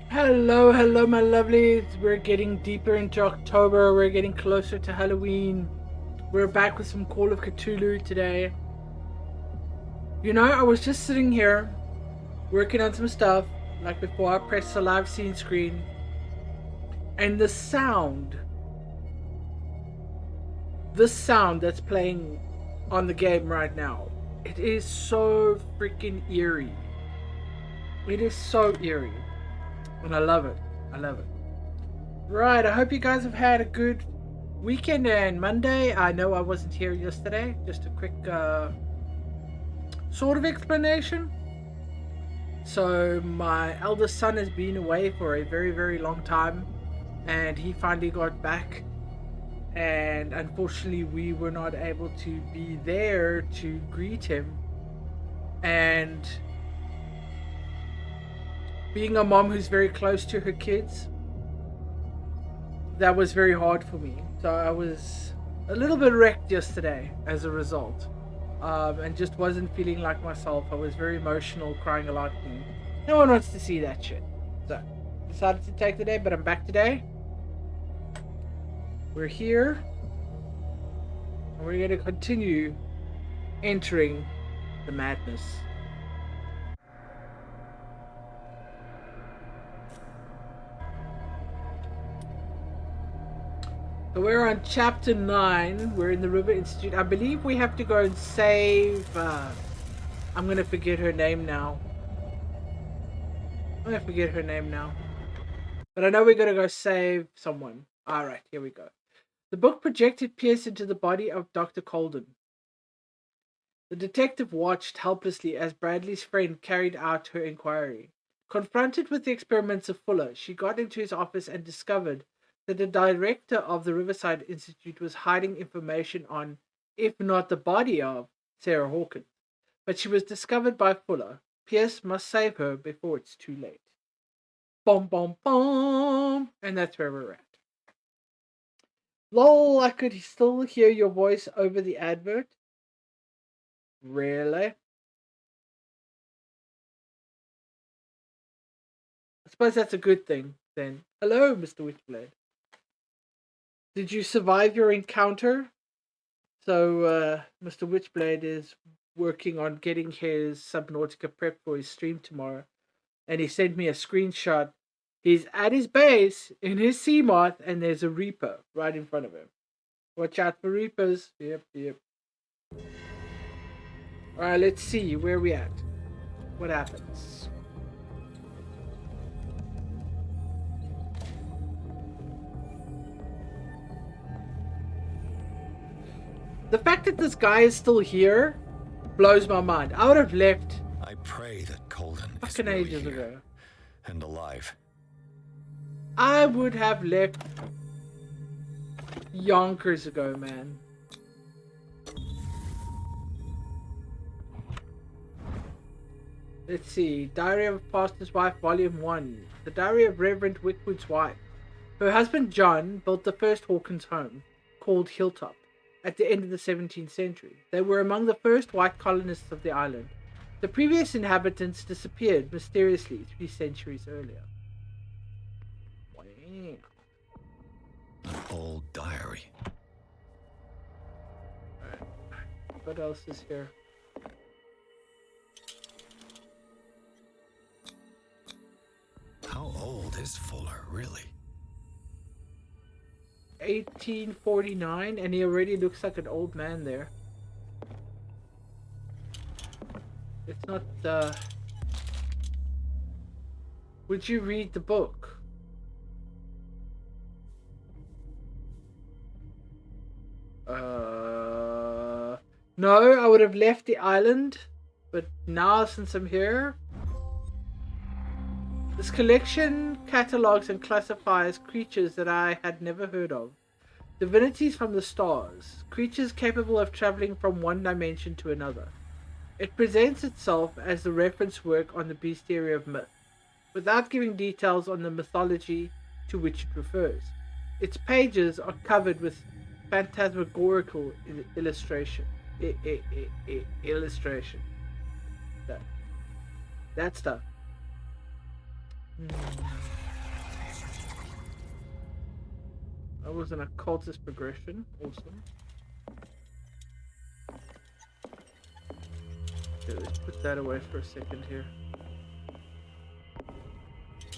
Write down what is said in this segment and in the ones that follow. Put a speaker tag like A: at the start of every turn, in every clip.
A: Hello, hello, my lovelies. We're getting deeper into October. We're getting closer to Halloween. We're back with some Call of Cthulhu today. You know, I was just sitting here working on some stuff, like before I pressed the live scene screen, and the sound that's playing on the game right now, it is so freaking eerie. It is so eerie. And I love it. I love it. Right, I hope you guys have had a good weekend and Monday. I know I wasn't here yesterday. Just a quick sort of explanation. So my eldest son has been away for a very, very long time, and he finally got back. And unfortunately, we were not able to be there to greet him. And being a mom who's very close to her kids, that was very hard for me. So I was a little bit wrecked yesterday as a result, and just wasn't feeling like myself. I was very emotional, crying a lot, and no one wants to see that shit. So decided to take the day, but I'm back today. We're here, and we're going to continue entering the madness. So we're on chapter 9. We're in the River Institute. I believe we have to go and save... I'm going to forget her name now. But I know we're going to go save someone. Alright, here we go. The book projected Pierce into the body of Dr. Colden. The detective watched helplessly as Bradley's friend carried out her inquiry. Confronted with the experiments of Fuller, she got into his office and discovered that the director of the Riverside Institute was hiding information on, if not the body of, Sarah Hawkins. but she was discovered by Fuller. Pierce must save her before it's too late. Bom, bom, bom! And that's where we're at. Lol, I could still hear your voice over the advert. Really? I suppose that's a good thing, then. Hello, Mr. Witchblade. Did you survive your encounter? So, Mr. Witchblade is working on getting his Subnautica prep for his stream tomorrow. And he sent me a screenshot. He's at his base in his sea moth, and there's a Reaper right in front of him. Watch out for Reapers. Yep. Alright, let's see. Where are we at? What happens? The fact that this guy is still here blows my mind. I would have left.
B: I pray that Colden is
A: fucking
B: really
A: ages
B: here
A: ago.
B: And alive.
A: I would have left yonkers ago, man. Let's see. Diary of a Pastor's Wife, Volume 1. The Diary of Reverend Wickwood's wife. Her husband John built the first Hawkins home, called Hilltop, at the end of the 17th century. They were among the first white colonists of the island. The previous inhabitants disappeared mysteriously 3 centuries earlier. Wow.
B: An old diary.
A: Alright. What else is here?
B: How old is Fuller, really?
A: 1849, and he already looks like an old man there. It's not, Would you read the book? No, I would have left the island, but now since I'm here... This collection catalogues and classifies creatures that I had never heard of. Divinities from the stars. Creatures capable of traveling from one dimension to another. It presents itself as the reference work on the bestiary of myth, without giving details on the mythology to which it refers. Its pages are covered with phantasmagorical illustration. Illustration. That stuff. That was an occultist progression. Awesome. Okay, let's put that away for a second here.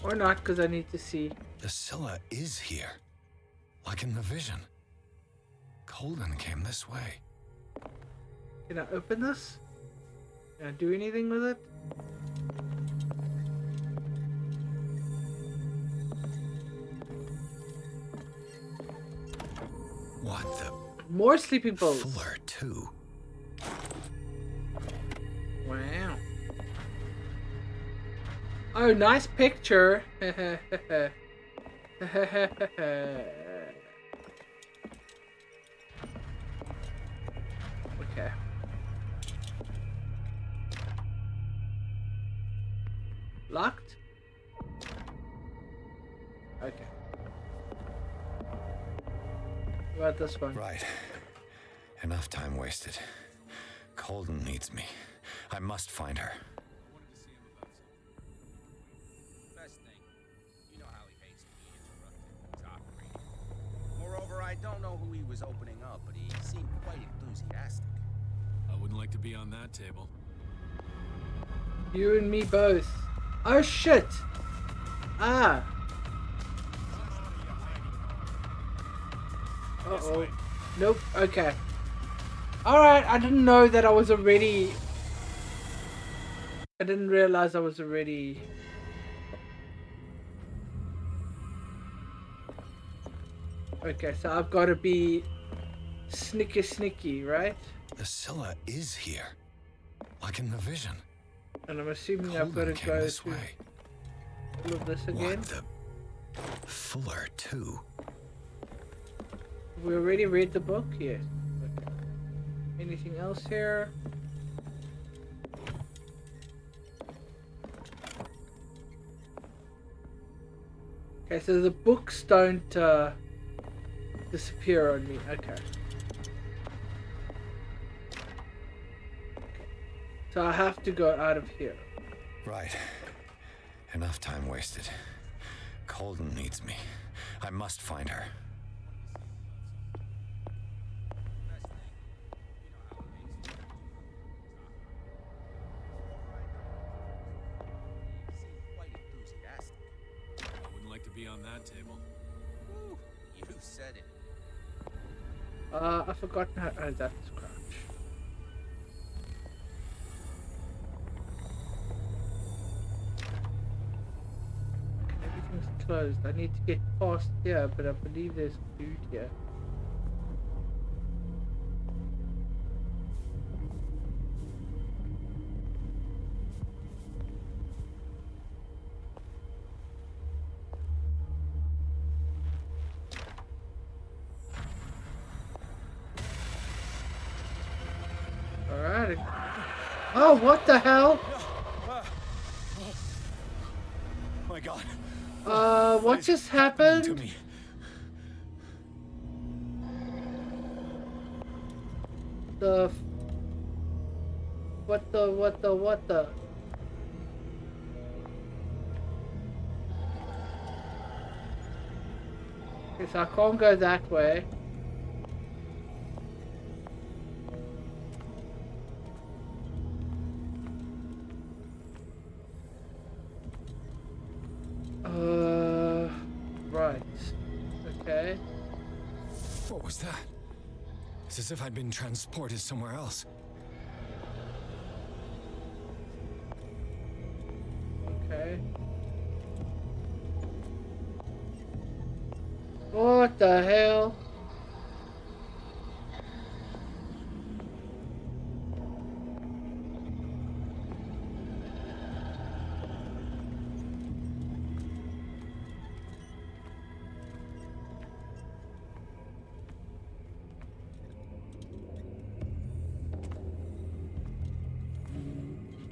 A: Or not, because I need to see.
B: The Scylla is here. Like in the vision. Colden came this way.
A: Can I open this? Can I do anything with it?
B: What the?
A: More sleeping pills.
B: Fuller, too.
A: Wow. Oh, nice picture. Okay. Locked? Okay. What about this one?
B: Right. Enough time wasted. Colden needs me. I must find her.
C: Moreover, I don't know who he was opening up, but he seemed quite enthusiastic.
D: I wouldn't like to be on that table.
A: You and me both. Oh shit! Ah! Uh-oh. Nope, okay. Alright, I didn't know that I was already... I didn't realize I was already... Okay, so I've got to be snicky, right?
B: The Scylla is here. Like in the vision.
A: And I'm assuming
B: Colden
A: I've got to
B: came
A: go
B: this
A: through
B: way.
A: all of this again.
B: What the? Fuller, too.
A: We already read the book? Yes. Okay. Anything else here? Okay, so the books don't disappear on me. Okay. So I have to go out of here.
B: Right. Enough time wasted. Colden needs me. I must find her.
C: He seemed quite enthusiastic.
D: I wouldn't like to be on that table.
C: Woo, you said it.
A: I've forgotten how. Oh, that's crouch. Everything's closed. I need to get past here, but I believe there's food here. Alright. Oh, what the hell?
B: My God.
A: What just
B: To
A: happened?
B: me.
A: What the? Okay, so I can't go that way. Right. Okay.
B: What was that? It's as if I'd been transported somewhere else.
A: Okay. What the hell?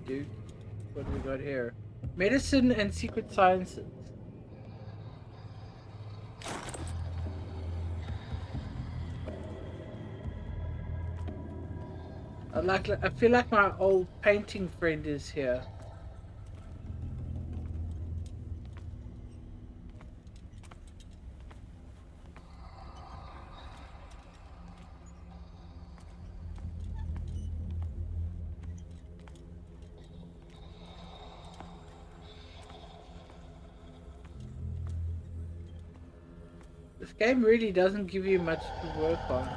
A: Dude, what do we got here? Medicine and secret sciences. I feel like my old painting friend is here. This game really doesn't give you much to work on.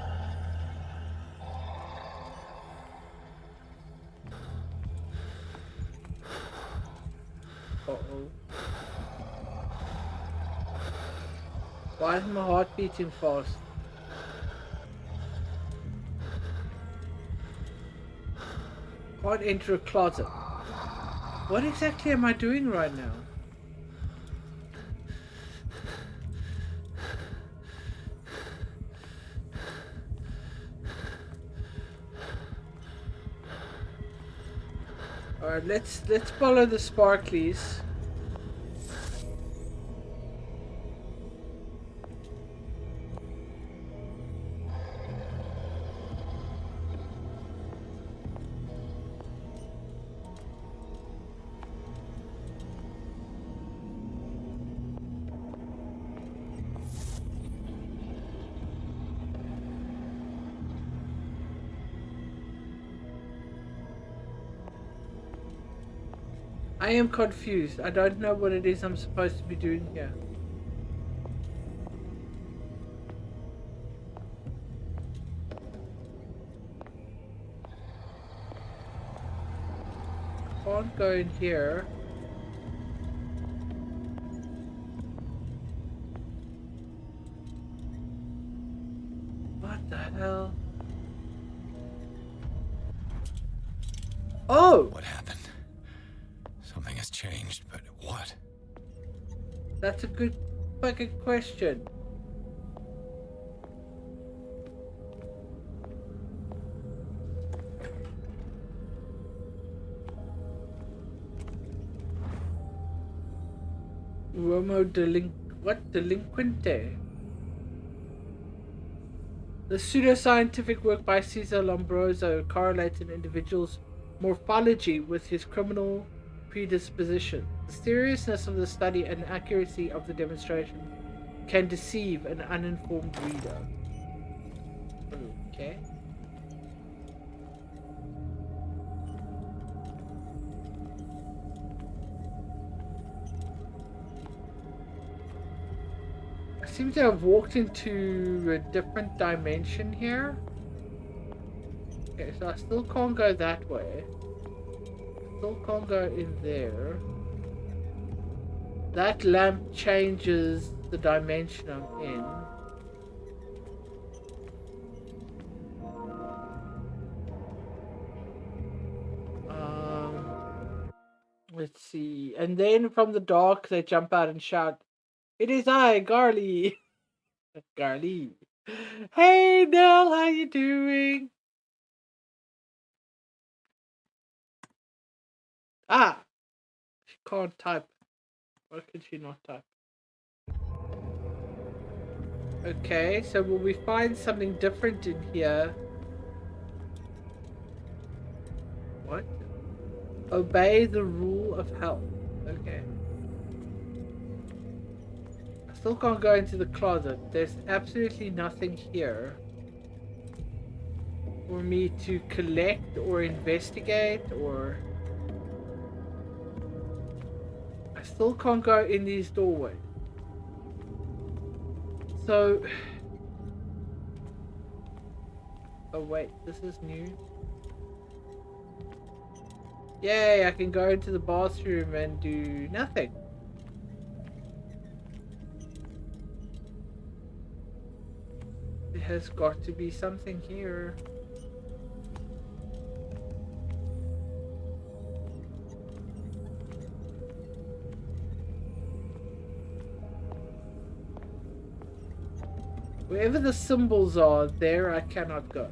A: Uh-oh. Why is my heart beating fast? Can't enter a closet. What exactly am I doing right now? Alright, let's follow the sparklies. I am confused. I don't know what it is I'm supposed to be doing here. Can't go in here. What the hell? Oh!
B: What happened? Something has changed, but what?
A: That's a good fucking question. Romo delinquent. What? Delinquente? The pseudoscientific work by Cesar Lombroso correlates an individual's morphology with his criminal predisposition. The seriousness of the study and accuracy of the demonstration can deceive an uninformed reader. Okay. I seem to have walked into a different dimension here. Okay, so I still can't go that way. Still can't go in there. That lamp changes the dimension I'm in. Let's see. And then from the dark, they jump out and shout, "It is I, Garly!" Garly. Hey, Nell, how you doing? Ah! She can't type. Why could she not type? Okay, so will we find something different in here? What? Obey the rule of health. Okay. I still can't go into the closet. There's absolutely nothing here for me to collect or investigate or... I still can't go in these doorways. So... Oh wait, this is new. Yay, I can go into the bathroom and do nothing. There has got to be something here. Wherever the symbols are, there I cannot go.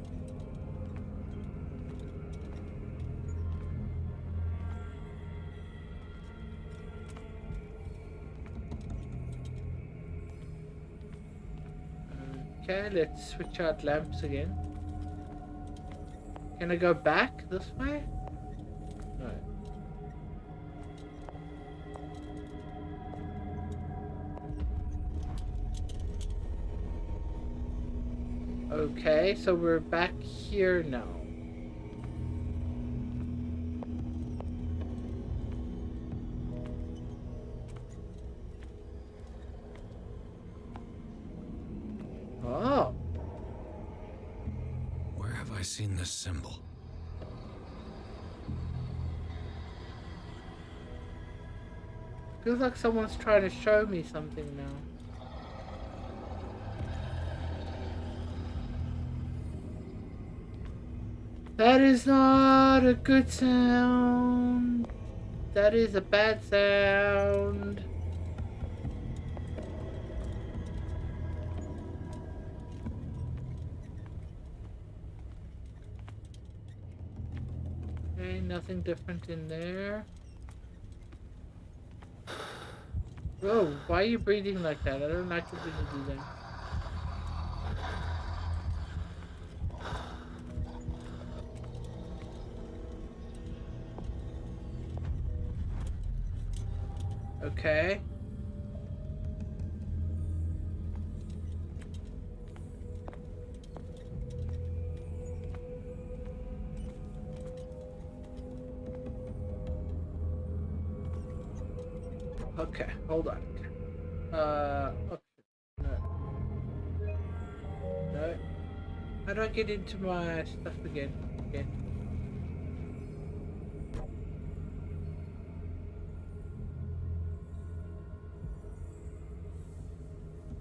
A: Okay, let's switch out lamps again. Can I go back this way? No. Okay, so we're back here now. Oh.
B: Where have I seen this symbol?
A: Feels like someone's trying to show me something now. That is not a good sound. That is a bad sound. Okay, nothing different in there. Whoa, why are you breathing like that? I don't like it when you do that. Okay. Okay, hold on. Okay. No. No. How do I get into my stuff again? Okay.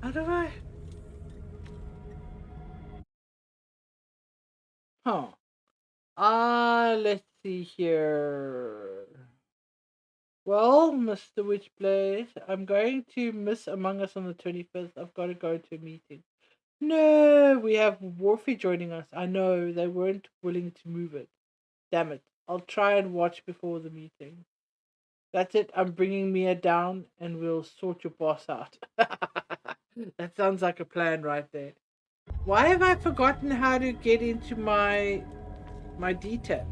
A: How do I? Huh. Let's see here. Well, Mr. Witch Blaze, I'm going to miss Among Us on the 25th. I've got to go to a meeting. No, we have Warfy joining us. I know, they weren't willing to move it. Damn it. I'll try and watch before the meeting. That's it. I'm bringing Mia down, and we'll sort your boss out. That sounds like a plan right there. Why have I forgotten how to get into my detail?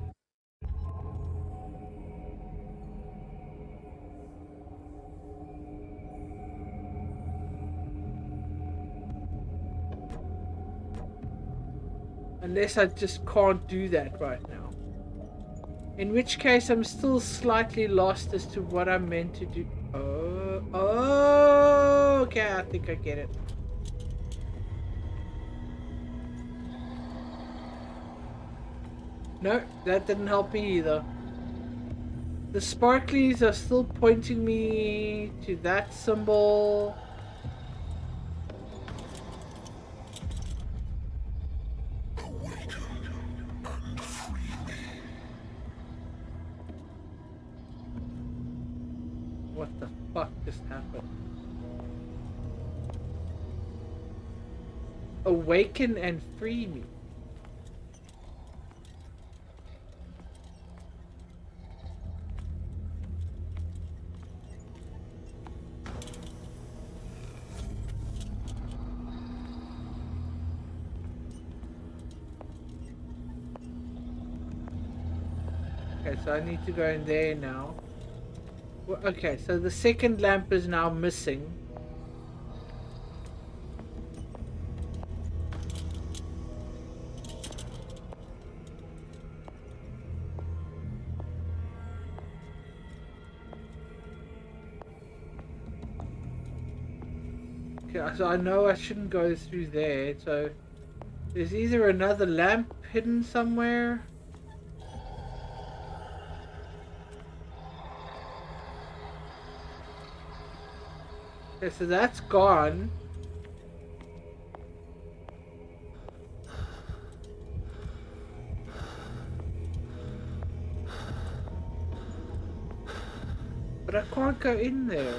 A: Unless I just can't do that right now. In which case, I'm still slightly lost as to what I'm meant to do. Oh, okay, I think I get it. No, that didn't help me either. The sparklies are still pointing me to that symbol. What the fuck just happened? Awaken and free me. Okay, so I need to go in there now. Well, okay, so the second lamp is now missing. Okay, so I know I shouldn't go through there, so there's either another lamp hidden somewhere. Okay, so that's gone. But I can't go in there.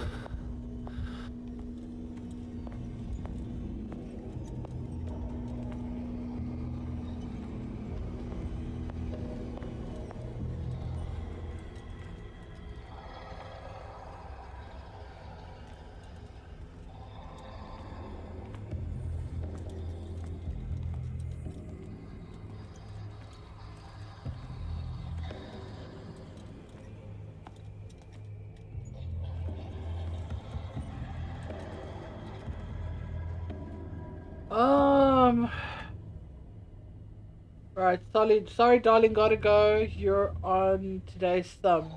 A: Right, solid. Sorry, darling, gotta go. You're on today's thumb.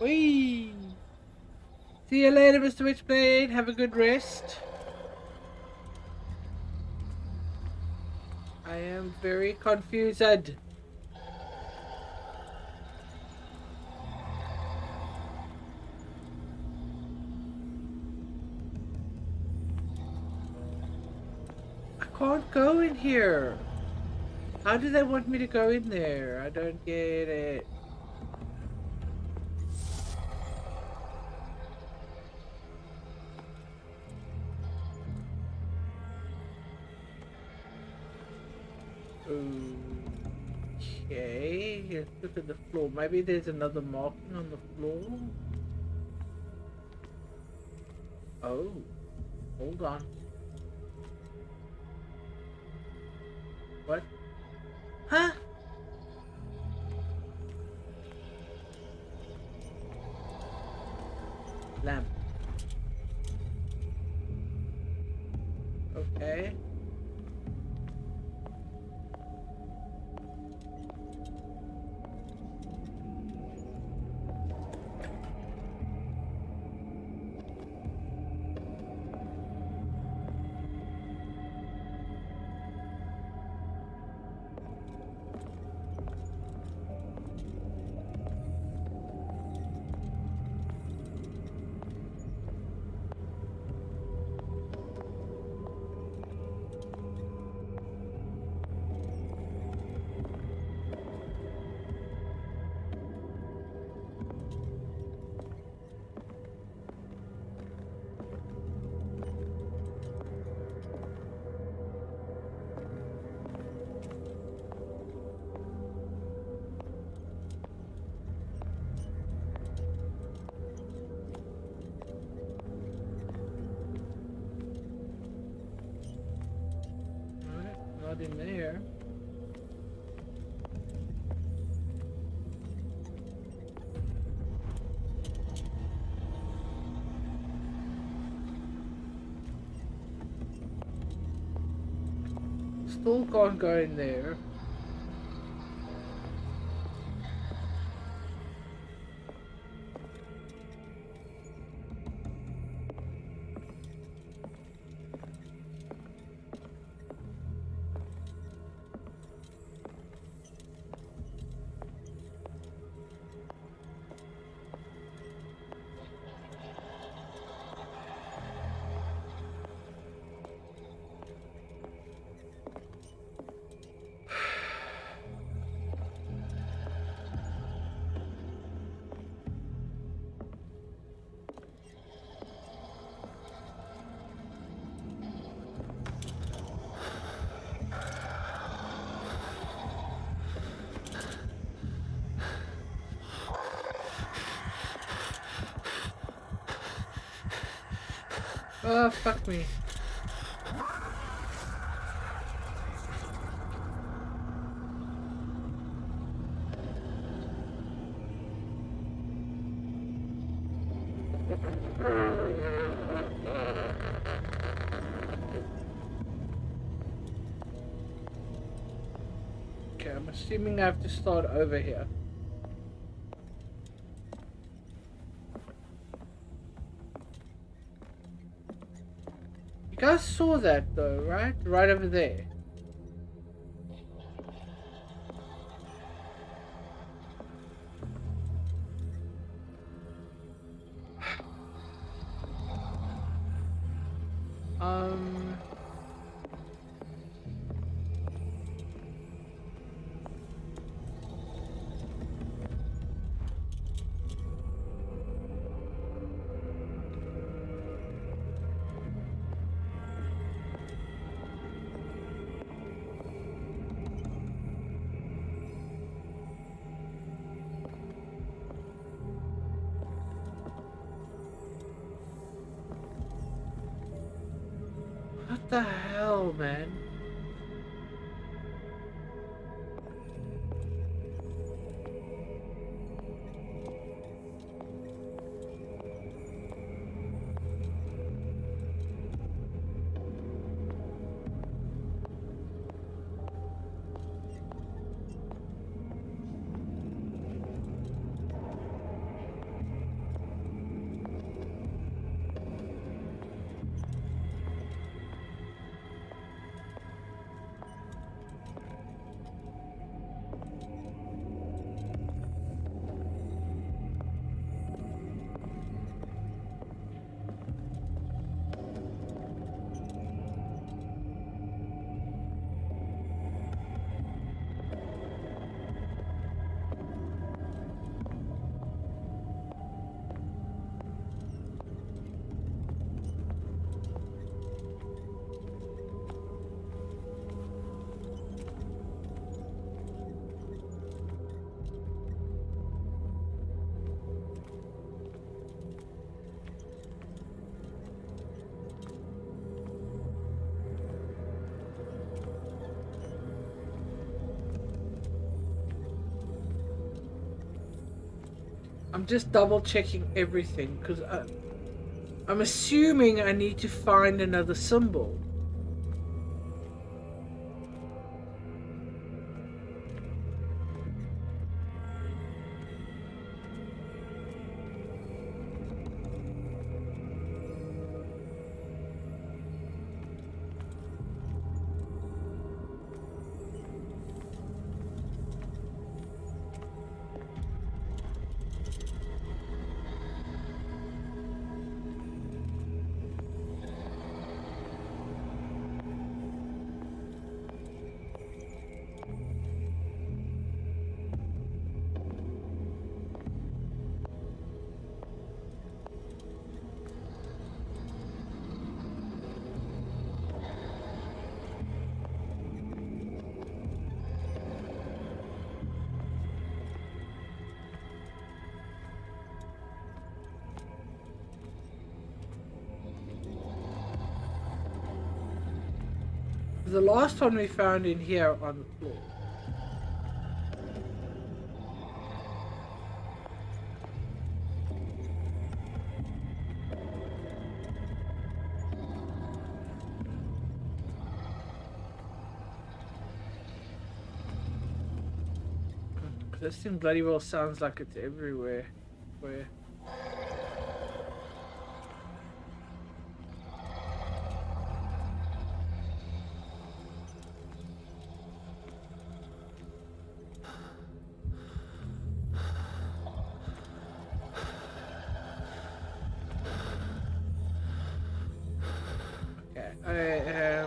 A: Whee! See you later, Mr. Witchblade. Have a good rest. I am very confused. I can't go in here. How do they want me to go in there? I don't get it. Okay, let's look at the floor. Maybe there's another marking on the floor. Oh, hold on. What? Huh? Lamp. Okay. not in there. Still can't go in there. Oh, fuck me. Okay, I'm assuming I have to start over here. You guys saw that though, right? Right over there. What the hell, man? I'm just double checking everything because I'm assuming I need to find another symbol. The last one we found in here on the floor. This thing bloody well sounds like it's everywhere. Where? Okay,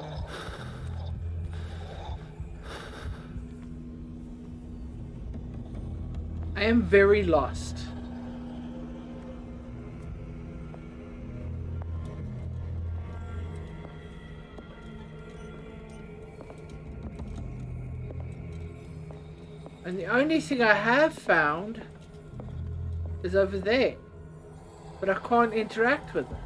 A: I am very lost. And the only thing I have found is over there. But I can't interact with it.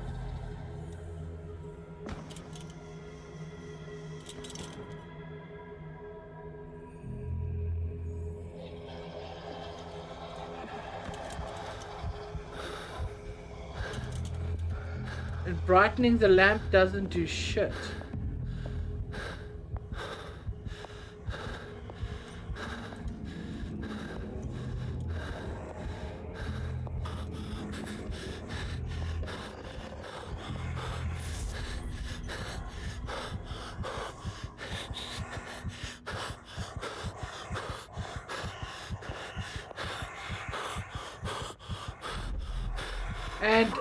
A: And brightening the lamp doesn't do shit. And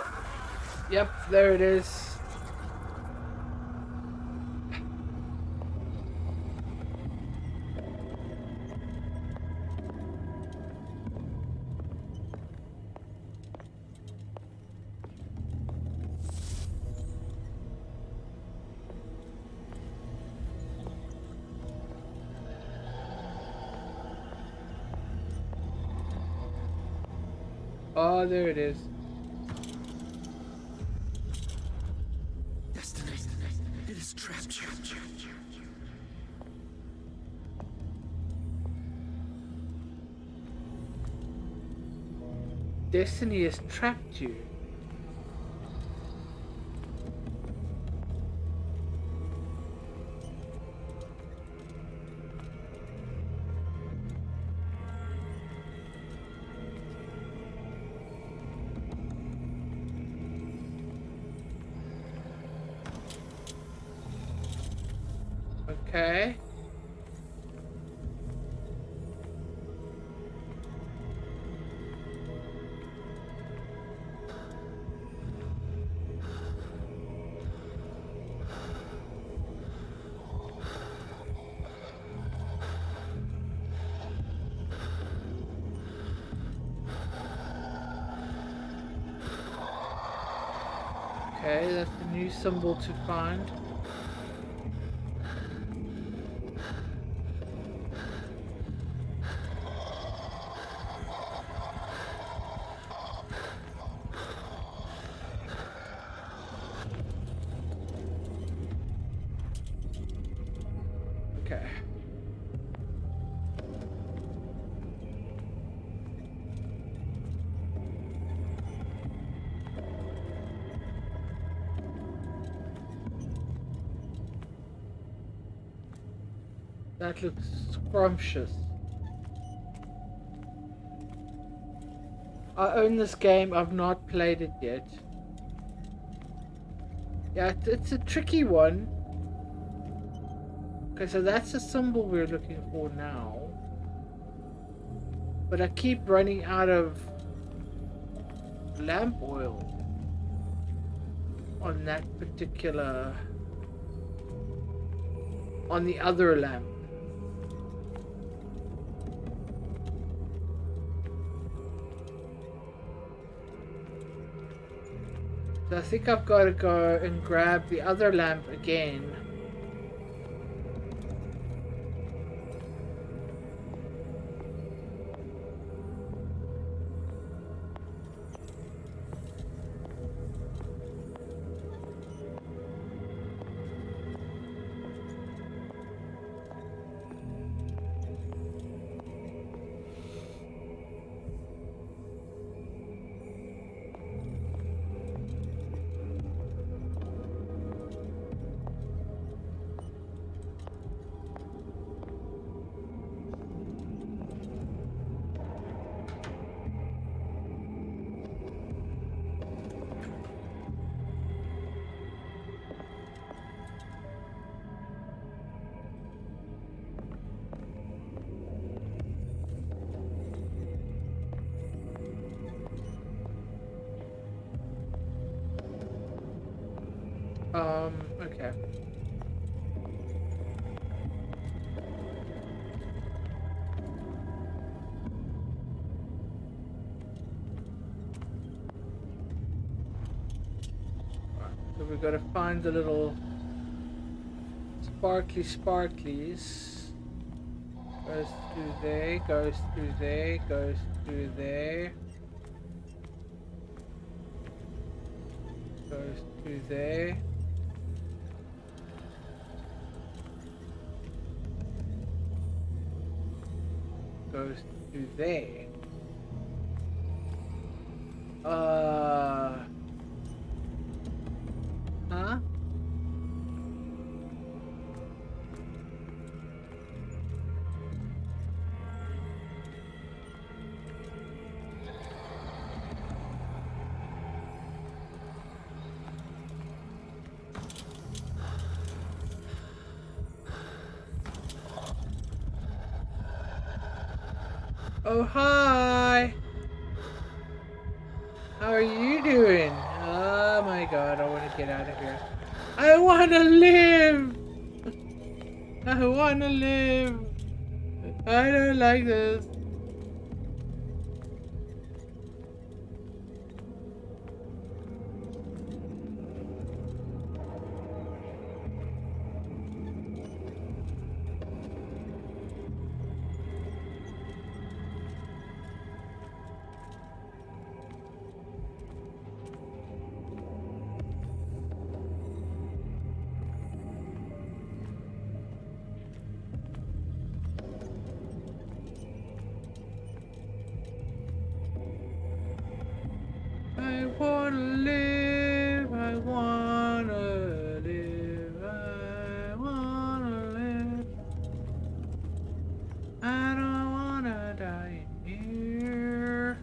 A: yep, there it is. Oh, there it is.
C: Destiny, it is trapped you.
A: Destiny has trapped you. Okay. Okay, that's a new symbol to find. Okay. That looks scrumptious. I own this game, I've not played it yet. Yeah, it's a tricky one. Okay, so that's the symbol we're looking for now. But I keep running out of lamp oil on that particular... on the other lamp. So I think I've got to go and grab the other lamp again. Okay. So we gotta find the little sparklies. Goes through there, goes through there, goes through there. Goes through there. Goes through there. Huh? Oh, hi! How are you doing? Oh my god, I want to get out of here. I want to live! I want to live! I don't like this. I wanna live, I wanna live, I wanna live. I don't wanna die in here.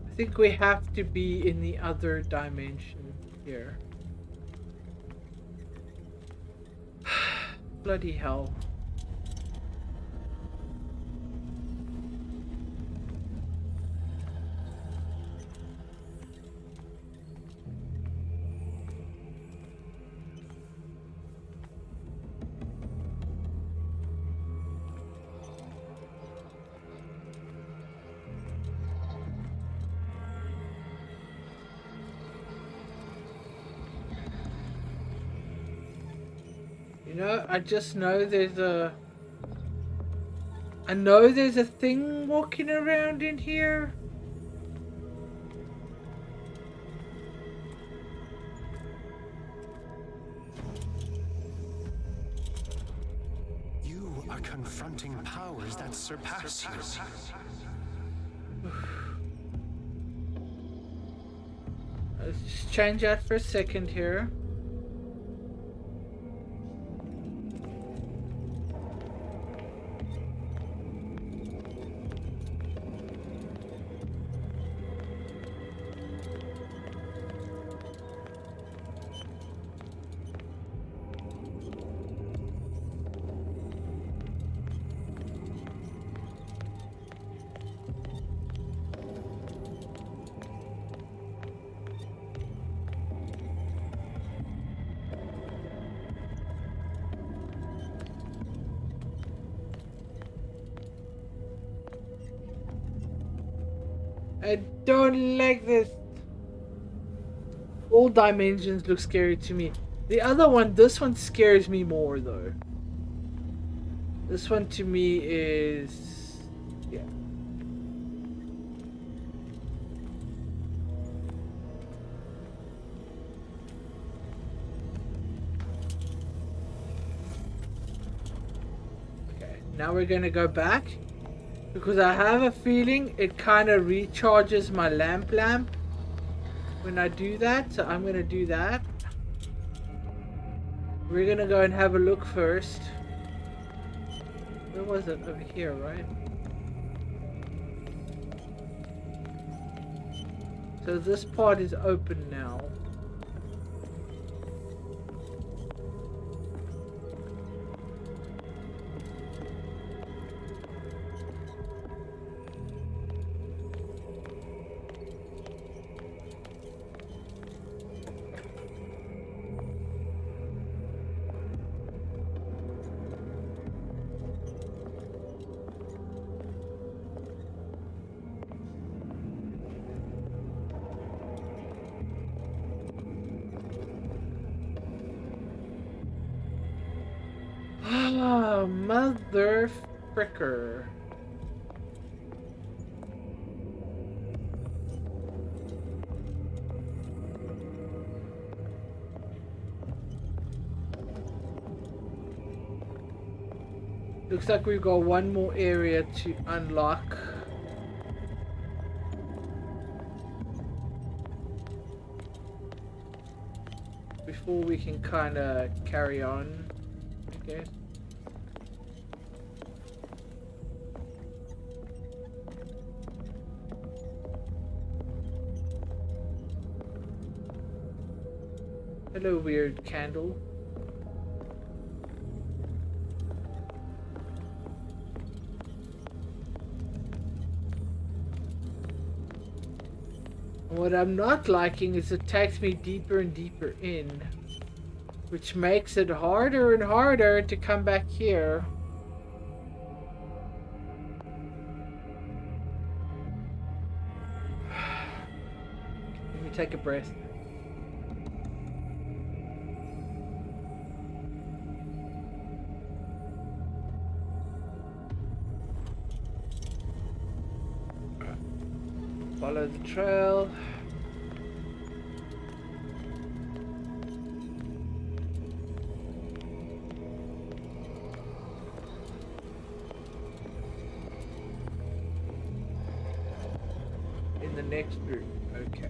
A: I think we have to be in the other dimension here. Bloody hell. You know, I just know there's a... I know there's a thing walking around in here.
B: You are confronting powers that surpass you.
A: Let's just change that for a second here. I don't like this. All dimensions look scary to me. The other one, this one scares me more though. This one to me is... yeah. Okay, now we're gonna go back. Because I have a feeling it kind of recharges my lamp when I do that. So I'm going to do that. We're going to go and have a look first. Where was it? Over here, right? So this part is open now. Oh, mother fricker. Looks like we've got one more area to unlock. Before we can kind of carry on, okay. Hello, weird candle. What I'm not liking is it takes me deeper and deeper in, which makes it harder and harder to come back here. Let me take a breath. Follow the trail. In the next room, okay.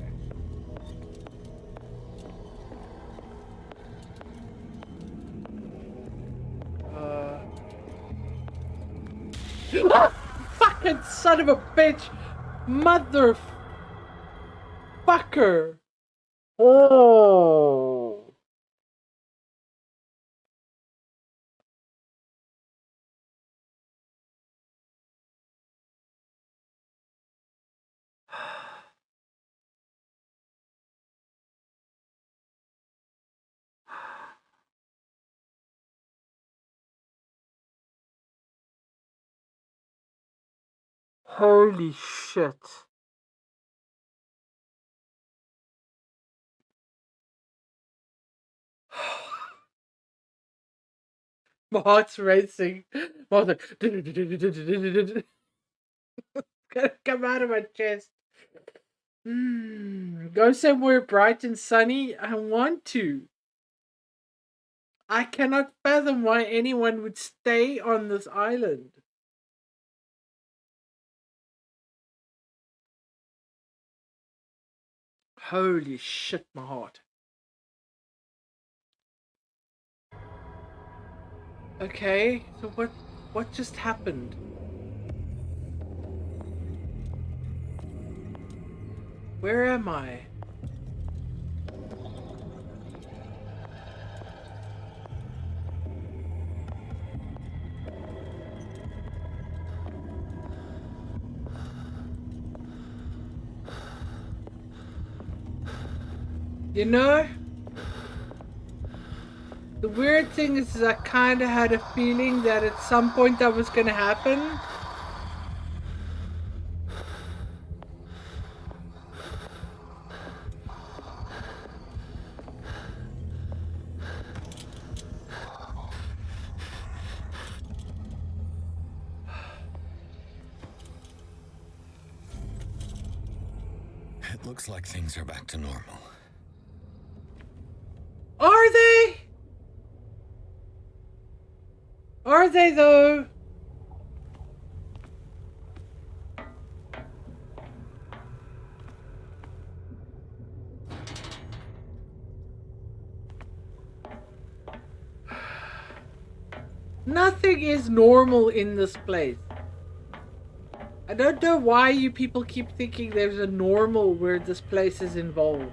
A: Fucking son of a bitch! Motherfucker! Oh! Holy shit. My heart's racing. My heart's like... Gotta come out of my chest. Go somewhere bright and sunny. I want to. I cannot fathom why anyone would stay on this island. Holy shit, my heart. Okay, so what just happened? Where am I? You know, the weird thing is I kind of had a feeling that at some point that was going to happen.
B: It looks like things are back to normal.
A: Are they? Are they though? Nothing is normal in this place. I don't know why you people keep thinking there's a normal where this place is involved.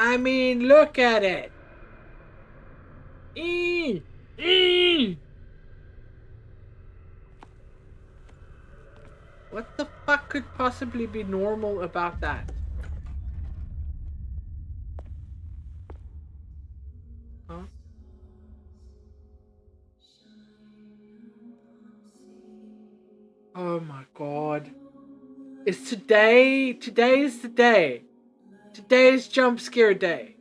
A: I mean, look at it. What the fuck could possibly be normal about that? Huh? Oh my god. Is today is the day. Today's jump scare day.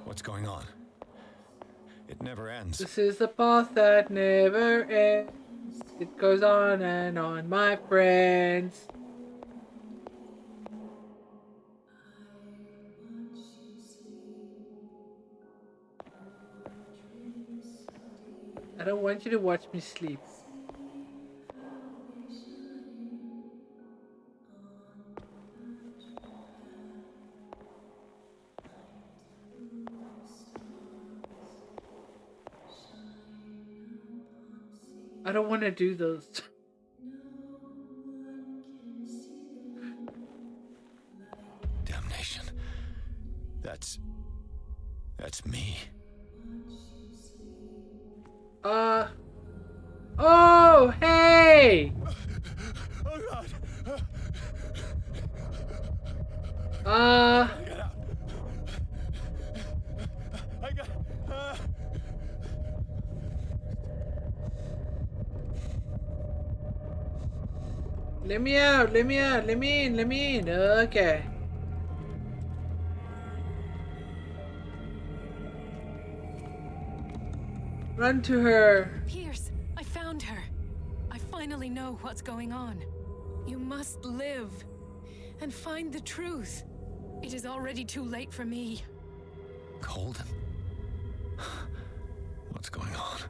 B: What's going on? It never ends.
A: This is the path that never ends. It goes on and on, my friends. I don't want you to watch me sleep. I don't want to do those.
B: Damnation. That's me.
A: Oh, hey!
B: Oh God! Get out! I got.
A: Let me out, let me out, let me in, let me in. Okay. Run to her.
E: Pierce, I found her. I finally know what's going on. You must live and find the truth. It is already too late for me.
B: Colden? What's going on?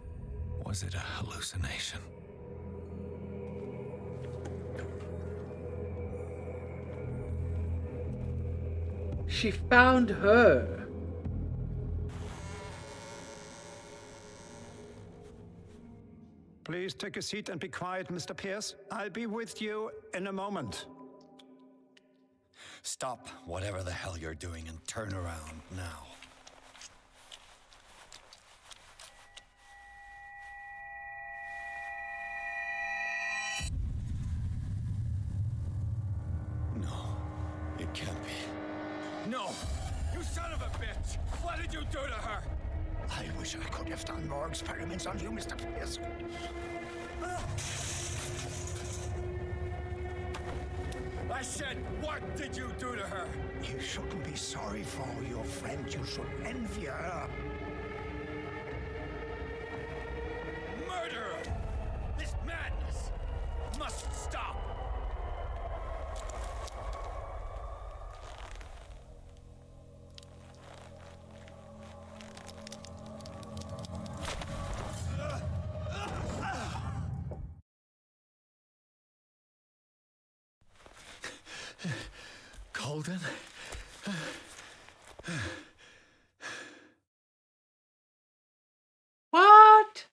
B: Was it a hallucination?
A: She found her.
F: Please take a seat and be quiet, Mr. Pierce. I'll be with you in a moment.
B: Stop whatever the hell you're doing and turn around now. No, it can't be.
F: No!
B: You son of a bitch! What did you do to her?
F: I wish I could have done more experiments on you, Mr. Pierce.
B: I said, what did you do to her?
F: You shouldn't be sorry for your friend. You should envy her.
B: Murderer! This madness must stop! Colden?
A: What?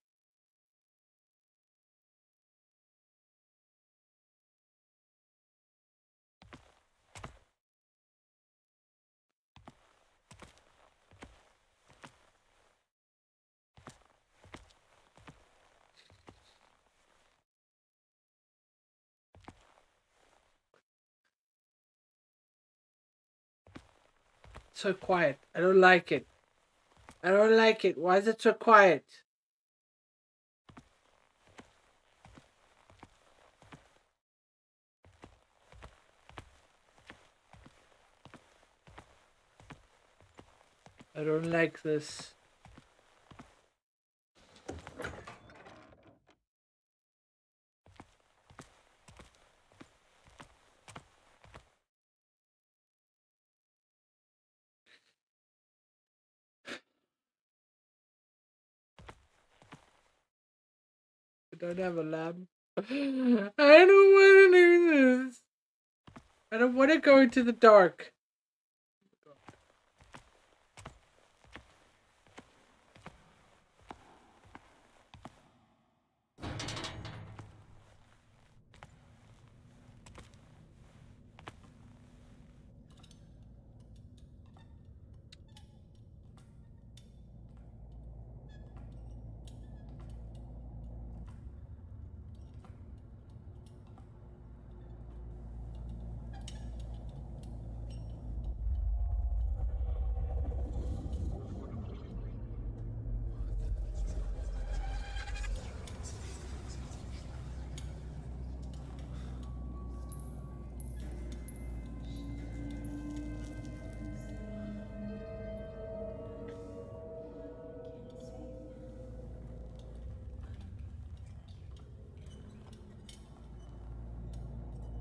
A: So quiet. I don't like it. I don't like it. Why is it so quiet? I don't like this. I don't have a lamp. I don't want to do this. I don't want to go into the dark.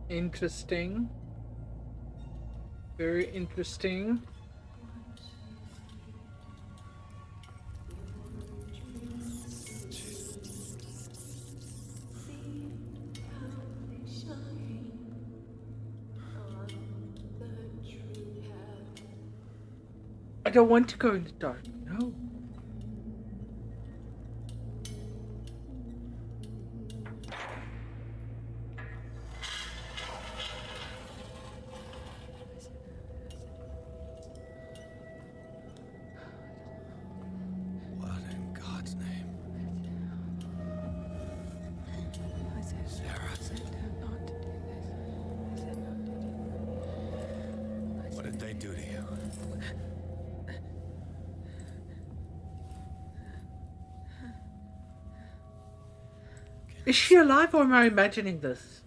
A: Interesting. Very interesting. I don't want to go in the dark. No.
B: What in God's name? Sarah. What did they do to you?
A: Is she alive or am I imagining this?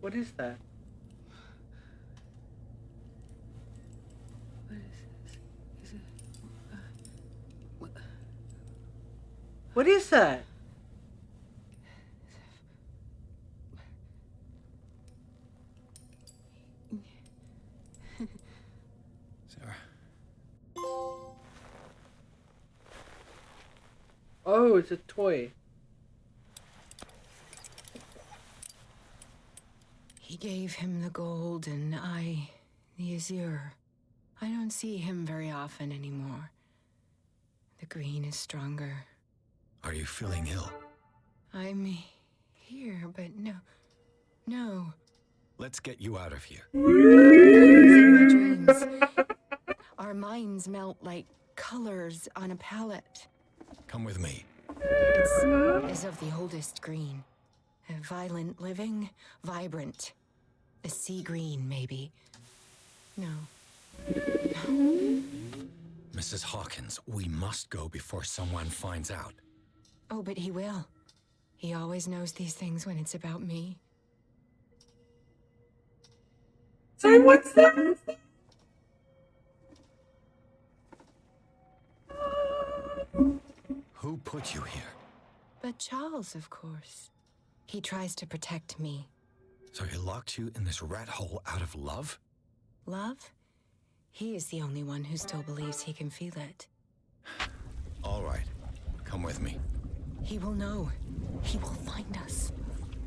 A: What is that? What is that?
B: Sarah.
A: Oh, it's a toy.
G: He gave him the gold and I, the azure. I don't see him very often anymore. The green is stronger.
B: Are you feeling ill?
G: I'm here, but no.
B: Let's get you out of here.
G: In my dreams, our minds melt like colors on a palette.
B: Come with me.
G: It's of the oldest green. A violent living, vibrant. A sea green, maybe. No.
B: Mrs. Hawkins, we must go before someone finds out.
G: Oh, but he will. He always knows these things when it's about me.
A: Sorry, what's that?
B: Who put you here?
G: But Charles, of course. He tries to protect me.
B: So he locked you in this rat hole out of love?
G: Love? He is the only one who still believes he can feel it.
B: All right. Come with me.
G: He will know. He will find us.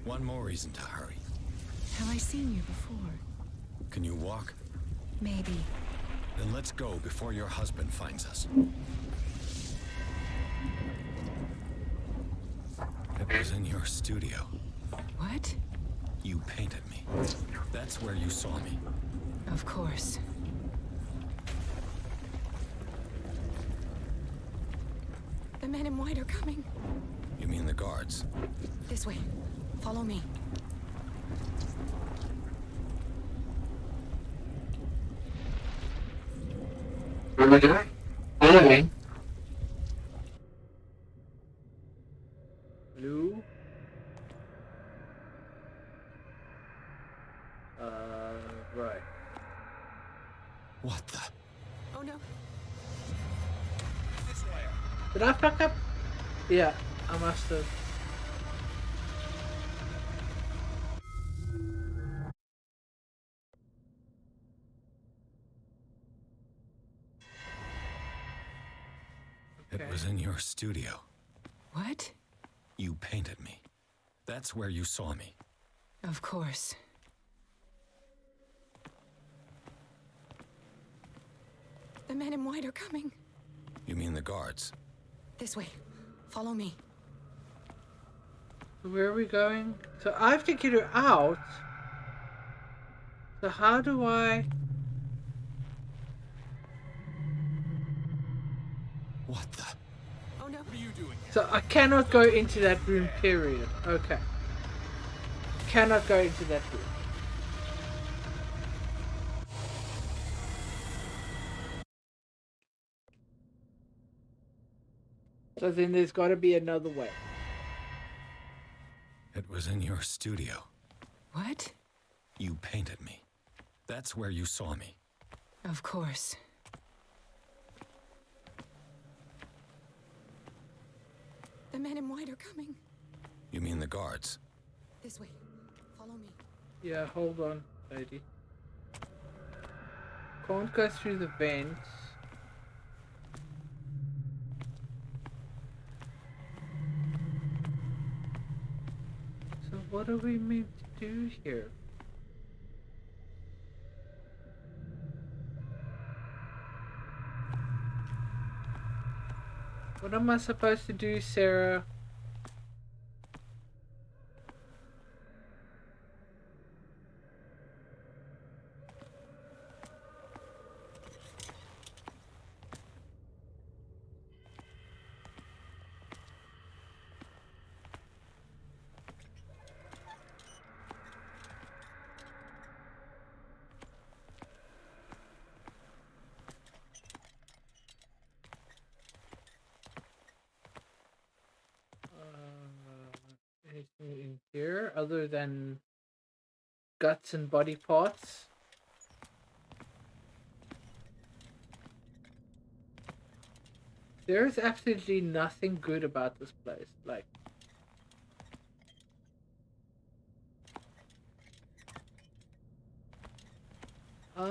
B: One more reason to hurry.
G: Have I seen you before?
B: Can you walk?
G: Maybe.
B: Then let's go before your husband finds us. It was in your studio.
G: What?
B: You painted me. That's where you saw me.
G: Of course. The men in white are coming.
B: You mean the guards?
G: This way. Follow me.
A: Blue. Right.
B: What the?
G: Oh no.
C: This way.
A: Did I fuck up? Yeah, I must have.
B: It was in your studio.
G: What?
B: You painted me. That's where you saw me.
G: Of course. The men in white are coming.
B: You mean the guards?
G: This way. Follow me.
A: Where are we going? So I have to get her out. So how do I...
B: What the?
G: Oh no.
D: What are you doing?
A: So I cannot go into that room, period. Okay. Cannot go into that room. So then there's got to be another way.
B: It was in your studio.
G: What?
B: You painted me. That's where you saw me.
G: Of course. The men in white are coming.
B: You mean the guards?
G: This way. Follow me.
A: Yeah, hold on, lady. Can't go through the vents. So what are we meant to do here? What am I supposed to do, Sarah? Anything in here other than guts and body parts? There's absolutely nothing good about this place. Like, I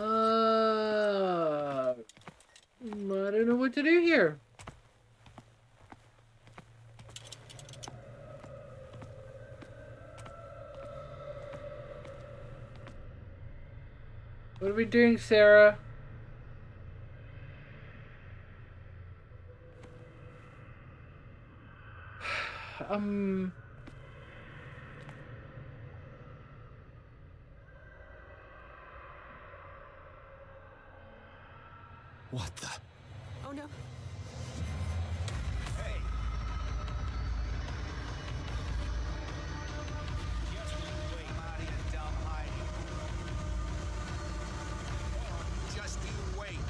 A: don't know what to do here. What are we doing, Sarah?
B: What the?
G: Oh no.
C: Hey! Just you wait. Come out of your dumb hiding. Just you wait.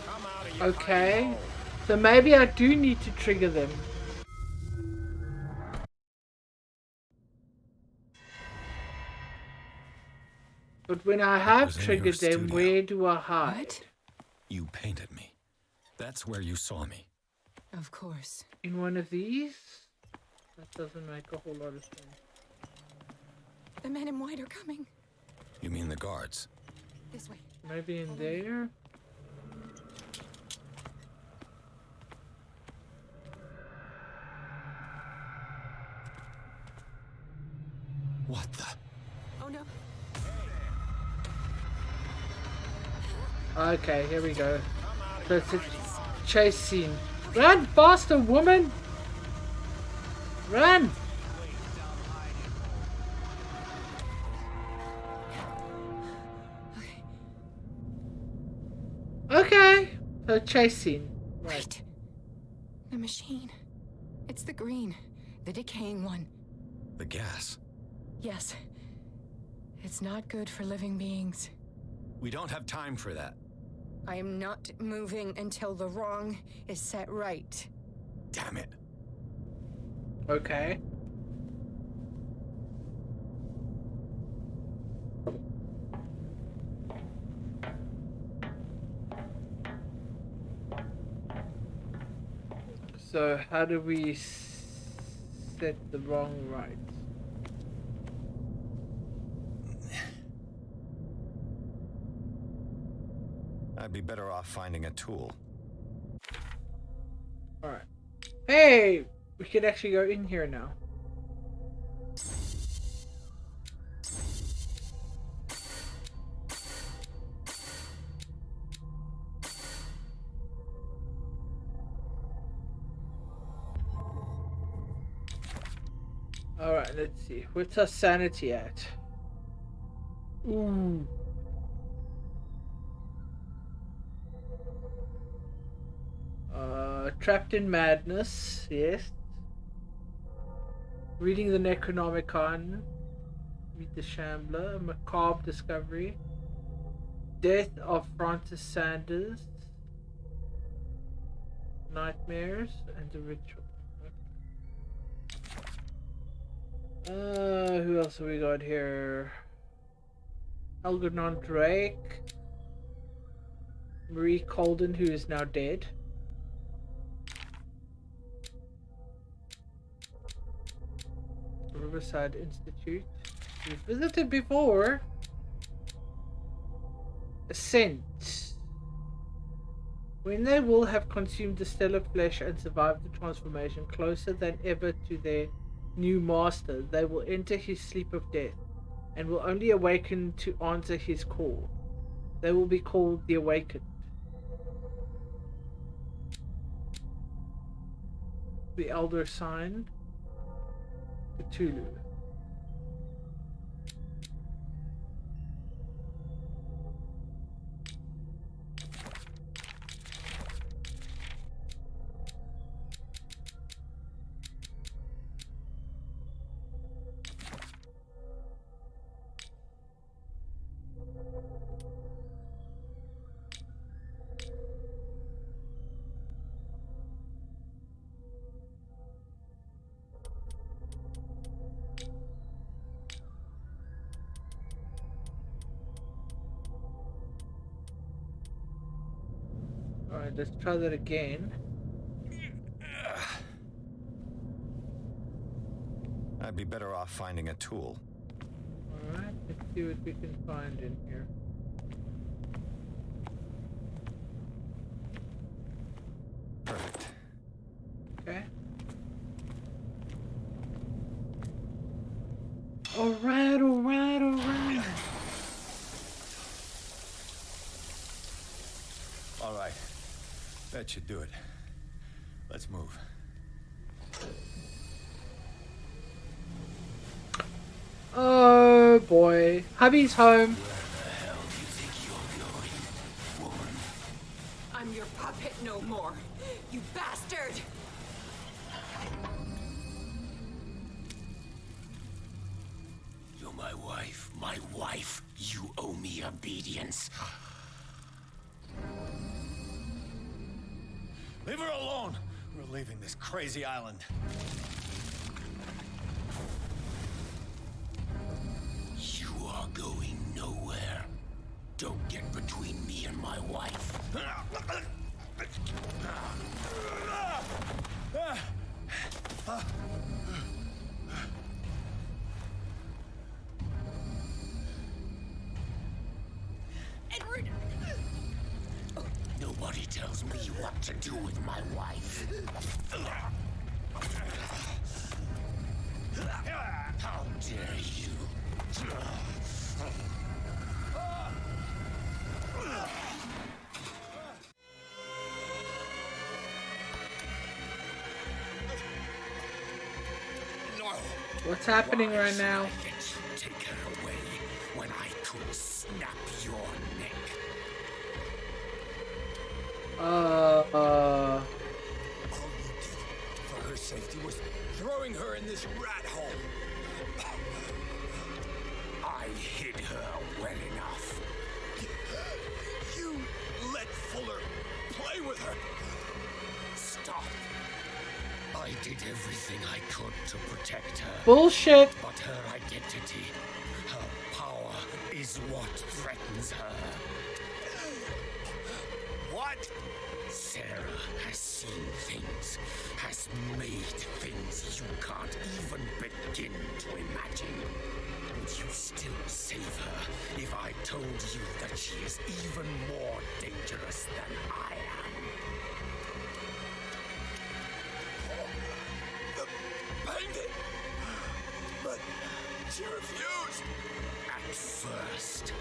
C: Come out of your
A: Okay.
C: hiding hole.
A: So maybe I do need to trigger them. But when I have
B: was in your
A: triggered them,
B: studio.
A: where do I hide?
G: What?
B: You painted me. That's where you saw me.
G: Of course.
A: In one of these? That doesn't make a whole lot of sense.
G: The men in white are coming.
B: You mean the guards?
G: This way.
A: Maybe in there?
B: What the?
G: Oh no.
A: Okay, here we go. So it's a chase scene. Run faster, woman! Run! Okay. So chase scene. Right.
G: Wait. The machine. It's the green. The decaying one.
B: The gas.
G: Yes. It's not good for living beings.
B: We don't have time for that.
G: I am not moving until the wrong is set right.
B: Damn it.
A: Okay. So how do we set the wrong right?
B: I'd be better off finding a tool.
A: Alright. Hey! We can actually go in here now. Alright, let's see. What's our sanity at? Ooh. Trapped in madness, yes. Reading the Necronomicon. Meet the Shambler. A macabre discovery. Death of Francis Sanders. Nightmares and the ritual. Who else have we got here? Algernon Drake. Marie Colden, who is now dead. Riverside Institute. We've visited before. Ascent. When they will have consumed the stellar flesh and survived the transformation, closer than ever to their new master, they will enter his sleep of death and will only awaken to answer his call. They will be called the Awakened. The Elder Sign. Cthulhu. Alright, let's try that again.
B: I'd be better off finding a tool.
A: Alright, let's see what we can find in here.
B: Perfect.
A: Okay. Alright, alright, alright.
B: All right. That should do it. Let's move.
A: Oh boy. Hubby's home.
G: I'm your puppet no more, you bastard!
F: You're my wife. My wife. You owe me obedience.
B: Leave her alone. We're leaving this crazy island.
F: You are going nowhere. Don't get between me and my wife.
G: Edward!
F: Nobody tells me what to do with my wife. How dare you? No.
A: What's happening right
F: Why
A: now?
F: should I let you take her away when I could snap your neck? All you did for her safety was throwing her in this rat hole. I hid her well enough. You let Fuller play with her. Stop. I did everything I could to protect her.
A: Bullshit.
F: But her identity, her power, is what threatens her. What? Sarah has seen things, has made things you can't even begin to imagine. Would you still save her if I told you that she is even more dangerous than I am? The bandit! But she refused! At first,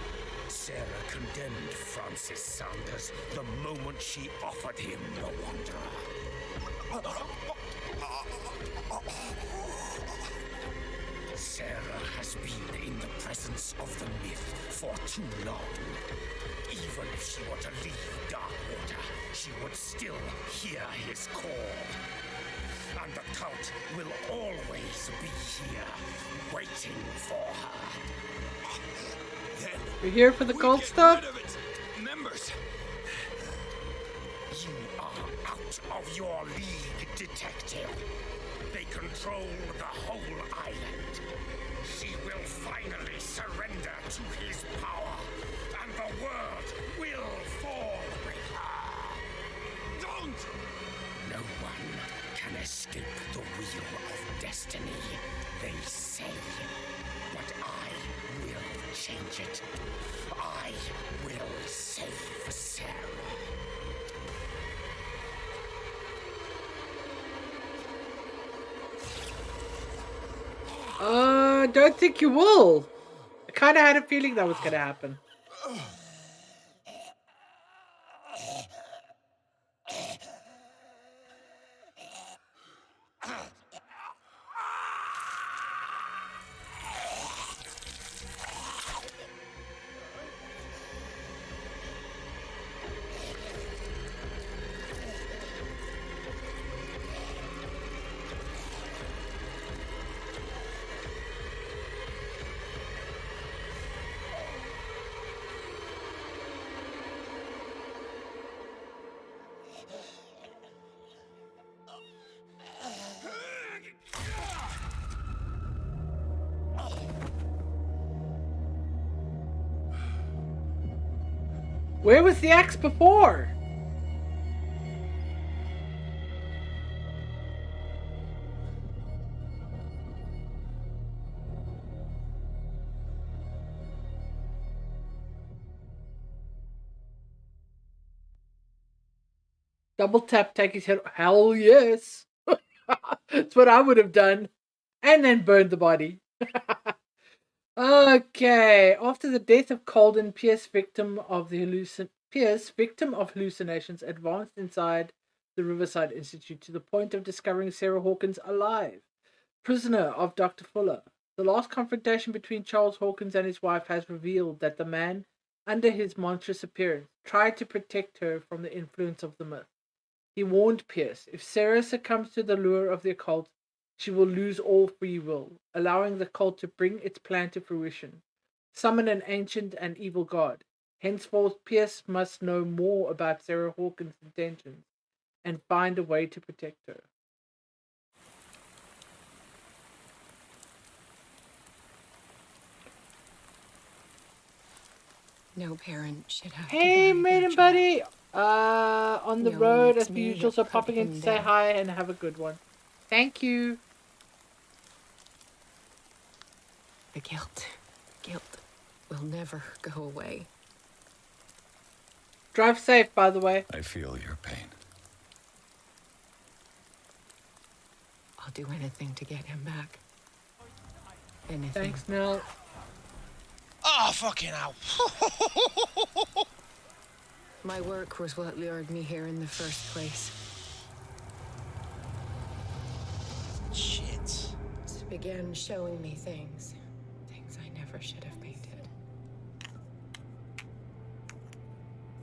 F: Sarah condemned Francis Sanders the moment she offered him the Wanderer. Sarah has been in the presence of the myth for too long. Even if she were to leave Darkwater, she would still hear his call. And the cult will always be here, waiting for her. Then
A: You're here for the
F: we
A: cult
F: get
A: stuff?
F: rid of its members. You are out of your league, detective. They control the whole island. She will finally surrender to his power, and the world will fall with
A: don't think you will. I kind of had a feeling that was going to happen. Where was the axe before? Double tap, take his head. Hell yes. That's what I would have done. And then burned the body. Okay. After the death of Colden, Pierce, victim of hallucinations, advanced inside the Riverside Institute to the point of discovering Sarah Hawkins alive, prisoner of Dr. Fuller. The last confrontation between Charles Hawkins and his wife has revealed that the man, under his monstrous appearance, tried to protect her from the influence of the myth. He warned Pierce, if Sarah succumbs to the lure of the occult, she will lose all free will, allowing the cult to bring its plan to fruition. Summon an ancient and evil god. Henceforth, Pierce must know more about Sarah Hawkins' intentions and find a way to protect her.
G: No parent should have
A: Hey,
G: to bury
A: maiden
G: their
A: buddy! On the
G: No,
A: road
G: it's
A: as per
G: me
A: usual,
G: that
A: so
G: put
A: popping in
G: him
A: to say
G: there.
A: hi and have a good one. Thank you.
G: The guilt will never go away.
A: Drive safe, by the way.
B: I feel your pain.
G: I'll do anything to get him back. Anything.
A: Thanks, Nell.
C: Oh, fucking hell.
G: My work was what lured me here in the first place.
C: Shit.
G: It began showing me things I never should have painted.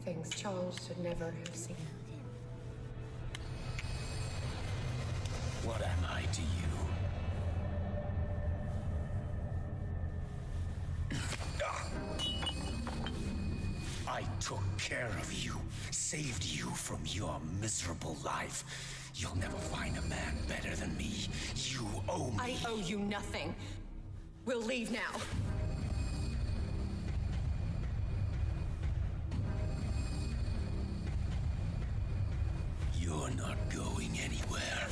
G: Things Charles should never have seen.
F: What am I to you? I took care of you, saved you from your miserable life. You'll never find a man better than me. You owe me.
G: I owe you nothing. We'll leave now.
F: You're not going anywhere.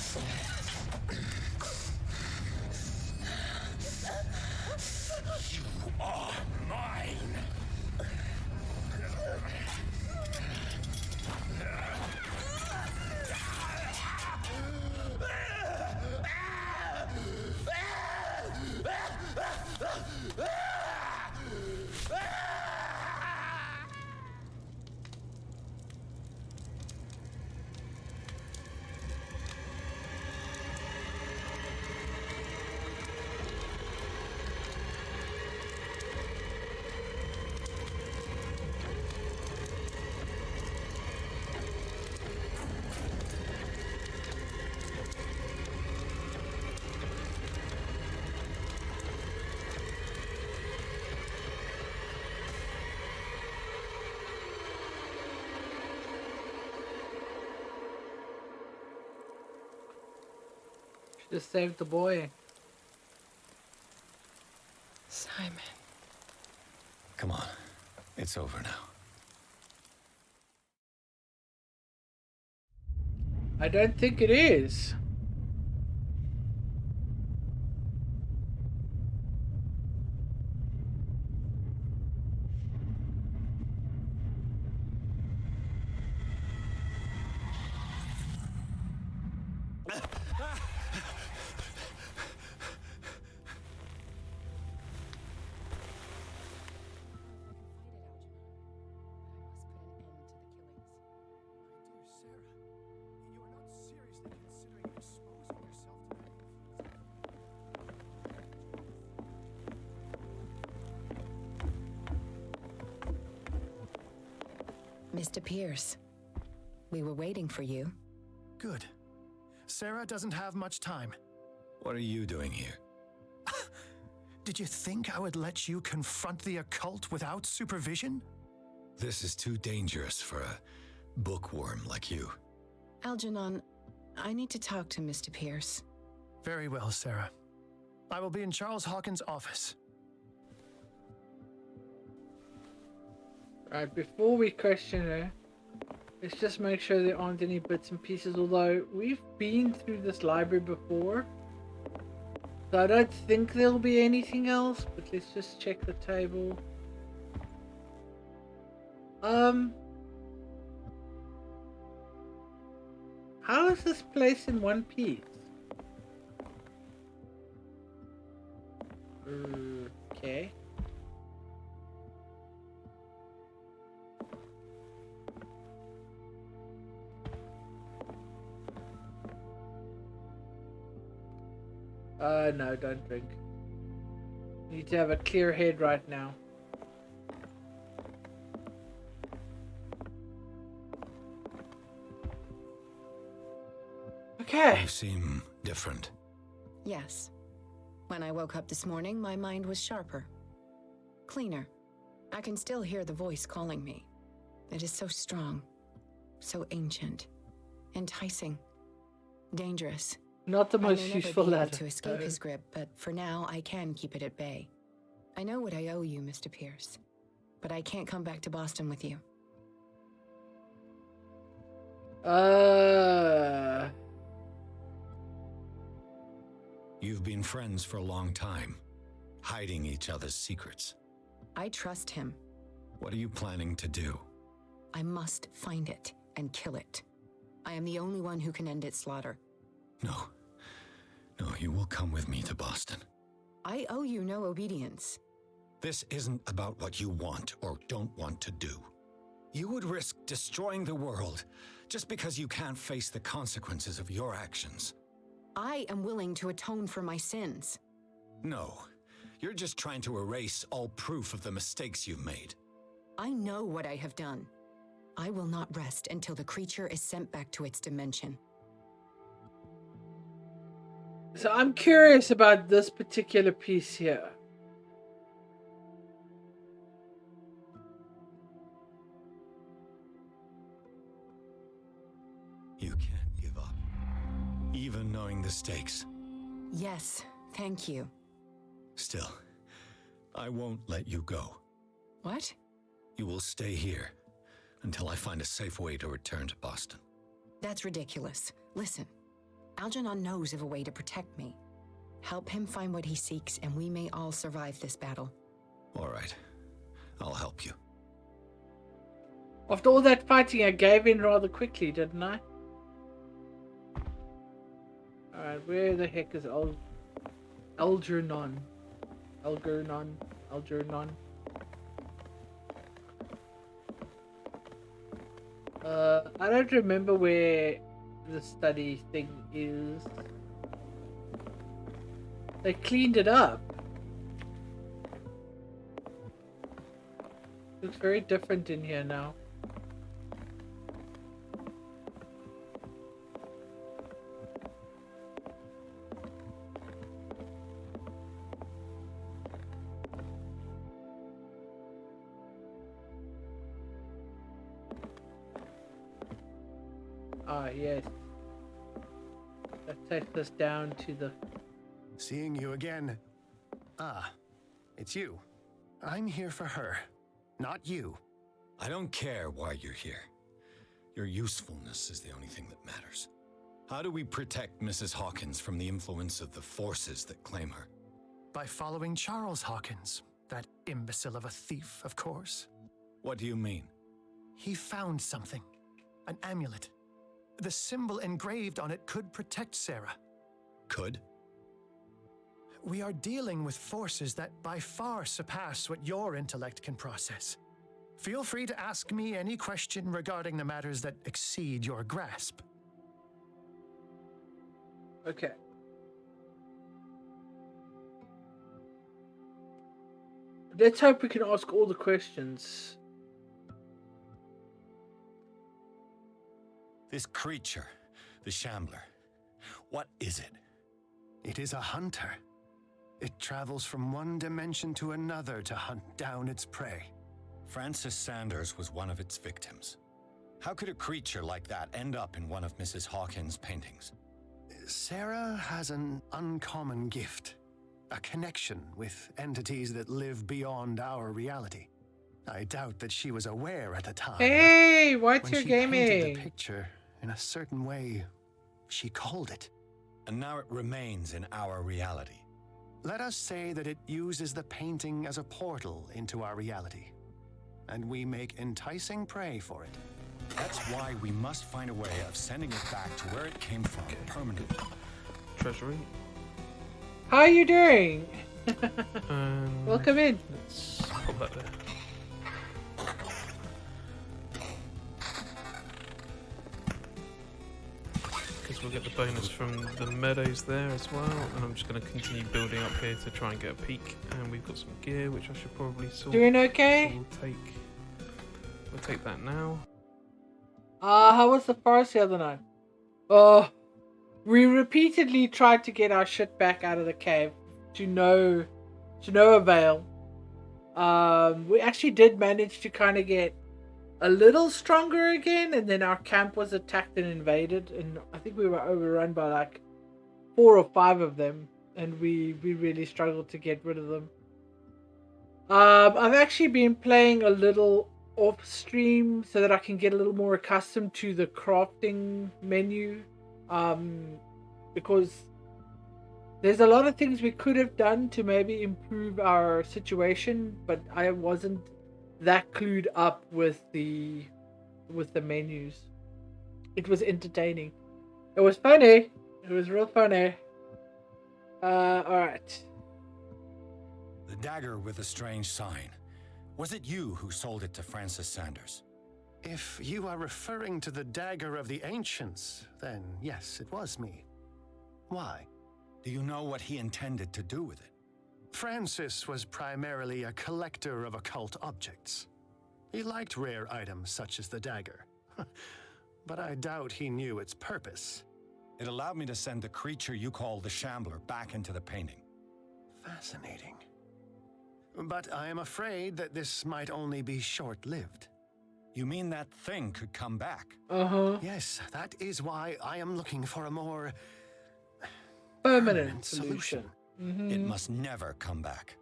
F: You are mine.
A: Just saved the boy.
G: Simon.
B: Come on. It's over now.
A: I don't think it is.
G: Mr. Pierce, we were waiting for you.
H: Good. Sarah doesn't have much time.
B: What are you doing here?
H: Did you think I would let you confront the occult without supervision?
B: This is too dangerous for a bookworm like you.
G: Algernon, I need to talk to Mr. Pierce.
H: Very well, Sarah. I will be in Charles Hawkins' office.
A: Alright, before we question her, let's just make sure there aren't any bits and pieces, although we've been through this library before. So I don't think there'll be anything else, but let's just check the table. How is this place in one piece? Okay. No, don't drink. You need to have a clear head right now. Okay.
B: You seem different.
G: Yes. When I woke up this morning, my mind was sharper. Cleaner. I can still hear the voice calling me. It is so strong. So ancient. Enticing. Dangerous.
A: Not the
G: I may
A: most
G: never
A: useful
G: be able
A: ladder.
G: to escape his grip, but for now, I can keep it at bay. I know what I owe you, Mr. Pierce. But I can't come back to Boston with you.
B: You've been friends for a long time, hiding each other's secrets.
G: I trust him.
B: What are you planning to do?
G: I must find it and kill it. I am the only one who can end its slaughter.
B: No, you will come with me to Boston.
G: I owe you no obedience.
B: This isn't about what you want or don't want to do. You would risk destroying the world just because you can't face the consequences of your actions.
G: I am willing to atone for my sins.
B: No, you're just trying to erase all proof of the mistakes you've made.
G: I know what I have done. I will not rest until the creature is sent back to its dimension.
A: So I'm curious about this particular piece here.
B: You can't give up, even knowing the stakes.
G: Yes, thank you.
B: Still, I won't let you go.
G: What?
B: You will stay here until I find a safe way to return to Boston.
G: That's ridiculous. Listen, Algernon knows of a way to protect me. Help him find what he seeks, and we may all survive this battle.
B: All right, I'll help you.
A: After all that fighting, I gave in rather quickly, didn't I? Alright, where the heck is Algernon? Algernon. I don't remember where the study thing is. They cleaned it up. Looks very different in here now. Ah, yes. That takes us down to the...
H: Seeing you again. Ah, it's you. I'm here for her, not you.
B: I don't care why you're here. Your usefulness is the only thing that matters. How do we protect Mrs. Hawkins from the influence of the forces that claim her?
H: By following Charles Hawkins, that imbecile of a thief, of course.
B: What do you mean?
H: He found something. An amulet. The symbol engraved on it could protect Sarah.
B: Could?
H: We are dealing with forces that by far surpass what your intellect can process. Feel free to ask me any question regarding the matters that exceed your grasp.
A: Okay. Let's hope we can ask all the questions.
B: This creature, the Shambler, what is it?
H: It is a hunter. It travels from one dimension to another to hunt down its prey.
B: Francis Sanders was one of its victims. How could a creature like that end up in one of Mrs. Hawkins' paintings?
H: Sarah has an uncommon gift. A connection with entities that live beyond our reality. I doubt that she was aware at the time.
A: Hey, what's
H: when
A: your
H: she painted
A: gaming?
H: the picture in a certain way, she called it.
B: And now it remains in our reality.
H: Let us say that it uses the painting as a portal into our reality. And we make enticing prey for it.
B: That's why we must find a way of sending it back to where it came from permanently.
I: Treasury.
A: How are you doing? Welcome in.
I: Let's put that there. Because we'll get the bonus from the meadows there as well. And I'm just going to continue building up here to try and get a peek. And we've got some gear, which I should probably sort.
A: Doing okay?
I: So we'll take that now.
A: How was the forest the other night? Oh, we repeatedly tried to get our shit back out of the cave to no avail. We actually did manage to kind of get a little stronger again, and then our camp was attacked and invaded, and I think we were overrun by like 4 or 5 of them, and we really struggled to get rid of them. I've actually been playing a little off stream so that I can get a little more accustomed to the crafting menu, because there's a lot of things we could have done to maybe improve our situation, but I wasn't that clued up with the menus. It was entertaining. It was funny. It was real funny. Alright.
B: The dagger with the strange sign. Was it you who sold it to Francis Sanders?
H: If you are referring to the dagger of the ancients, then yes, it was me. Why?
B: Do you know what he intended to do with it?
H: Francis was primarily a collector of occult objects. He liked rare items such as the dagger, but I doubt he knew its purpose.
B: It allowed me to send the creature you call the Shambler back into the painting.
H: Fascinating. But I am afraid that this might only be short-lived.
B: You mean that thing could come back?
A: Uh-huh.
H: Yes, that is why I am looking for a more
A: Permanent solution. Mm-hmm.
B: It must never come back.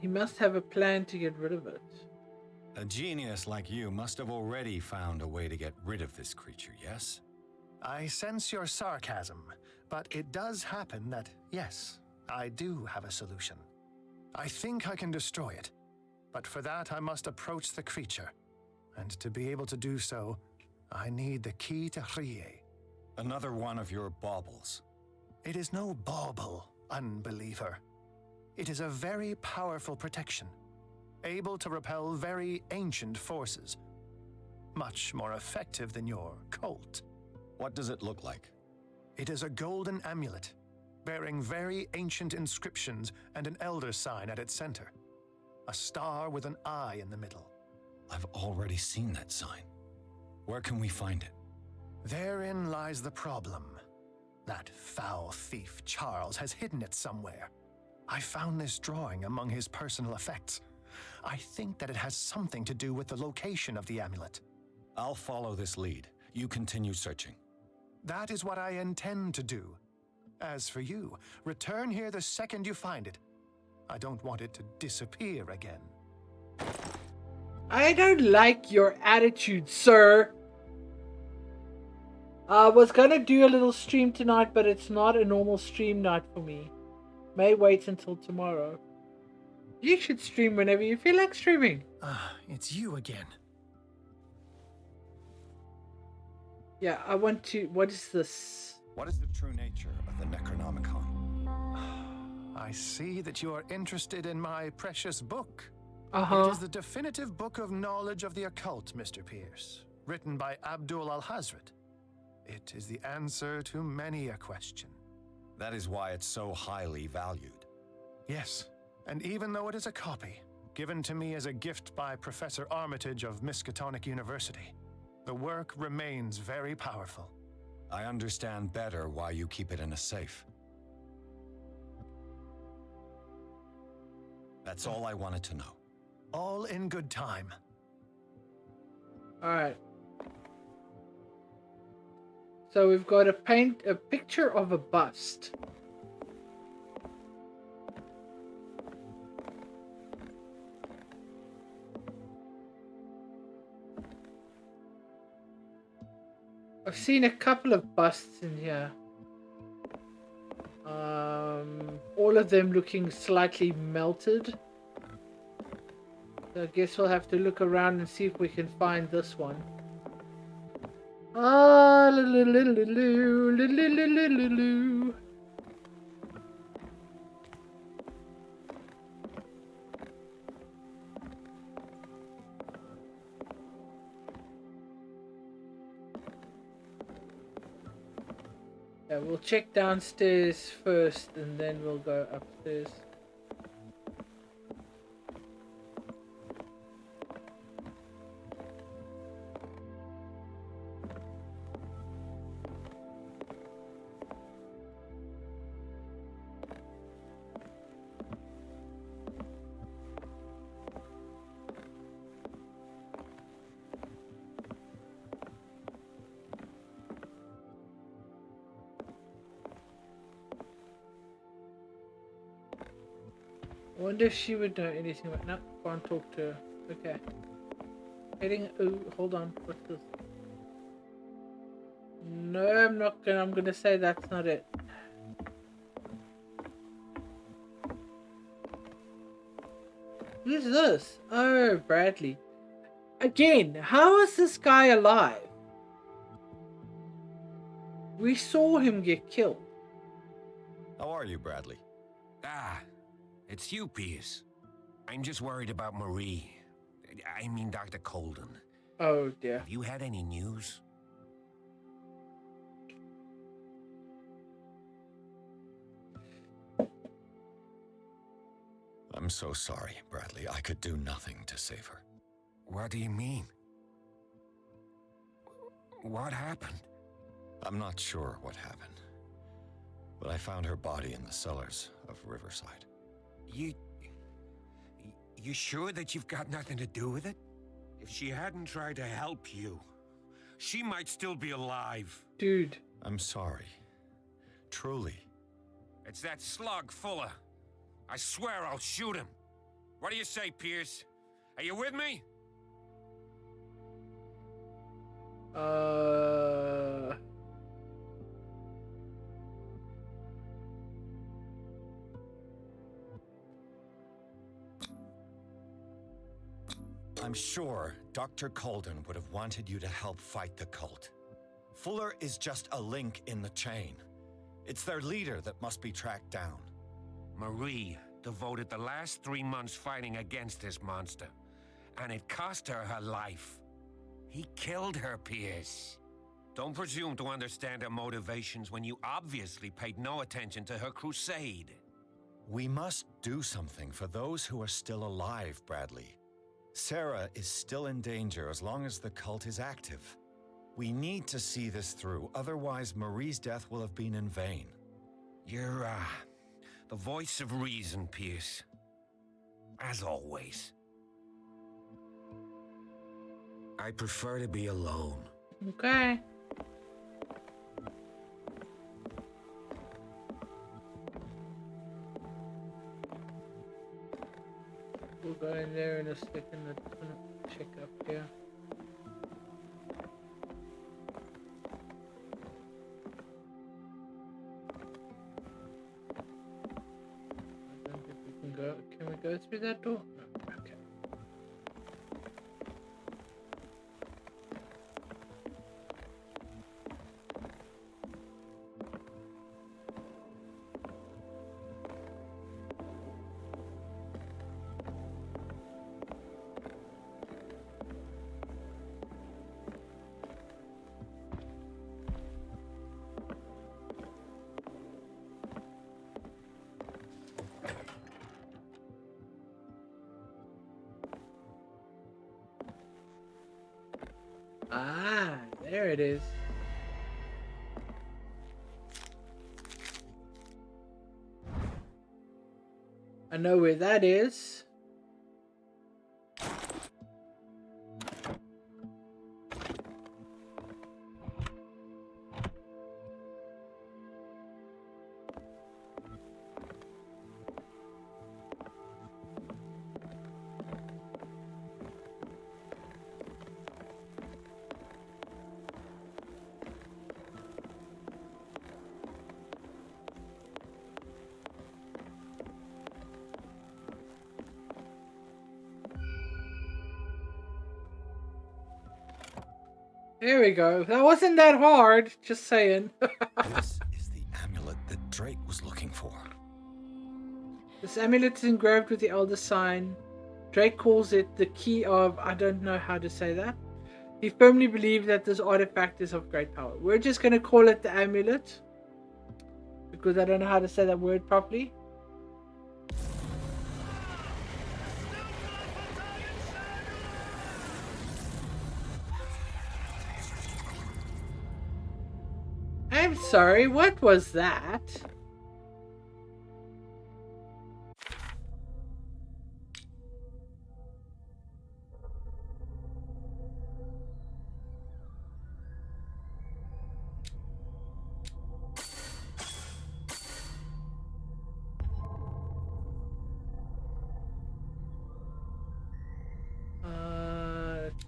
A: He must have a plan to get rid of it.
B: A genius like you must have already found a way to get rid of this creature, yes?
H: I sense your sarcasm, but it does happen that, yes, I do have a solution. I think I can destroy it, but for that I must approach the creature. And to be able to do so, I need the key to Rie.
B: Another one of your baubles.
H: It is no bauble, unbeliever. It is a very powerful protection, able to repel very ancient forces. Much more effective than your cult.
B: What does it look like?
H: It is a golden amulet, bearing very ancient inscriptions and an elder sign at its center. A star with an eye in the middle.
B: I've already seen that sign. Where can we find it?
H: Therein lies the problem. That foul thief Charles has hidden it somewhere. I found this drawing among his personal effects. I think that it has something to do with the location of the amulet.
B: I'll follow this lead. You continue searching.
H: That is what I intend to do. As for you, return here the second you find it. I don't want it to disappear again.
A: I don't like your attitude, sir. I was gonna do a little stream tonight, but it's not a normal stream night for me. May wait until tomorrow. You should stream whenever you feel like streaming.
H: It's you again.
A: Yeah, I want to... What is this?
B: What is the true nature of the Necronomicon?
H: I see that you are interested in my precious book.
A: Uh-huh.
H: It is the definitive book of knowledge of the occult, Mr. Pierce, written by Abdul al-Hazred. It is the answer to many a question.
B: That is why it's so highly valued.
H: Yes, and even though it is a copy, given to me as a gift by Professor Armitage of Miskatonic University. The work remains very powerful.
B: I understand better why you keep it in a safe. That's all I wanted to know.
H: All in good time.
A: Alright. So we've got to paint a picture of a bust. I've seen a couple of busts in here. All of them looking slightly melted. So I guess we'll have to look around and see if we can find this one. Ah, yeah, we'll check downstairs first and then we'll go upstairs. I wonder if she would know anything about. No, can't talk to her. Okay. Heading. Oh, hold on. What's this? No, I'm not gonna. I'm gonna say that's not it. Who's this? Oh, Bradley. Again, how is this guy alive? We saw him get killed.
B: How are you, Bradley?
F: Ah, it's you, Pierce. I'm just worried about Marie. I mean, Dr. Colden.
A: Oh, dear.
F: Have you had any news?
B: I'm so sorry, Bradley. I could do nothing to save her.
F: What do you mean? What happened?
B: I'm not sure what happened, but I found her body in the cellars of Riverside.
F: You sure that you've got nothing to do with it? If she hadn't tried to help you, she might still be alive.
A: Dude.
B: I'm sorry. Truly.
F: It's that slug, Fuller. I swear I'll shoot him. What do you say, Pierce? Are you with me?
B: I'm sure Dr. Colden would have wanted you to help fight the cult. Fuller is just a link in the chain. It's their leader that must be tracked down.
F: Marie devoted the last 3 months fighting against this monster, and it cost her her life. He killed her, Pierce. Don't presume to understand her motivations when you obviously paid no attention to her crusade.
B: We must do something for those who are still alive, Bradley. Sarah is still in danger as long as the cult is active. We need to see this through, otherwise Marie's death will have been in vain.
F: You're, the voice of reason, Pierce. As always. I prefer to be alone.
A: Okay. We'll go in there in a second. I'm gonna check up here. I don't think we can go. Can we go through that door? No. Okay. Ah, there it is. I know where that is. There we go. That wasn't that hard. Just saying.
B: This is the amulet that Drake was looking for.
A: This amulet is engraved with the Elder Sign. Drake calls it the key of... I don't know how to say that. He firmly believes that this artifact is of great power. We're just going to call it the amulet. Because I don't know how to say that word properly. I'm sorry, what was that?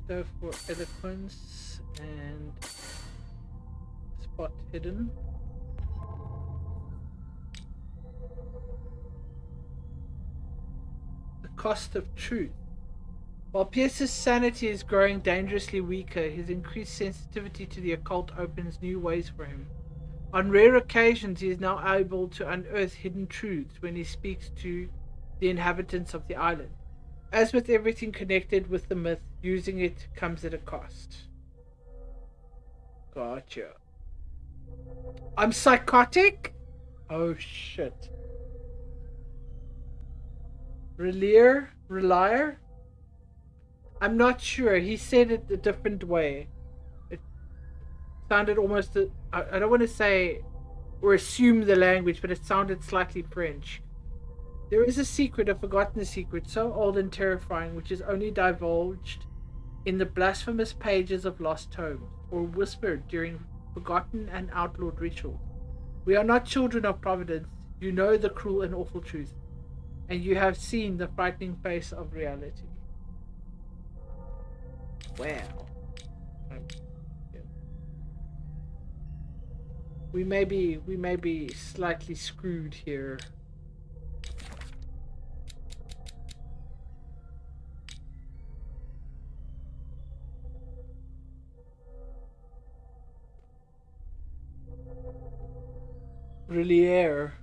A: Go for eloquence and spot hidden. The cost of truth. While Pierce's sanity is growing dangerously weaker, his increased sensitivity to the occult opens new ways for him. On rare occasions, he is now able to unearth hidden truths when he speaks to the inhabitants of the island. As with everything connected with the myth, using it comes at a cost. Gotcha. I'm psychotic? Oh shit. Relier? I'm not sure. He said it a different way. It sounded almost... I don't want to say or assume the language, but it sounded slightly French. There is a secret, a forgotten secret, so old and terrifying, which is only divulged in the blasphemous pages of lost tomes, or whispered during forgotten and outlawed rituals. We are not children of Providence. You know the cruel and awful truth, and you have seen the frightening face of reality. Well, we may be slightly screwed here. Relier.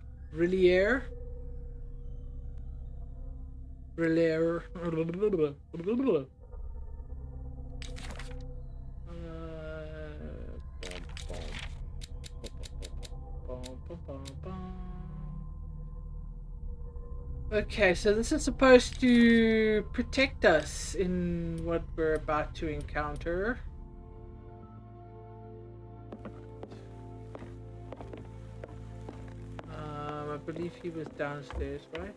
A: Okay, so this is supposed to protect us in what we're about to encounter. I believe he was downstairs, right?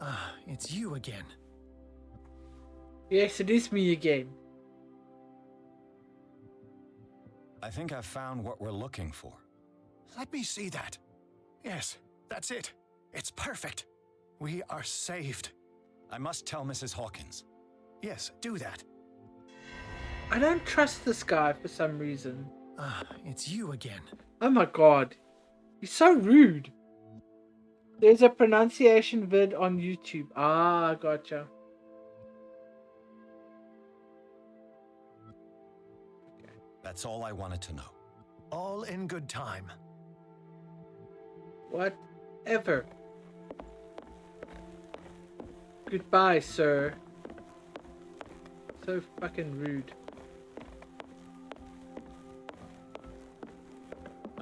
H: Ah, it's you again.
A: Yes, it is me again.
B: I think I've found what we're looking for.
H: Let me see that. Yes, that's it. It's perfect. We are saved.
B: I must tell Mrs. Hawkins.
H: Yes, do that.
A: I don't trust this guy for some reason.
H: Ah, it's you again.
A: Oh my god. He's so rude. There's a pronunciation vid on YouTube. Ah, gotcha.
B: That's all I wanted to know.
H: All in good time.
A: So fucking rude.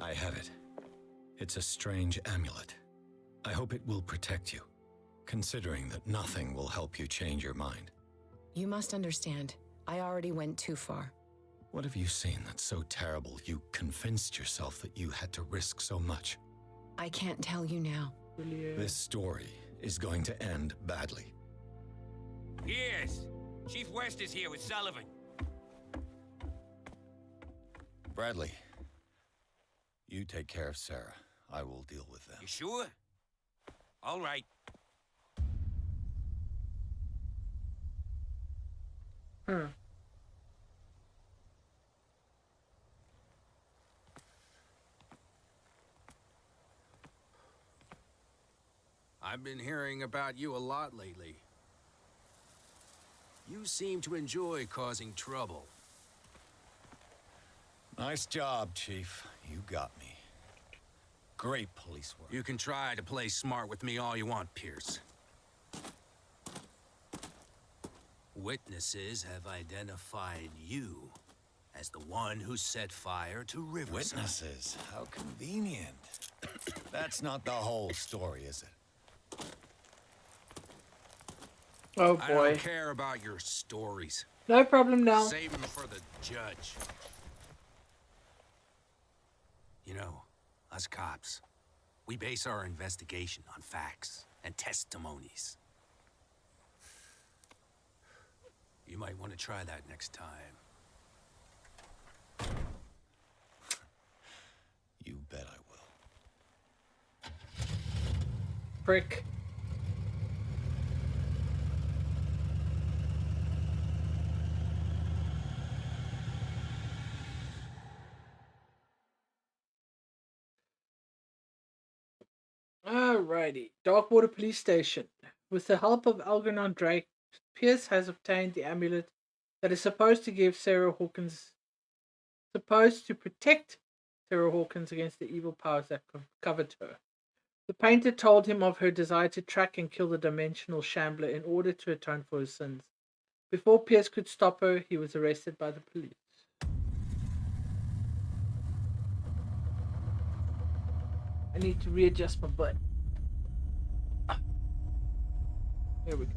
B: I have it. It's a strange amulet. I hope it will protect you, considering that nothing will help you change your mind.
G: You must understand, I already went too far.
B: What have you seen that's so terrible you convinced yourself that you had to risk so much?
G: I can't tell you now.
B: This story is going to end badly.
F: Yes. Chief West is here with Sullivan.
B: Bradley, you take care of Sarah. I will deal with them.
F: You sure? All right.
C: I've been hearing about you a lot lately. You seem to enjoy causing trouble.
B: Nice job, Chief. You got me. Great police work.
C: You can try to play smart with me all you want, Pierce. Witnesses have identified you as the one who set fire to Riverside.
B: Witnesses? How convenient. That's not the whole story, is it?
A: Oh
C: I
A: boy.
C: don't care about your stories.
A: No problem now.
C: Save them for the judge. You know, us cops, we base our investigation on facts and testimonies. You might want to try that next time.
B: You bet I will.
A: Prick. Alrighty. Darkwater Police Station. With the help of Algernon Drake, Pierce has obtained the amulet that is supposed to protect Sarah Hawkins against the evil powers that covered her. The painter told him of her desire to track and kill the dimensional shambler in order to atone for his sins. Before Pierce could stop her, he was arrested by the police. I need to readjust my butt. Here we go.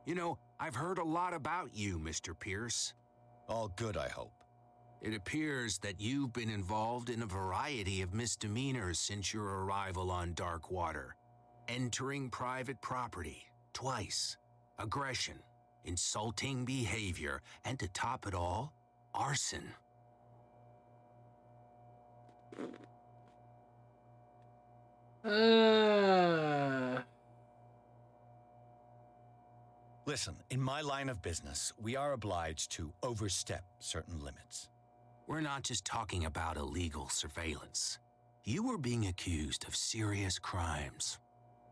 C: You know, I've heard a lot about you, Mr. Pierce.
B: All good, I hope.
C: It appears that you've been involved in a variety of misdemeanors since your arrival on Darkwater. Entering private property, twice. Aggression, insulting behavior, and to top it all, arson.
B: Listen, in my line of business, we are obliged to overstep certain limits.
C: We're not just talking about illegal surveillance. You were being accused of serious crimes.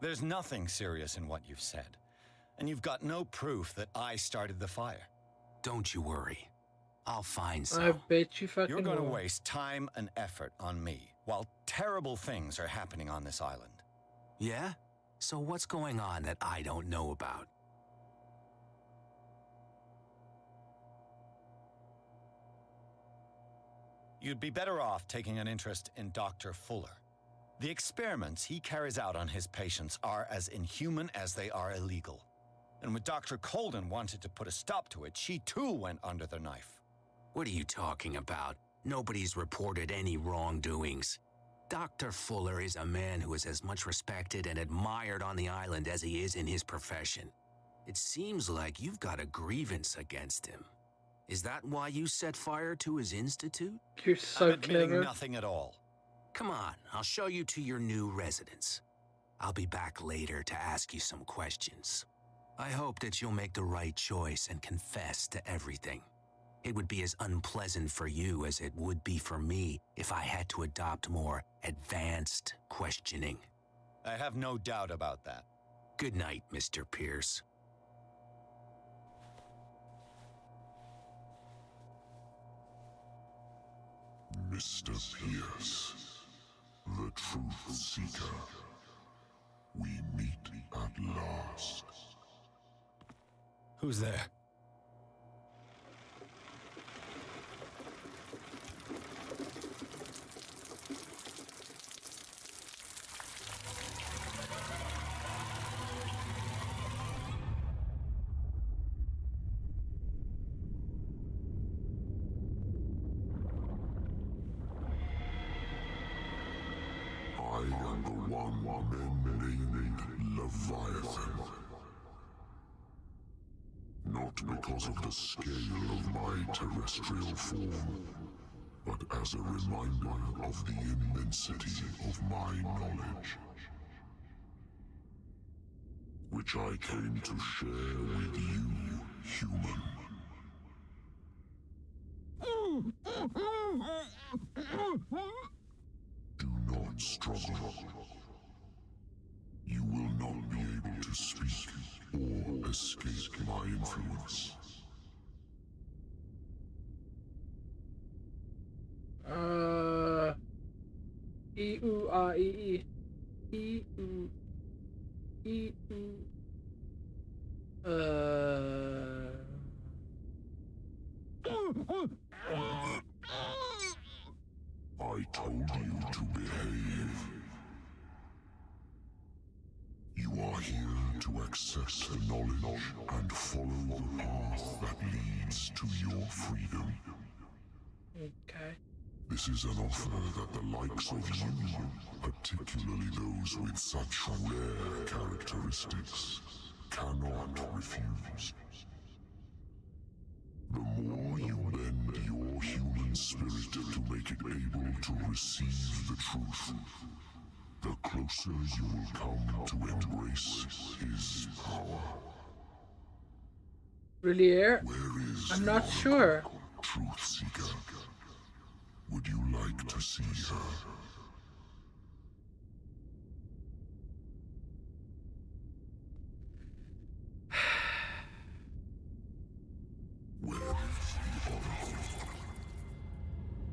B: There's nothing serious in what you've said, and you've got no proof that I started the fire.
C: Don't you worry. I'll find some.
A: I bet you fucking
B: You're going to
A: will.
B: waste time and effort on me, while terrible things are happening on this island.
C: Yeah? So what's going on that I don't know about?
B: You'd be better off taking an interest in Dr. Fuller. The experiments he carries out on his patients are as inhuman as they are illegal. And when Dr. Colden wanted to put a stop to it, she too went under the knife.
C: What are you talking about? Nobody's reported any wrongdoings. Dr. Fuller is a man who is as much respected and admired on the island as he is in his profession. It seems like you've got a grievance against him. Is that why you set fire to his institute?
A: You're so
B: I'm admitting
A: clever.
B: nothing at all.
C: Come on, I'll show you to your new residence. I'll be back later to ask you some questions. I hope that you'll make the right choice and confess to everything. It would be as unpleasant for you as it would be for me if I had to adopt more advanced questioning.
B: I have no doubt about that.
C: Good night, Mr. Pierce.
J: Mr. Pierce, the Truth Seeker. We meet at
B: Who's there?
J: I am the one men named Leviathan. Not because of the scale of my terrestrial form, but as a reminder of the immensity of my knowledge, which I came to share with you, human. Do not struggle. You will not be able to speak or escape my influence.
A: E-U-R-E-E. E-U. E-U.
J: I told you to behave. You are here to accept the knowledge and follow the path that leads to your freedom.
A: Okay.
J: This is an offer that the likes of you, particularly those with such rare characteristics, cannot refuse. The more you bend your human spirit to make it able to receive the truth, the closer you will come to embrace his power.
A: Really, Air?
J: Where is
A: I'm not
J: your
A: sure.
J: Truth Seeker? Would you like to see her? Where is the Oracle?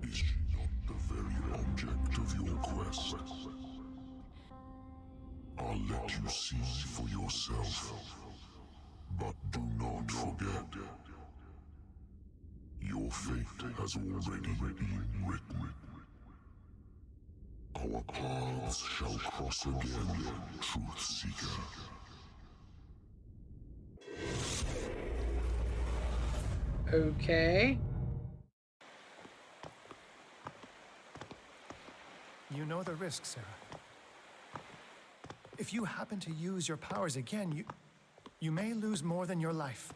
J: Is she not the very object of your quest? I'll let you see for yourself. But do not forget, your fate has already been written. Our paths shall cross again, Truth Seeker.
A: Okay.
H: You know the risk, Sarah. If you happen to use your powers again, you may lose more than your life.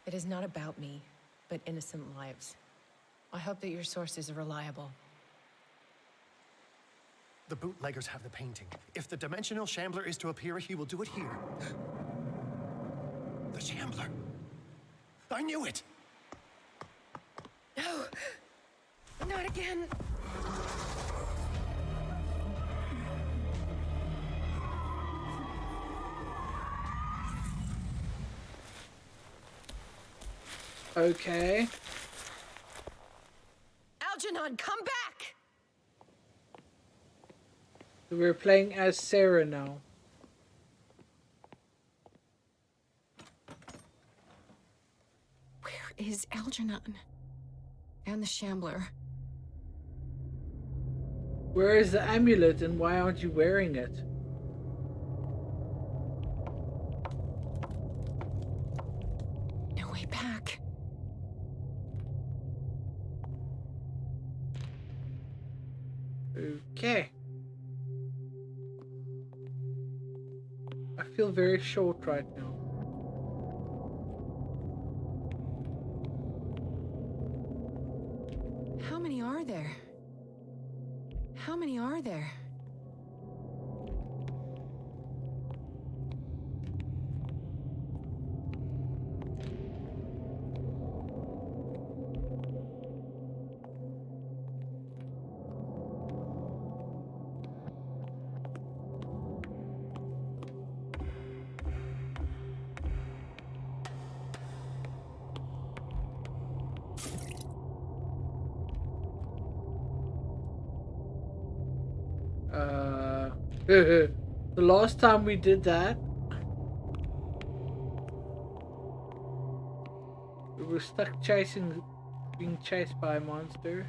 G: It is not about me, but innocent lives. I hope that your sources are reliable.
H: The bootleggers have the painting. If the dimensional shambler is to appear, he will do it here. The shambler! I knew it!
G: No! Not again!
A: Okay.
G: Algernon, come back!
A: So we're playing as Sarah now.
G: Where is Algernon? And the Shambler?
A: Where is the amulet and why aren't you wearing it?
G: No way back.
A: Okay. I feel very short right now.
G: How many are there? How many are there?
A: The last time we did that, we're stuck being chased by a monster.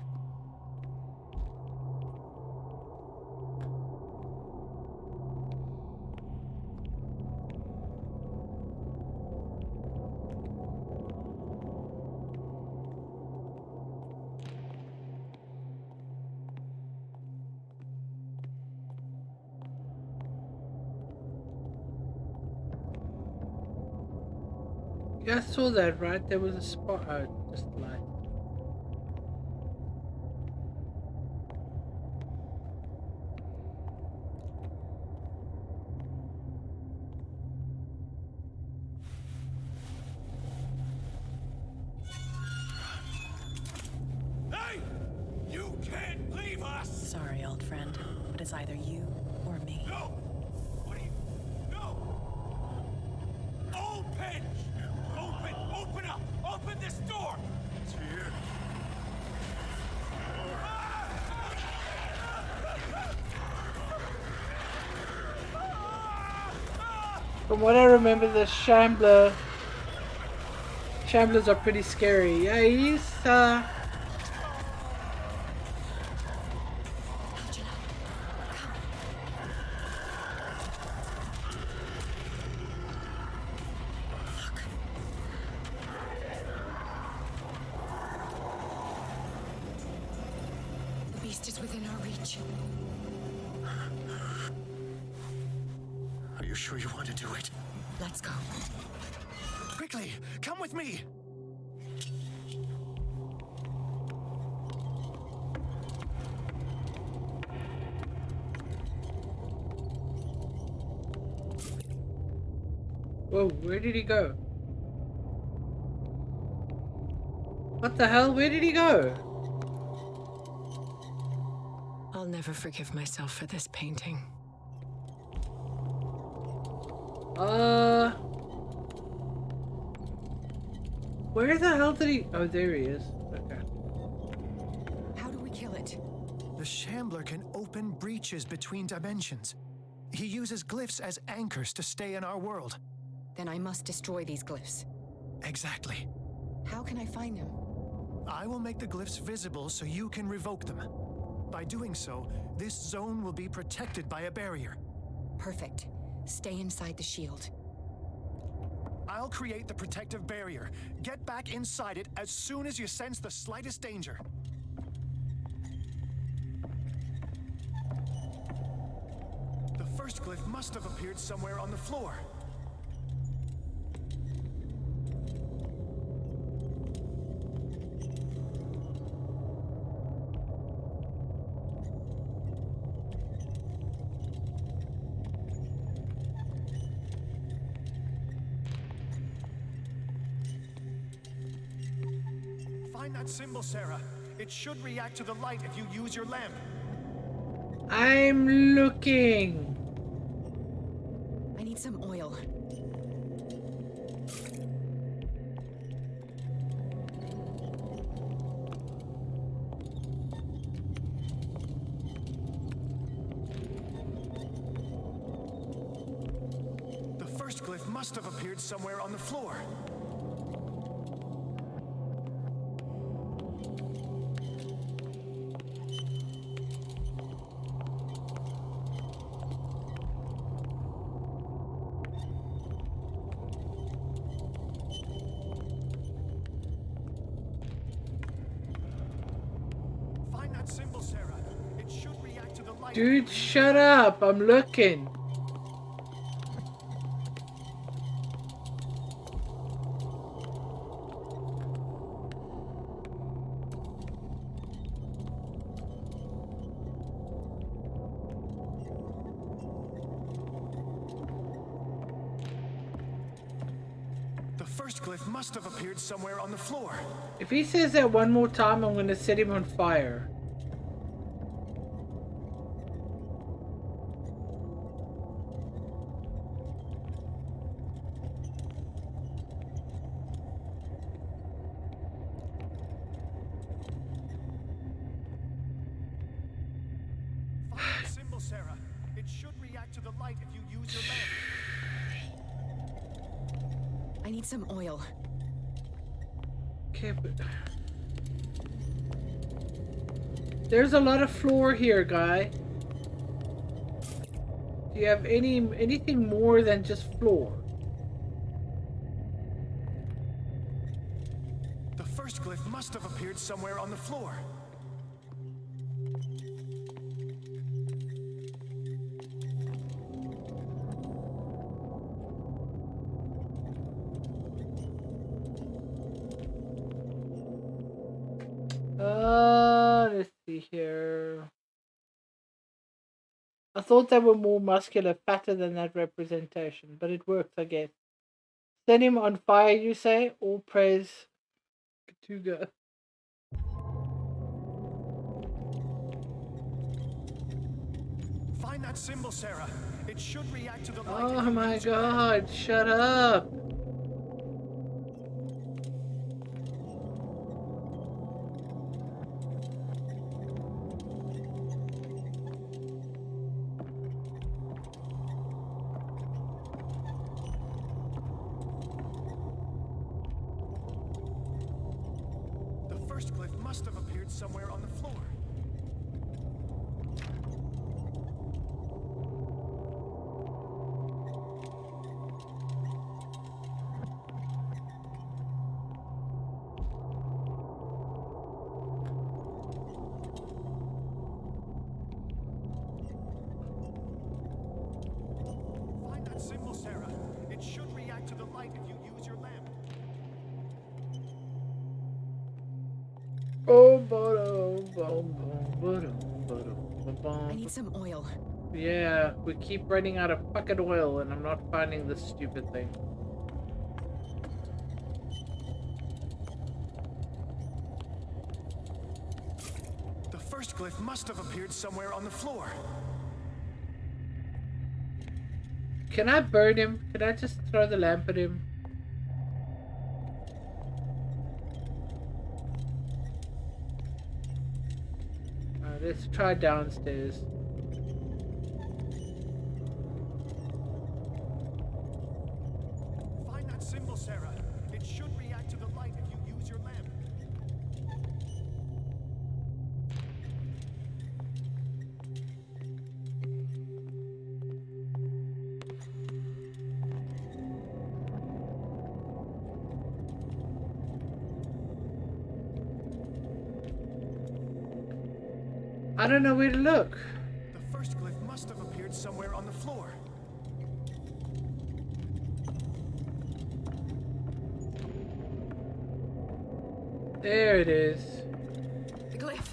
A: You guys saw that, right? There was a spot. Oh, just light.
F: Hey! You can't leave us!
K: Sorry, old friend, but it's either you or me.
F: No! What are you... No! Open! Open up! Open this door! It's here.
A: From what I remember, the Shamblers are pretty scary. Yeah, he's
G: The beast is within our reach.
H: Are you sure you want to do it?
G: Let's go.
H: Quickly, come with me!
A: Whoa, where did he go? What the hell? Where did he go?
G: I'll never forgive myself for this painting.
A: Where the hell did he... Oh, there he is. Okay.
G: How do we kill it?
H: The Shambler can open breaches between dimensions. He uses glyphs as anchors to stay in our world.
G: Then I must destroy these glyphs.
H: Exactly.
G: How can I find them?
H: I will make the glyphs visible so you can revoke them. By doing so, this zone will be protected by a barrier.
G: Perfect. Stay inside the shield.
H: I'll create the protective barrier. Get back inside it as soon as you sense the slightest danger. The first glyph must have appeared somewhere on the floor. Find that symbol, Sarah. It should react to the light if you use your lamp.
A: I'm looking.
G: I need some oil.
H: The first glyph must have appeared somewhere on the floor. Symbol, Sarah. It should react to the light.
A: Dude, shut up. I'm looking.
H: The first glyph must have appeared somewhere on the floor.
A: If he says that one more time, I'm going to set him on fire.
H: Symbol, Sarah. It should react to the light if you use your lamp.
G: I need some oil.
A: Okay, but there's a lot of floor here, guy. Do you have anything more than just floor?
H: The first glyph must have appeared somewhere on the floor.
A: Let's see here. I thought they were more muscular, fatter than that representation, but it works, I guess. Set him on fire, you say? All praise Cthulhu.
H: Find that symbol, Sarah. It should react to the light.
A: Oh my god, shut up.
H: The first glyph must have appeared somewhere on the floor. Find that symbol, Sarah. It should react to the light if you use your lamp.
G: I need some oil.
A: Yeah, we keep running out of fucking oil and I'm not finding this stupid thing.
H: The first glyph must have appeared somewhere on the floor.
A: Can I burn him? Can I just throw the lamp at him? Let's try downstairs.
H: Find that symbol, Sarah. It should react to the light if you use your lamp.
A: I don't know where to look.
H: The first glyph must have appeared somewhere on the floor.
A: There it is.
G: The glyph.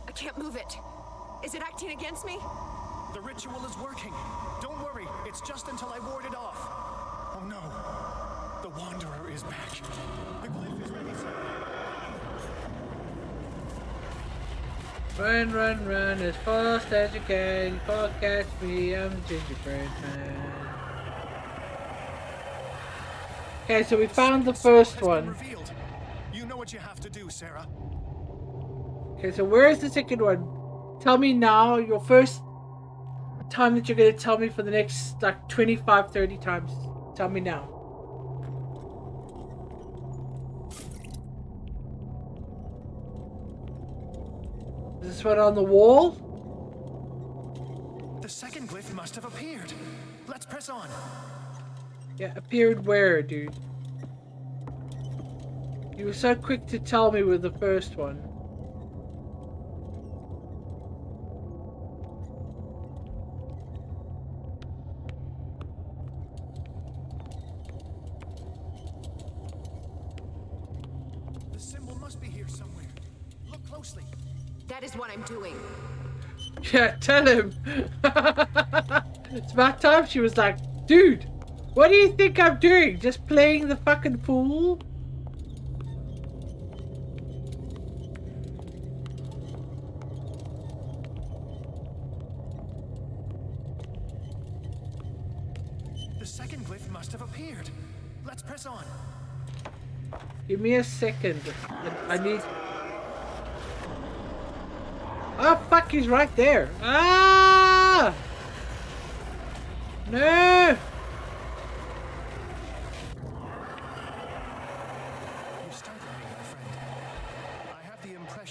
G: I can't move it. Is it acting against me?
H: The ritual is working. Don't worry, it's just until I ward it off. Oh no. The Wanderer is back. The glyph is ready, Sarah.
A: Run, run, run as fast as you can. You can't catch me, I'm the gingerbread man. Okay, so we found the first one.
H: Revealed. You know what you have to do, Sarah.
A: Okay, so where is the second one? Tell me now, your first time that you're going to tell me for the next, like, 25, 30 times. Tell me now. Is this one on the wall?
H: The second glyph must have appeared. Let's press on.
A: Yeah, appeared where, dude? You were so quick to tell me with the first one.
H: The symbol must be here somewhere. Look closely.
G: That is what I'm doing.
A: Yeah, tell him. It's about time she was like, dude, what do you think I'm doing? Just playing the fucking fool?
H: The second glyph must have appeared. Let's press on.
A: Give me a second. I need... Oh, fuck, he's right there. Ah! No!
H: You startled me when I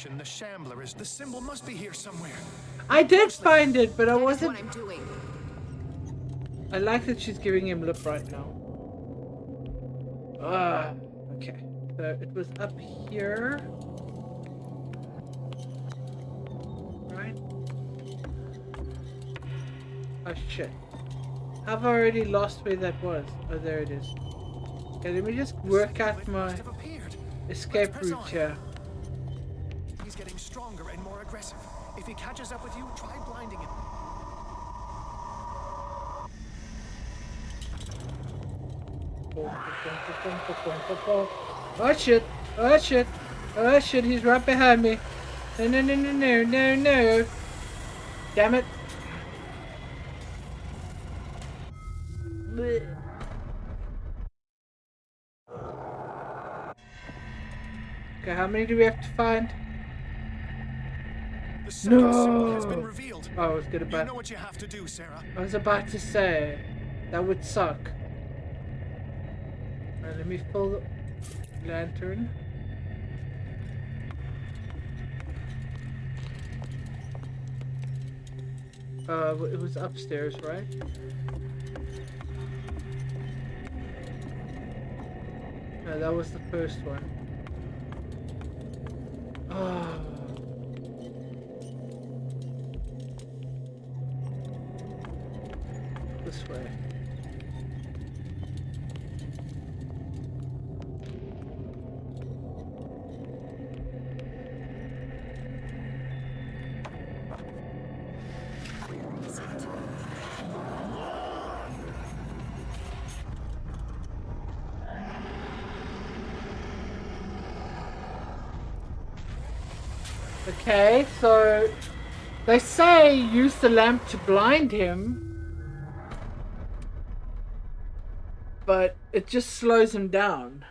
H: impression the shambler is. The symbol must be here somewhere.
A: I did find it, but I
G: That is
A: wasn't.
G: what I'm doing.
A: I like that she's giving him lip right now. Okay. So it was up here. Right? Oh shit. I've already lost where that was. Oh, there it is. Okay, let me just work out my escape route here.
H: He's getting stronger and more aggressive. If he catches up with you, try blinding him.
A: Oh shit! Oh shit! Oh shit! He's right behind me! No! No! No! No! No! No! No! Damn it! Blech. Okay, how many do we have to find?
H: The second symbol has been
A: No!
H: revealed.
A: Oh, I was gonna
H: You know what you have to do, Sarah.
A: I was about to say that would suck. Alright, let me fill the lantern. It was upstairs, right? No, that was the first one. Oh. This way. Okay, so they say use the lamp to blind him, but it just slows him down.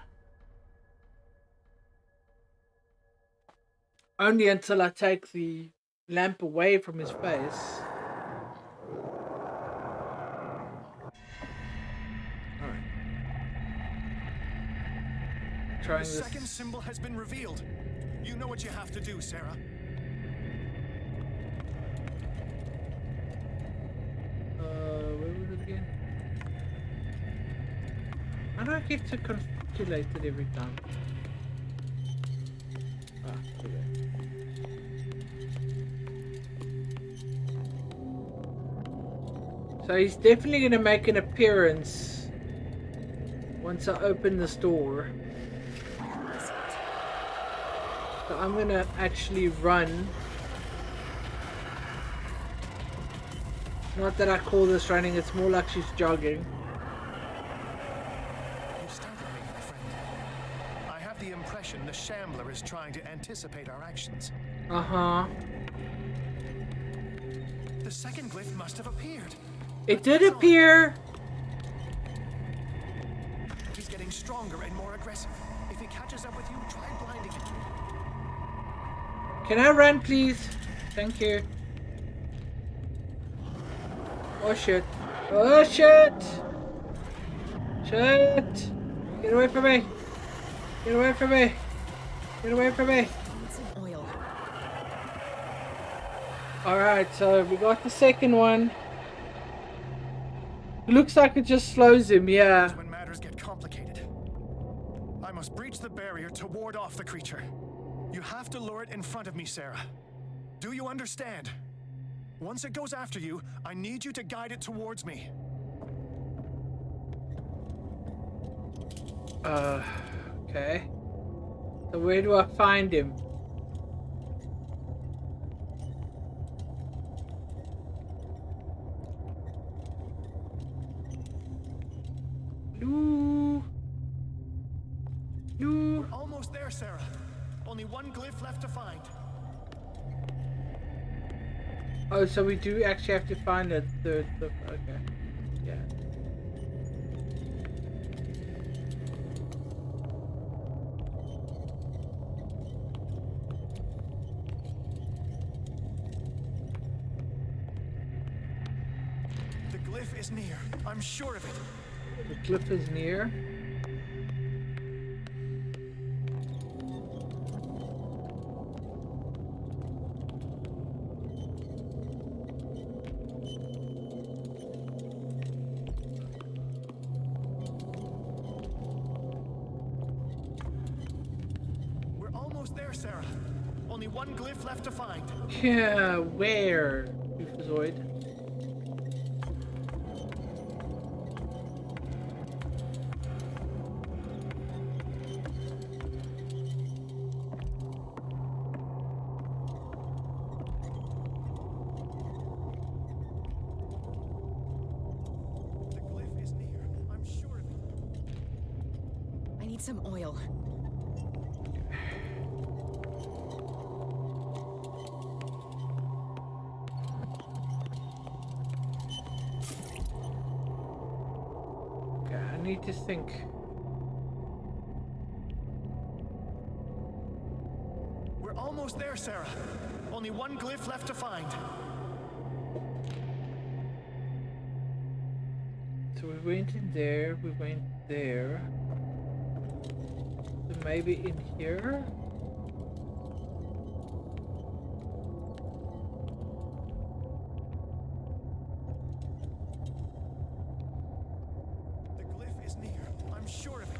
A: Only until I take the lamp away from his face. Alright. Trying
H: The
A: this.
H: second symbol has been revealed. You know what you have to do, Sarah.
A: Where was it again? How do I get to calculate it every time? Ah, okay. So he's definitely going to make an appearance once I open this door. So I'm going to actually run. Not that I call this running, it's more like she's jogging.
H: You startled me, my friend. I have the impression the shambler is trying to anticipate our actions.
A: Uh-huh.
H: The second glyph must have appeared.
A: It did appear.
H: He's getting stronger and more aggressive. If he catches up with you, try blinding him.
A: Can I run, please? Thank you. Oh shit. Oh shit! Shit! Get away from me! Get away from me! Get away from me!
K: Some oil.
A: Alright, so we got the second one. Looks like it just slows him, yeah.
H: When matters get complicated. I must breach the barrier to ward off the creature. You have to lure it in front of me, Sarah. Do you understand? Once it goes after you, I need you to guide it towards me.
A: Okay. So where do I find him? No. No.
H: We're almost there, Sarah. Only one glyph left to find.
A: Oh, so we do actually have to find a third. Okay. Yeah.
H: The glyph is near. I'm sure of it.
A: The cliff is near.
H: there, Sarah. Only one glyph left to find.
A: Yeah, where? Zoid.
H: The glyph is near. I'm sure of it.
G: I need some oil.
A: Okay, I need to think.
H: We're almost there, Sarah. Only one glyph left to find.
A: So we went in there, we went there. So maybe in here?
H: The glyph is near. I'm sure of it.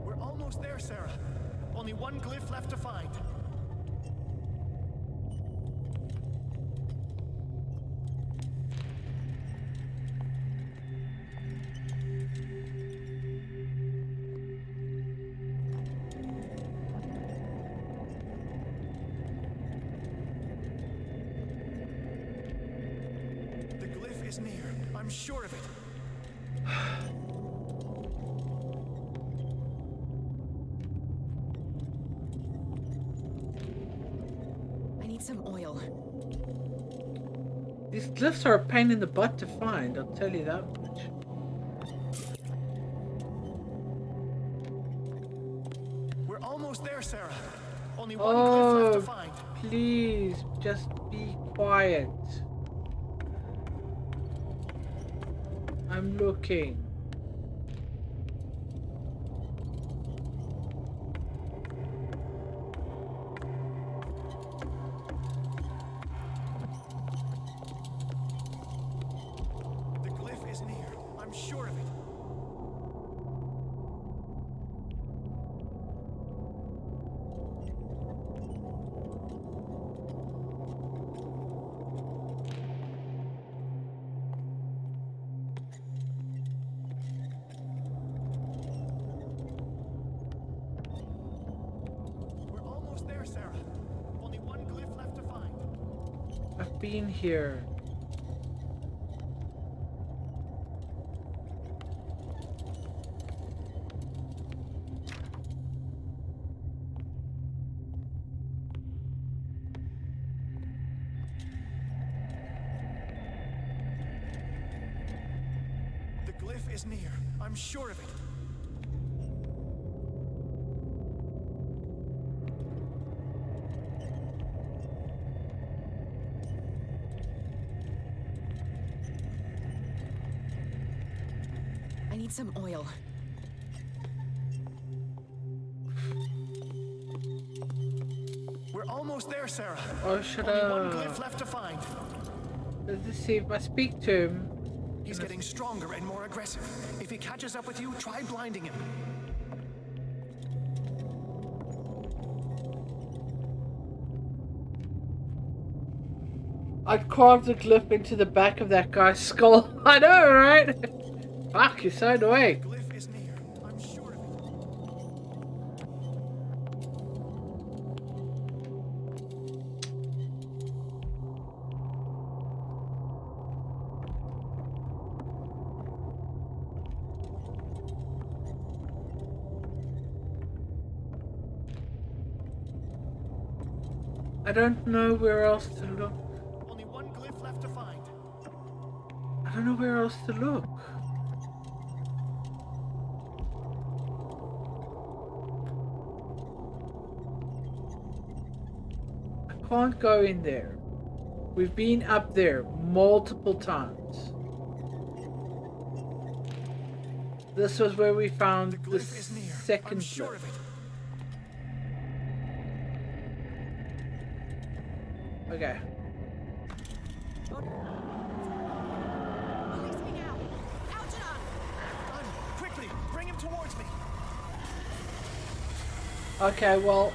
H: We're almost there, Sarah. Only one glyph left to find. The glyph is near. I'm sure of it.
G: I need some oil.
A: These glyphs are a pain in the butt to find, I'll tell you that much.
H: We're almost there, Sarah. Only one glyph left to
A: Oh,
H: find.
A: please, just be quiet. I'm looking.
H: The glyph is near. I'm sure of it. We're almost there, Sarah. Only one glyph left to find.
A: I've been here.
H: The glyph is near. I'm sure of it.
G: I need some oil.
H: We're almost there, Sarah.
A: Oh, shut
H: Only one
A: up.
H: glyph left to find.
A: Let's see if I speak to him.
H: He's getting stronger and more aggressive. If he catches up with you, try blinding him.
A: I'd carved a glyph into the back of that guy's skull. I know, right? Fuck, you're so annoying.
H: Glyph is near. I'm sure of it.
A: I don't know where else to look.
H: Only one glyph left to find.
A: I don't know where else to look. I can't go in there. We've been up there multiple times. This was where we found the
H: glyph is near.
A: second
H: I'm sure
A: glyph.
H: of it.
A: Okay.
K: Release me now! Algernon!
H: Done. Quickly, bring him towards me.
A: Okay, well...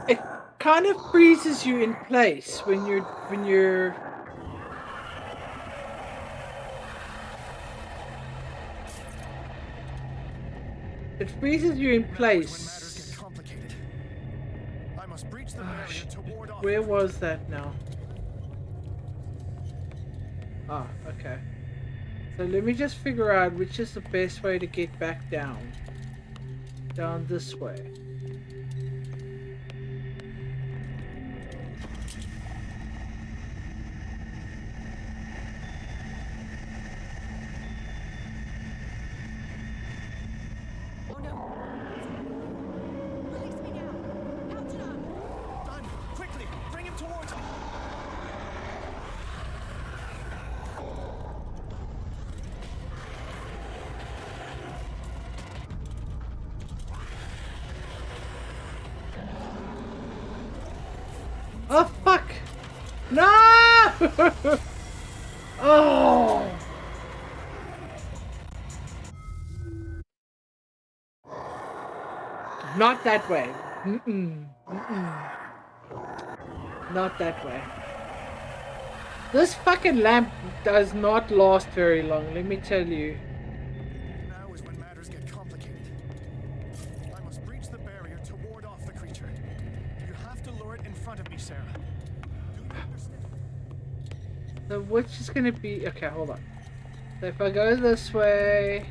A: It kind of freezes you in place when you're it freezes you in
H: When matters
A: place.
H: get complicated, I must breach the barrier to ward off.
A: Where was that now? Ah, okay. So let me just figure out which is the best way to get back down. Down this way.
K: Oh no! Release me now! Algernon!
H: Done. Quickly, bring him towards me.
A: Oh fuck! No! Oh! Not that way. Not that way. This fucking lamp does not last very long, let me tell you.
H: Now is when matters get complicated. I must breach the barrier to ward off the creature. You have to lure it in front of me, Sarah. Do you understand?
A: So which is gonna be... Okay, hold on. So if I go this way...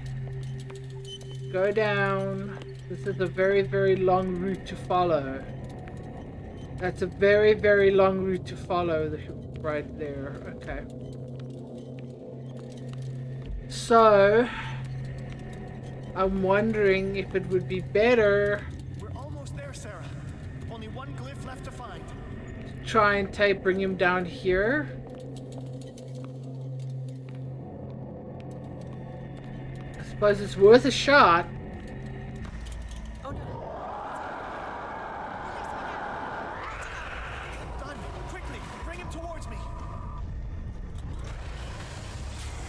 A: Go down... This is a very, very long route to follow. That's a very, very long route to follow right there. Okay. So... I'm wondering if it would be better...
H: We're almost there, Sarah. Only one glyph left to find.
A: Try and bring him down here. I suppose it's worth a shot.
K: Oh no!
H: Done. Quickly, bring him towards me.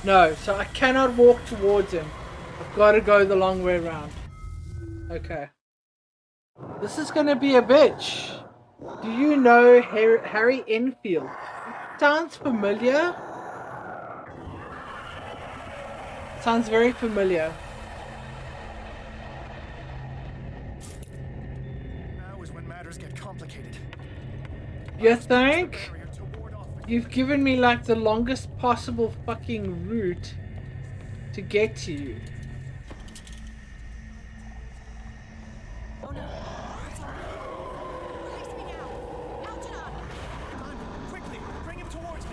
A: No, so I cannot walk towards him. I've got to go the long way around. Okay. This is gonna be a bitch. Do you know Harry Enfield? Sounds familiar. Sounds very familiar.
H: Now is when matters get complicated.
A: You think?
H: Barrier to ward off the
A: You've given me like the longest possible fucking route to get to you.
K: Oh no! Release me now! Algernon!
H: Done. Quickly, bring him towards me.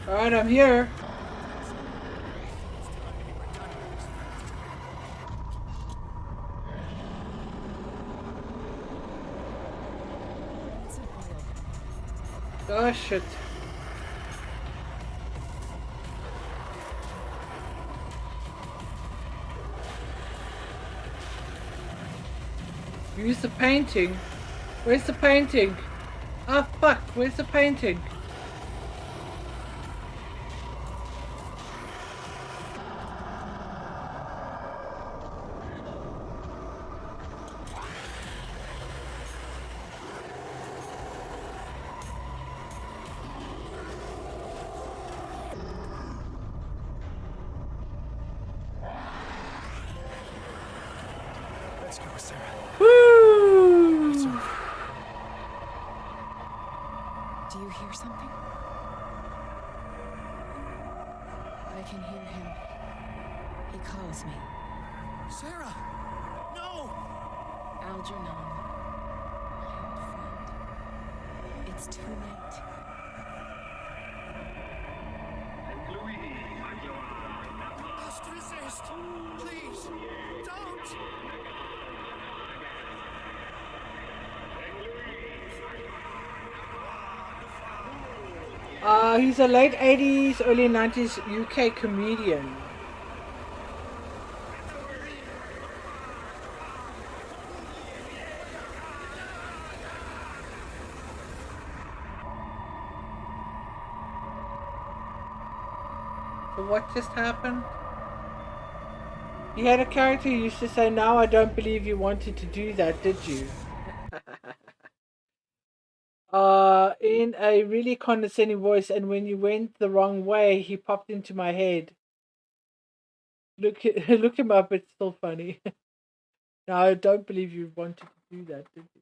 A: Alright, I'm here. Oh shit. Use the painting. Where's the painting? Ah fuck, where's the painting?
H: Let's go, Sarah.
A: Woo!
H: It's over.
G: you hear something? I can hear him. He calls me.
H: Sarah! No!
G: Algernon, my old friend. It's too late.
H: Must resist! Please! Don't!
A: He's a late 80s, early 90s UK comedian. So what just happened? You had a character who used to say, "Now I don't believe you wanted to do that, did you?" In a really condescending voice, and when you went the wrong way, he popped into my head. Look him up, it's still funny. No, I don't believe you wanted to do that, did you?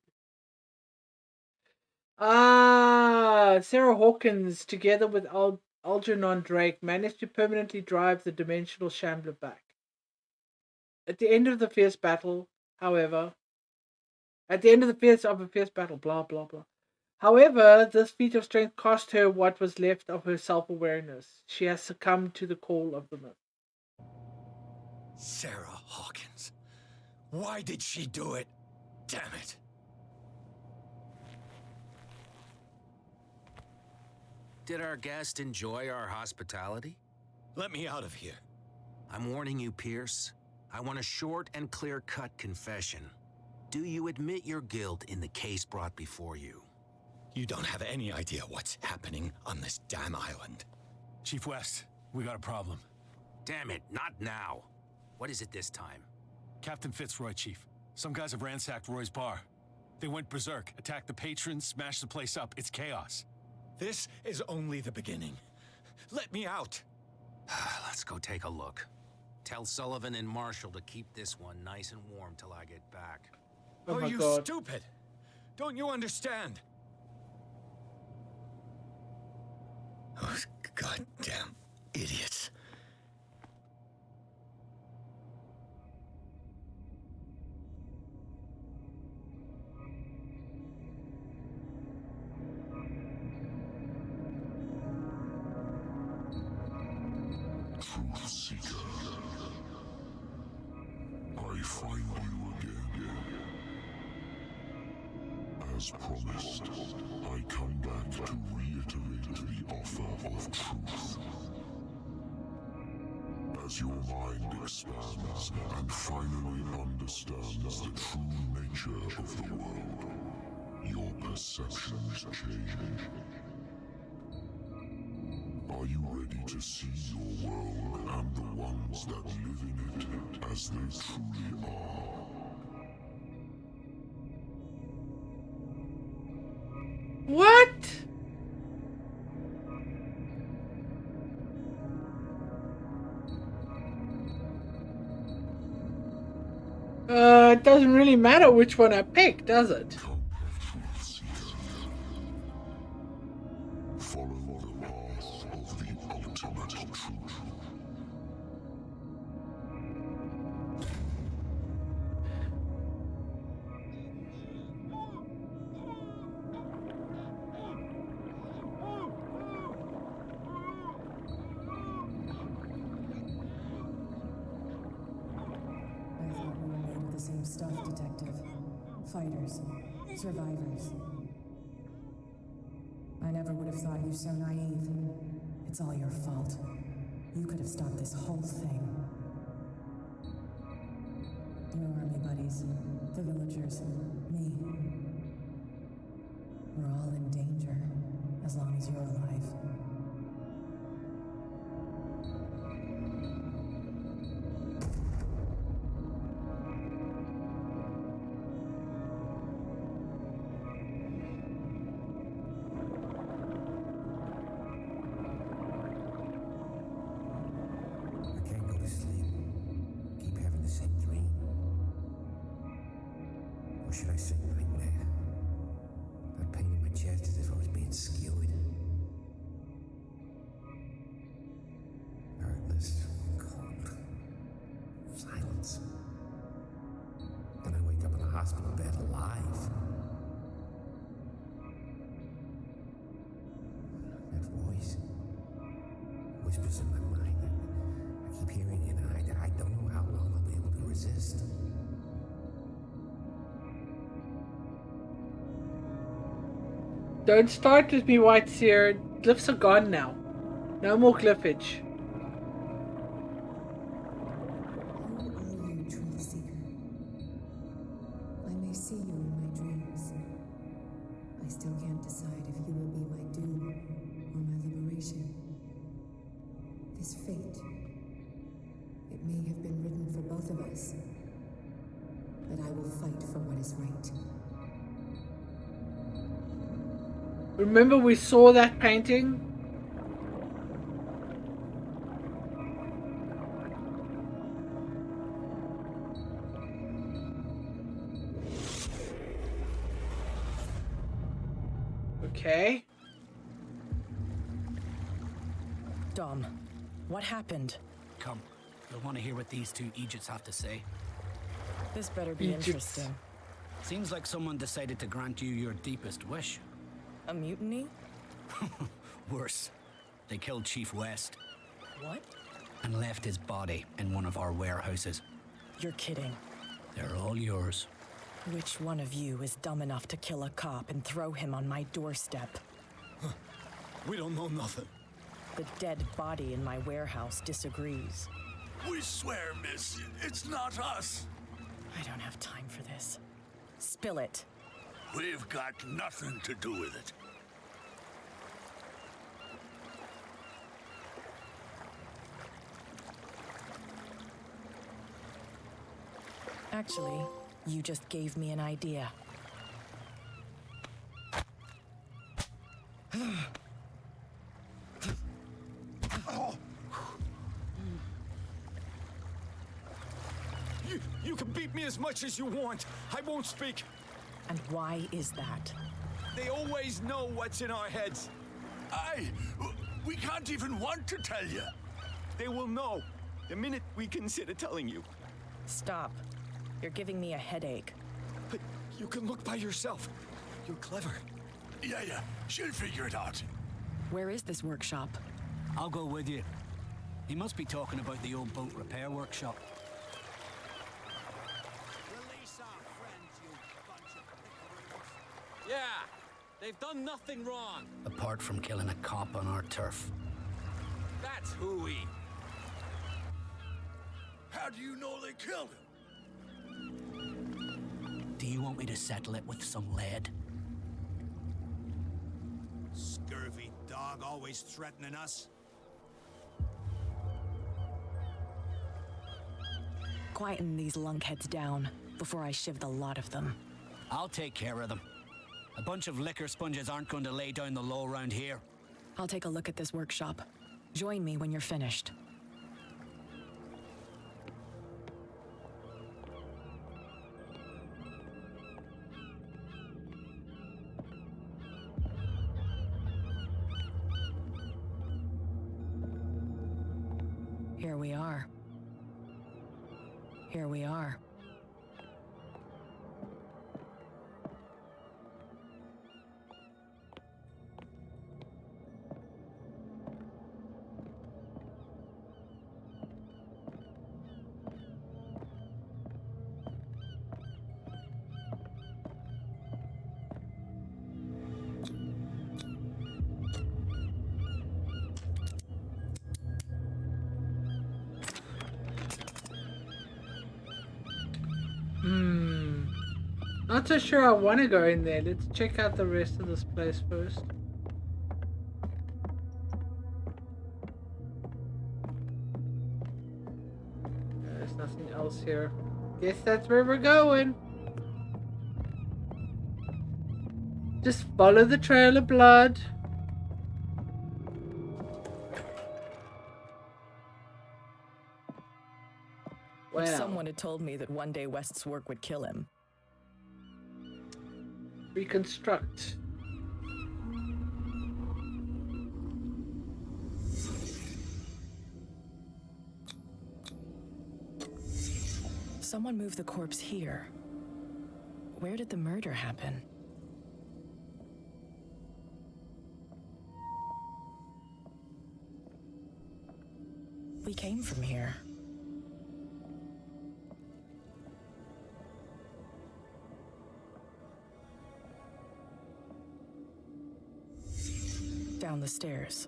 A: Sarah Hawkins, together with Algernon Drake, managed to permanently drive the dimensional shambler back. At the end of the fierce battle, however, blah blah blah. However, this feat of strength cost her what was left of her self-awareness. She has succumbed to the call of the myth.
F: Sarah Hawkins. Why did she do it? Damn it.
C: Did our guest enjoy our hospitality?
F: Let me out of here.
C: I'm warning you, Pierce. I want a short and clear-cut confession. Do you admit your guilt in the case brought before you?
F: You don't have any idea what's happening on this damn island.
D: Chief West, we got a problem.
C: Damn it, not now. What is it this time?
D: Captain Fitzroy, Chief. Some guys have ransacked Roy's bar. They went berserk, attacked the patrons, smashed the place up. It's chaos.
F: This is only the beginning. Let me out.
C: Let's go take a look. Tell Sullivan and Marshall to keep this one nice and warm till I get back.
A: Oh
F: Are
A: my
F: you
A: God.
F: stupid? Don't you understand? Those goddamn idiots.
J: Truth Seeker. I find you again. As promised, I come back to reiterate the offer of truth. As your mind expands and finally understands the true nature of the world, your perceptions change. Are you ready to see your world and the ones that live in it as they truly are?
A: What? It doesn't really matter which one I pick, does it?
J: Truth Seeker. Follow the path of the ultimate truth.
L: I thought we were made of the same stuff, Detective. Fighters. Survivors. I never would have thought you so naive. It's all your fault. You could have stopped this whole thing. Your army buddies, the villagers, me. We're all in danger, as long as you're alive.
M: I can't go to sleep. Keep having the same dream. Or should I say nightmare? That pain in my chest as if I was being skewered. hospital bed alive. That voice whispers in my mind. I keep hearing it, and I don't know how long I'll be able to resist.
A: Don't start with me, White Seer. Glyphs are gone now. No more glyphage.
L: Who are you, Truth Seeker? I may see you in my dreams. I still can't decide if you will be my doom or my liberation. This fate, it may have been written for both of us, but I will fight for what is right.
A: Remember we saw that painting? Okay.
N: Dom, what happened?
O: Come, you'll want to hear what these two Egypts have to say.
N: This better be interesting.
O: Seems like someone decided to grant you your deepest wish.
N: A mutiny?
O: Worse. They killed Chief West.
N: What?
O: And left his body in one of our warehouses.
N: You're kidding.
O: They're all yours.
N: Which one of you is dumb enough to kill a cop and throw him on my doorstep?
D: We don't know nothing.
N: The dead body in my warehouse disagrees.
F: We swear, miss, it's not us.
N: I don't have time for this. Spill it.
F: We've got nothing to do with it.
N: Actually, you just gave me an idea.
D: You can beat me as much as you want. I won't speak.
N: And why is that?
D: They always know what's in our heads.
F: We can't even want to tell you.
D: They will know the minute we consider telling you.
N: Stop. You're giving me a headache.
D: But you can look by yourself. You're clever.
F: Yeah, she'll figure it out.
N: Where is this workshop?
O: I'll go with you. He must be talking about the old boat repair workshop.
P: Release our friends, you bunch of pickaroos. Yeah, they've done nothing wrong.
O: Apart from killing a cop on our turf.
P: That's hooey.
F: How do you know they killed him?
O: Do you want me to settle it with some lead?
P: Scurvy dog always threatening us.
N: Quieten these lunkheads down before I shiv the lot of them.
O: I'll take care of them. A bunch of liquor sponges aren't going to lay down the law around here.
N: I'll take a look at this workshop. Join me when you're finished. Here we are. Here we are.
A: Not so sure I want to go in there. Let's check out the rest of this place first. There's nothing else here. Guess that's where we're going. Just follow the trail of blood.
N: If someone had told me that one day West's work would kill him.
A: Reconstruct.
N: Someone moved the corpse here. Where did the murder happen? We came from here. Down the stairs.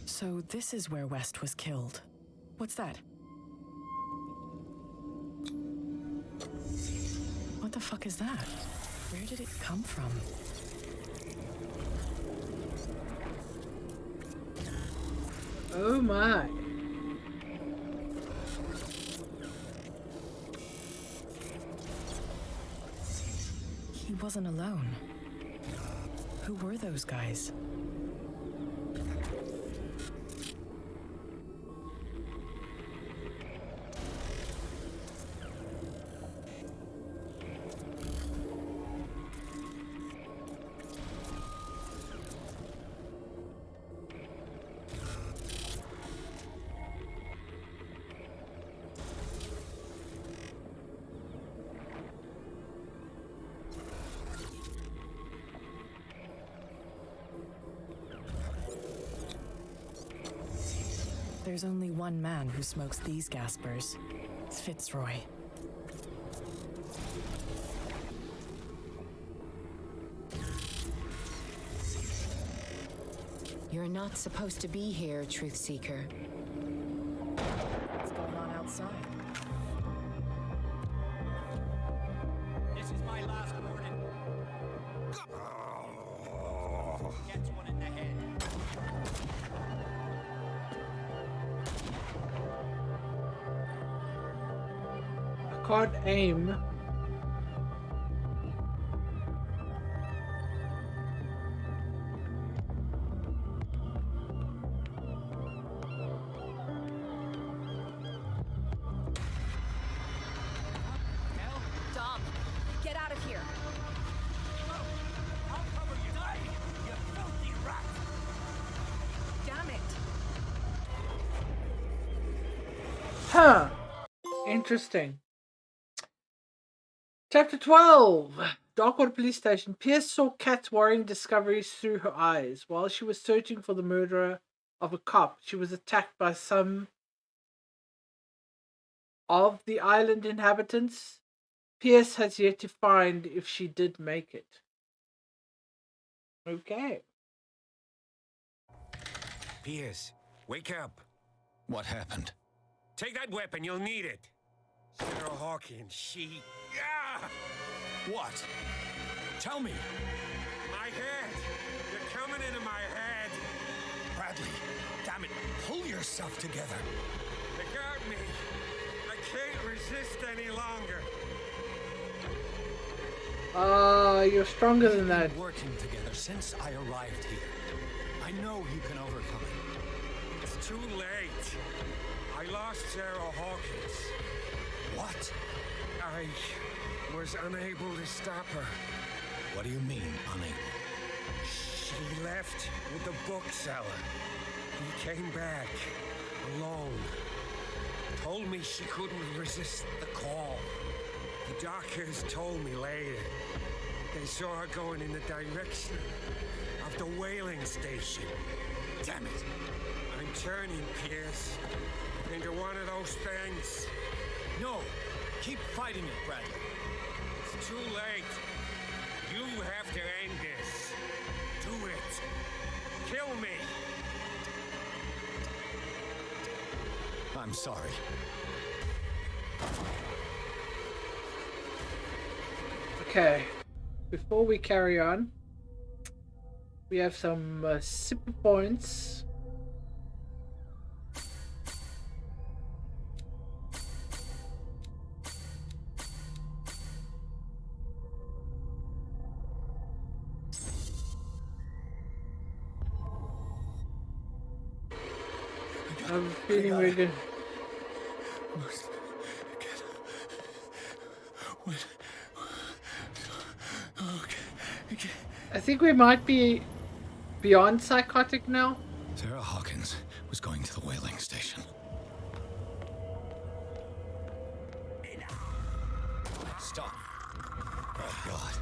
N: So this is where West was killed. What's that? What the fuck is that? Where did it come from?
A: Oh my.
N: He wasn't alone. Who were those guys? There's only one man who smokes these gaspers. Fitzroy.
G: You're not supposed to be here, Truth Seeker.
N: What's going on outside?
P: This is my last warning. Gets one in the head.
A: I can't aim.
K: Dom, get out of here.
P: I'll cover you. Die, you filthy rat.
K: Damn it.
A: Huh. Interesting. Chapter 12. Darkwater Police Station. Pierce saw Kat's worrying discoveries through her eyes. While she was searching for the murderer of a cop, she was attacked by some of the island inhabitants. Pierce has yet to find if she did make it. Okay.
F: Pierce, wake up.
B: What happened?
F: Take that weapon, you'll need it. Sarah Hawkins, she... Ah!
D: What? Tell me.
F: My head! You're coming into my head!
D: Bradley, damn it, pull yourself together.
F: They got me. I can't resist any longer.
A: You're stronger than that.
D: We've been working together since I arrived here. I know you can overcome it.
F: It's too late. I lost Sarah Hawkins.
D: What?
F: I was unable to stop her.
D: What do you mean, unable?
F: She left with the bookseller. He came back alone. Told me she couldn't resist the call. The doctors told me later that they saw her going in the direction of the whaling station.
D: Damn it.
F: I'm turning, Pierce, into one of those things.
D: No, keep fighting it, Bradley.
F: It's too late. You have to end this. Do it. Kill me.
D: I'm sorry.
A: Okay. Before we carry on, we have some super points. I'm feeling we're good. I think we might be beyond psychotic now.
B: Sarah Hawkins was going to the whaling station. Stop. Oh, God.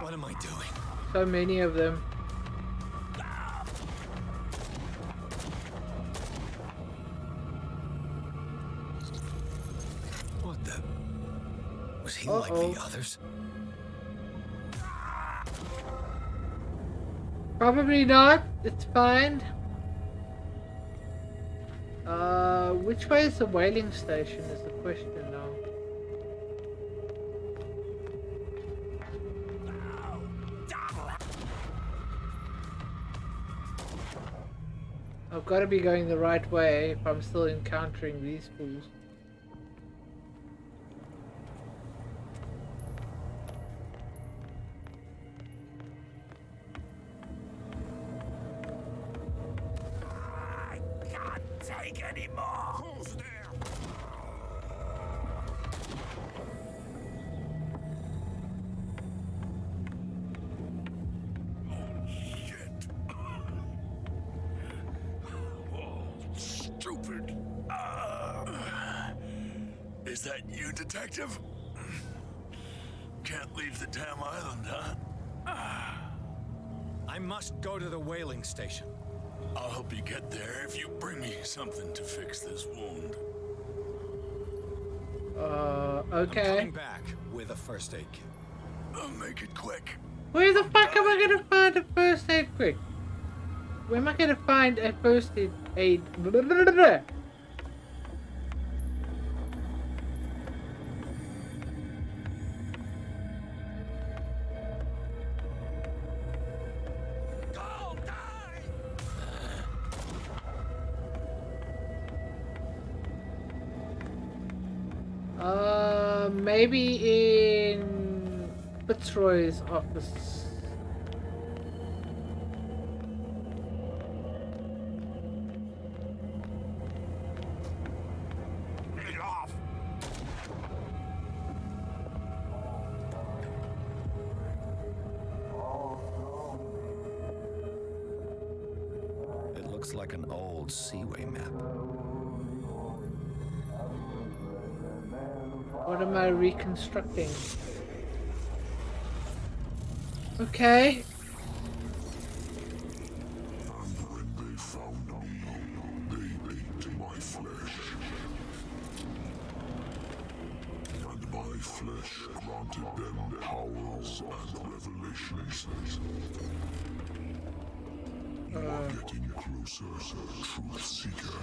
B: What am I doing?
A: So many of them.
B: What the? Was he like the others?
A: Probably not. It's fine. Which way is the whaling station is the question now. I've got to be going the right way if I'm still encountering these fools.
F: Take any more! Who's there? Oh, shit. Oh, stupid. Is that you, Detective? Can't leave the damn island, huh?
B: I must go to the whaling station.
F: I'll help you get there if you bring me something to fix this wound.
A: Okay.
B: I'm coming back with a first aid kit.
F: I'll make it quick.
A: Where the fuck am I gonna find a first aid quick? Where am I gonna find a first aid? Maybe in Fitzroy's office.
F: Get off!
B: It looks like an old Seaway map.
A: What am I reconstructing? Okay.
J: And when they found me, they ate my flesh. And my flesh granted them powers and revelations. You are getting closer, Truth Seeker.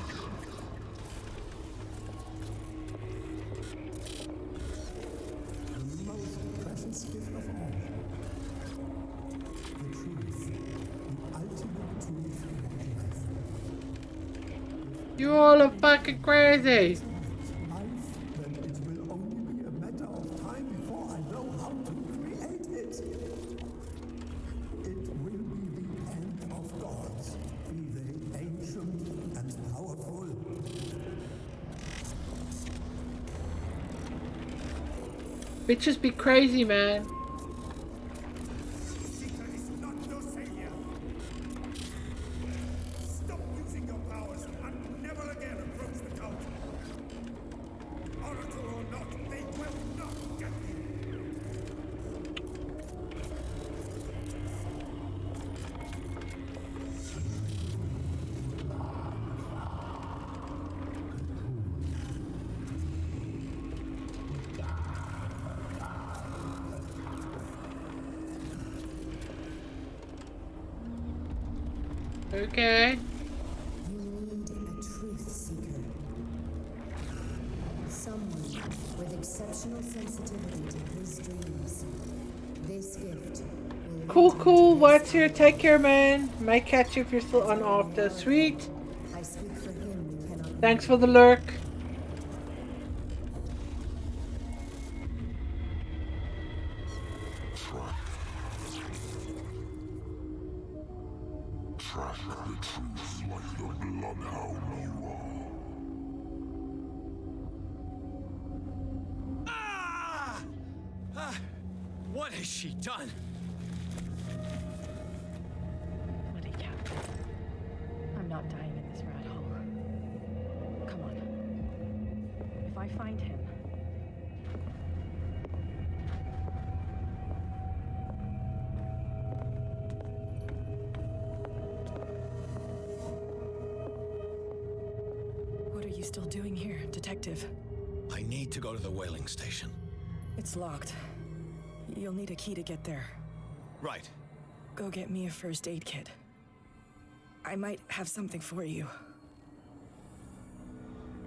M: The most precious gift of all. The truth. The ultimate truth of life.
A: You all are fucking crazy.
M: Life, then it will only be a matter of time before I know how to create it. It will be the end of gods, be they ancient and powerful.
A: Bitches be crazy, man.
F: Seeker is not your savior. Stop using your powers and never again approach the cult. Oracle or not, they will not get you.
A: Okay.
L: You need a truth seeker. Someone with exceptional sensitivity to his dreams. This gift will
A: Cool. What's here? Take care, man. Might catch you if you're still on after. Sweet.
L: I speak for him we cannot.
A: Thanks for the lurk.
J: Track the truth like the bloodhound you are.
O: What has she done?
N: Bloody cat. I'm not dying in this rat hole. Come on. If I find him... What are you still doing here, Detective?
B: I need to go to the whaling station.
N: It's locked. You'll need a key to get there.
B: Right.
N: Go get me a first aid kit. I might have something for you.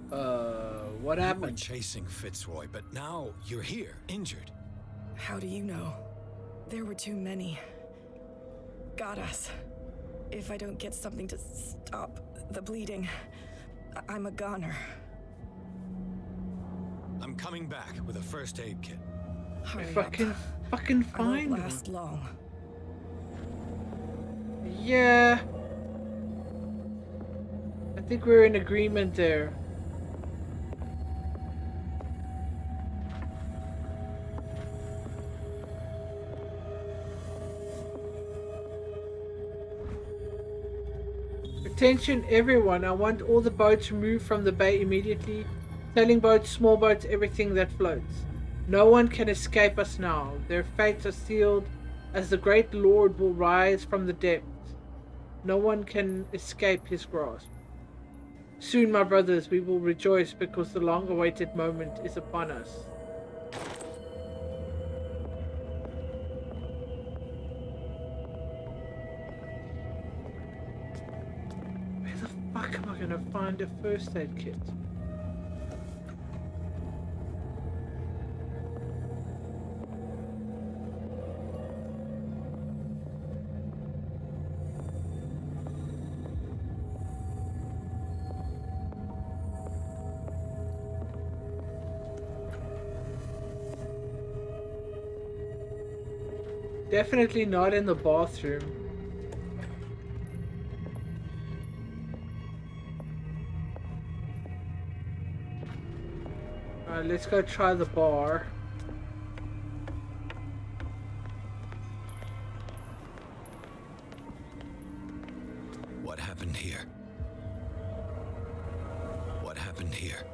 A: What
B: You were
A: happened?
B: chasing Fitzroy, but now you're here, injured.
N: How do you know? There were too many. Got us. If I don't get something to stop the bleeding, I'm a goner.
B: I'm coming back with a first aid kit.
N: Hurry
A: If I
N: up.
A: can fucking
N: I won't
A: find one.
N: last long.
A: Yeah. I think we're in agreement there. Attention everyone, I want all the boats removed from the bay immediately. Sailing boats, small boats, everything that floats. No one can escape us now. Their fates are sealed as the great Lord will rise from the depths. No one can escape his grasp. Soon, my brothers, we will rejoice because the long-awaited moment is upon us. Where the fuck am I gonna find a first aid kit? Definitely not in the bathroom. Alright, let's go try the bar.
B: What happened here? What happened here?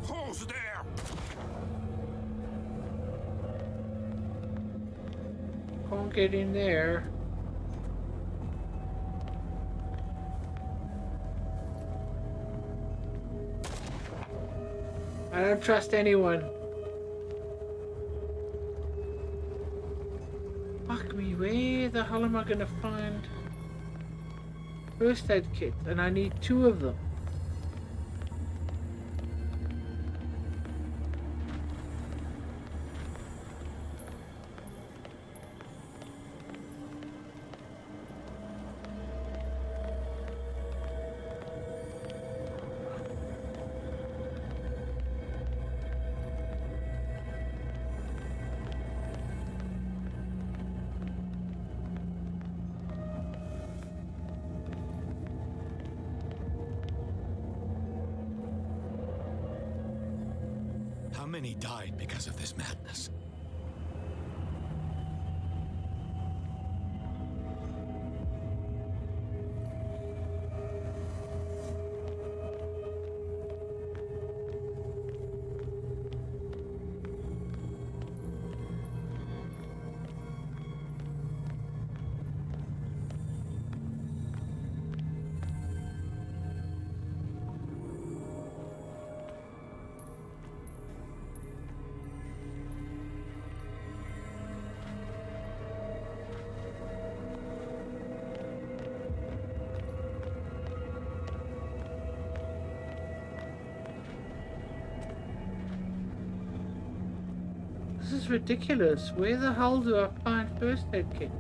F: Who's there?
A: Can't get in there. I don't trust anyone. Fuck me, where the hell am I gonna find first aid kit? And I need 2 of them.
B: How many died because of this madness?
A: This is ridiculous. Where the hell do I find first aid kit?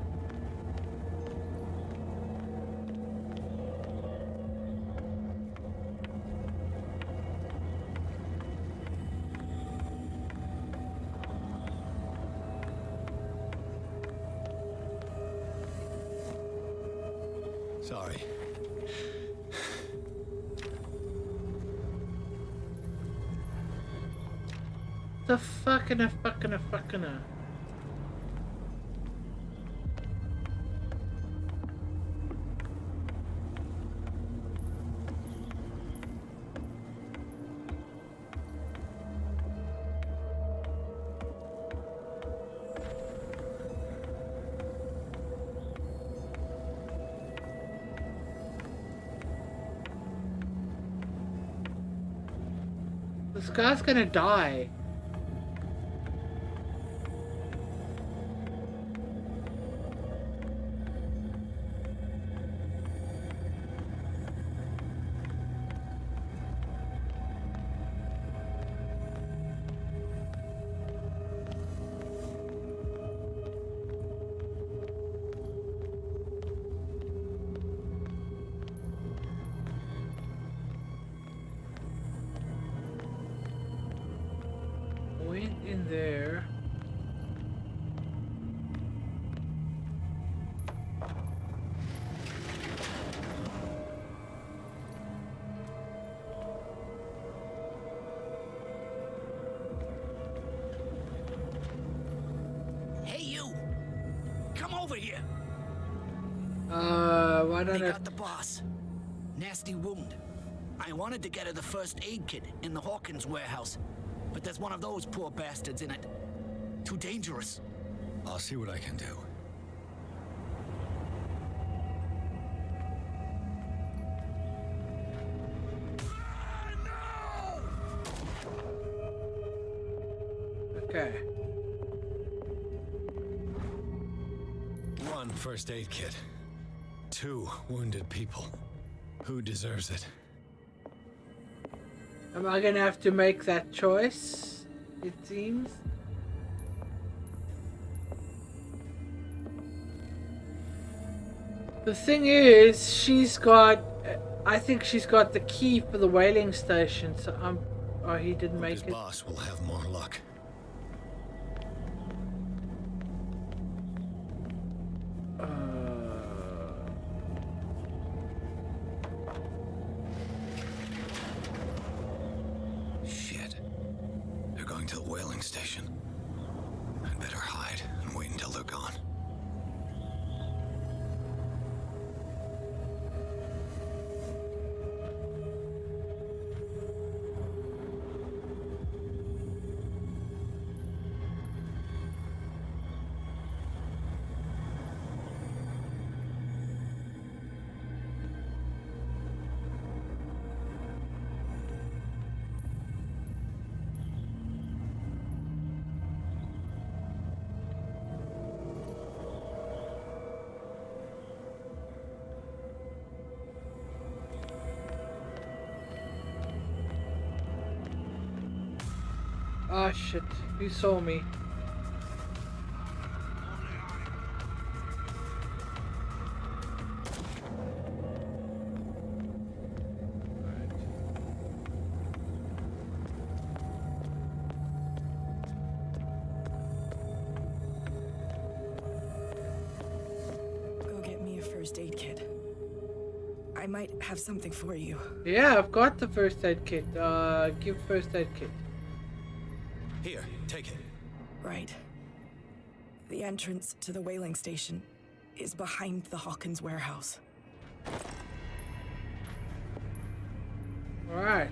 B: Sorry.
A: The fucking. This guy's gonna die. Went in there.
O: Hey, you! Come over here!
A: Why don't
O: They
A: I...
O: got the boss. Nasty wound. I wanted to get her the first aid kit in the Hawkins warehouse, but there's one of those poor bastards in it. Too dangerous.
B: I'll see what I can do.
A: Okay.
B: One first aid kit. 2 wounded people. Who deserves it?
A: Am I gonna have to make that choice? It seems. The thing is, she's got... I think she's got the key for the whaling station, so I'm... Oh, he didn't make
B: His
A: it.
B: boss will have more luck. Shit. They're going to the whaling station. I'd better hide and wait until they're gone.
A: Ah, shit. You saw me.
N: Go get me a first aid kit. I might have something for you.
A: Yeah, I've got the first aid kit. Give first aid kit.
B: Here, take it.
N: Right. The entrance to the whaling station is behind the Hawkins warehouse.
A: Alright.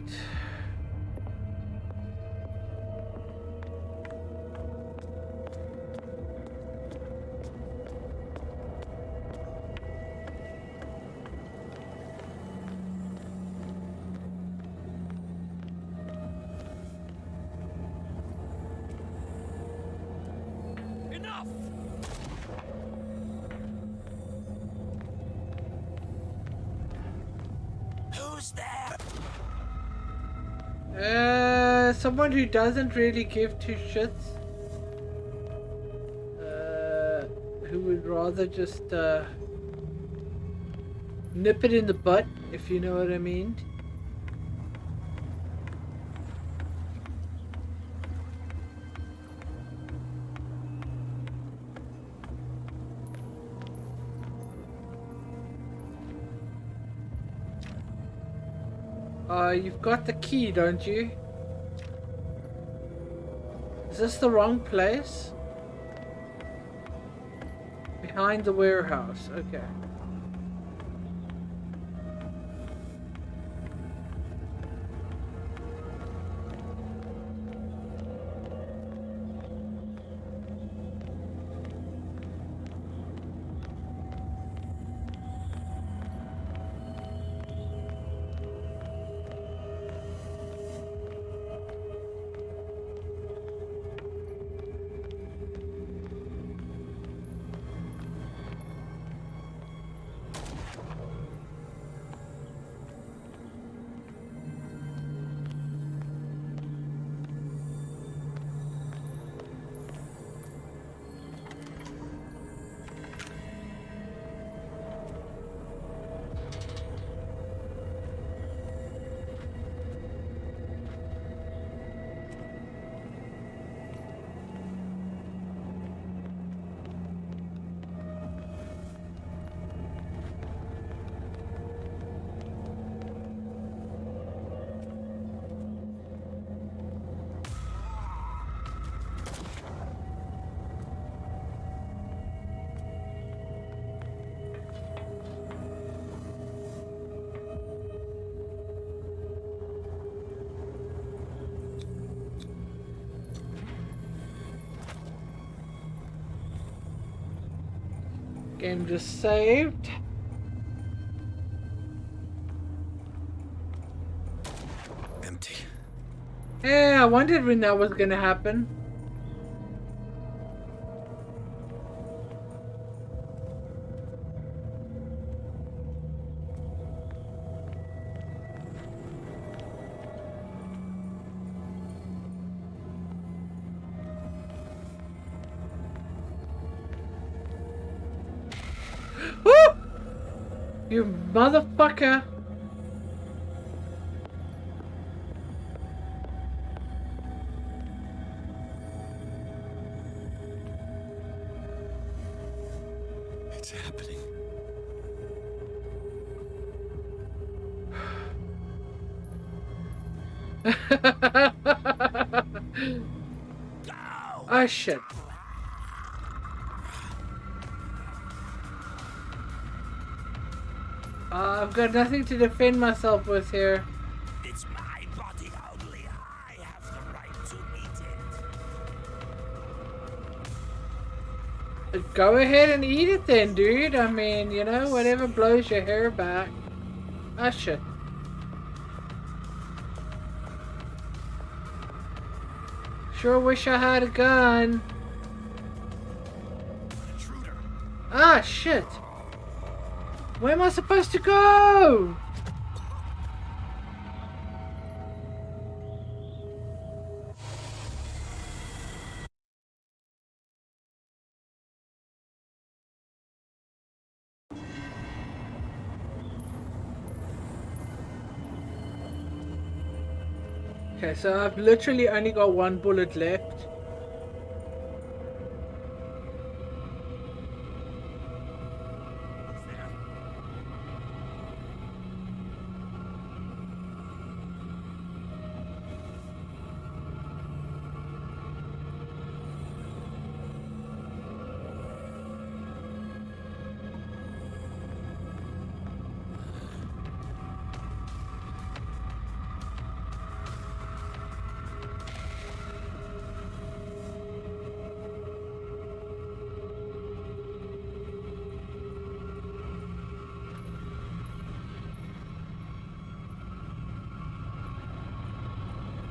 P: Enough!
O: Who's there?
A: Someone who doesn't really give two shits. Who would rather just, nip it in the butt, if you know what I mean. You've got the key, don't you? Is this the wrong place? Behind the warehouse, okay. Game just saved.
C: Empty.
A: Yeah, I wondered when that was gonna happen. Woo! You motherfucker!
C: It's happening.
A: Oh shit. I've got nothing to defend myself with here.
F: It's my body only. I have the right to eat it.
A: Go ahead and eat it then, dude. I mean, you know, whatever blows your hair back. Ah, shit. Sure wish I had a gun.
F: Intruder.
A: Ah, shit. Where am I supposed to go? Okay, so I've literally only got one bullet left.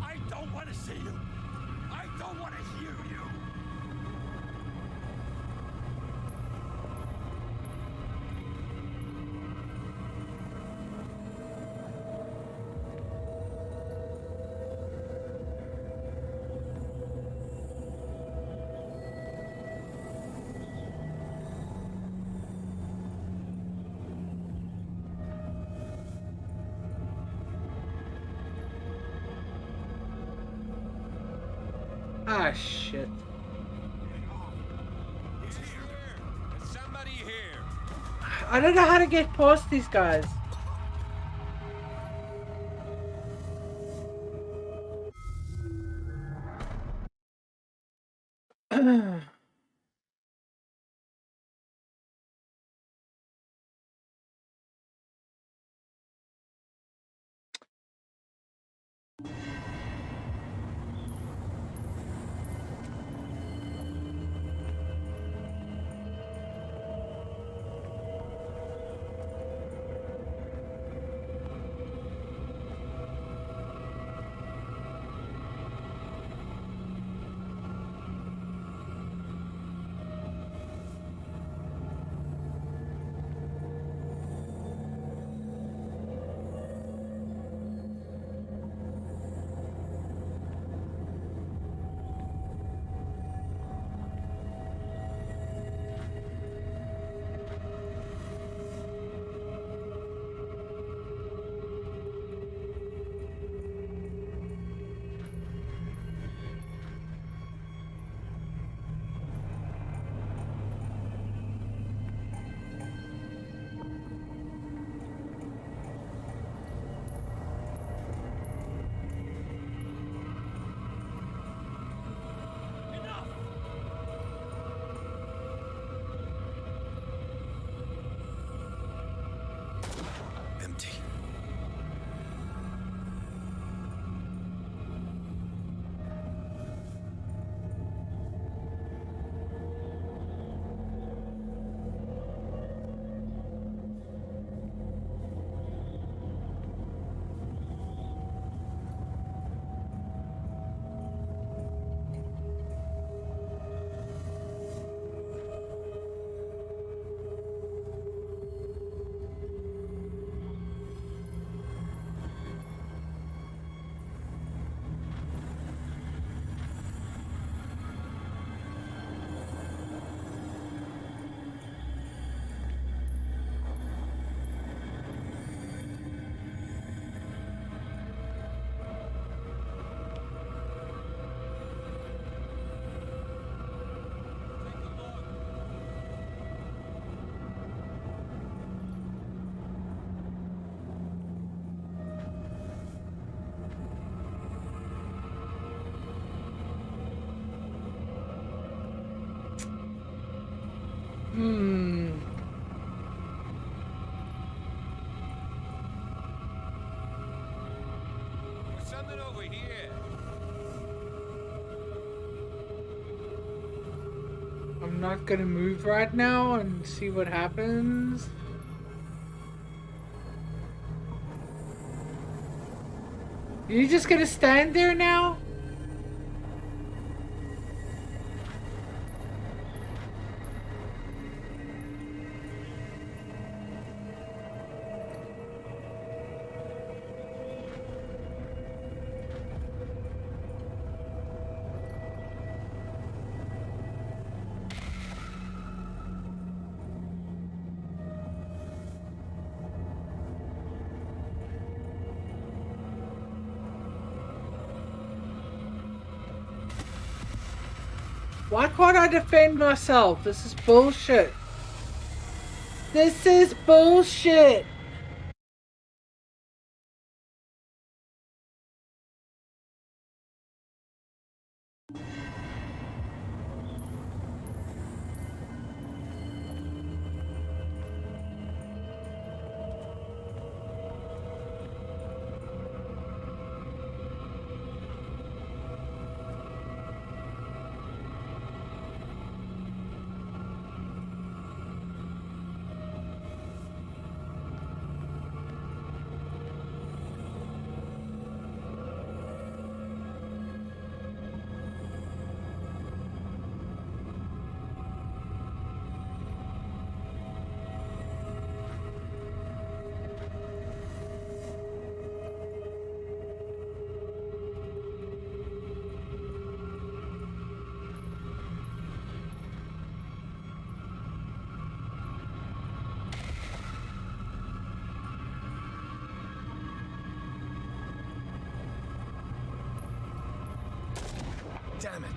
F: I don't want to see you. I don't want to hear you.
A: Ah, shit.
D: He's here. There's somebody here.
A: I don't know how to get past these guys.
P: coming over here.
A: I'm not gonna move right now and see what happens. You just gonna stand there now? Why can't I defend myself? This is bullshit. This is bullshit.
B: Damn it.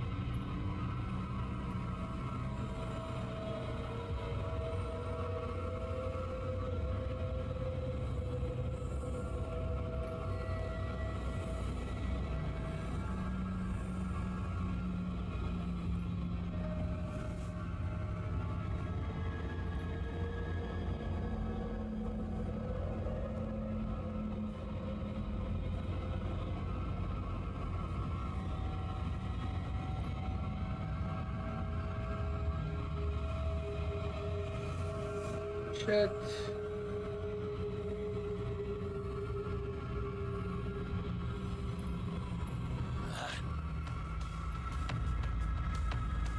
A: Shit.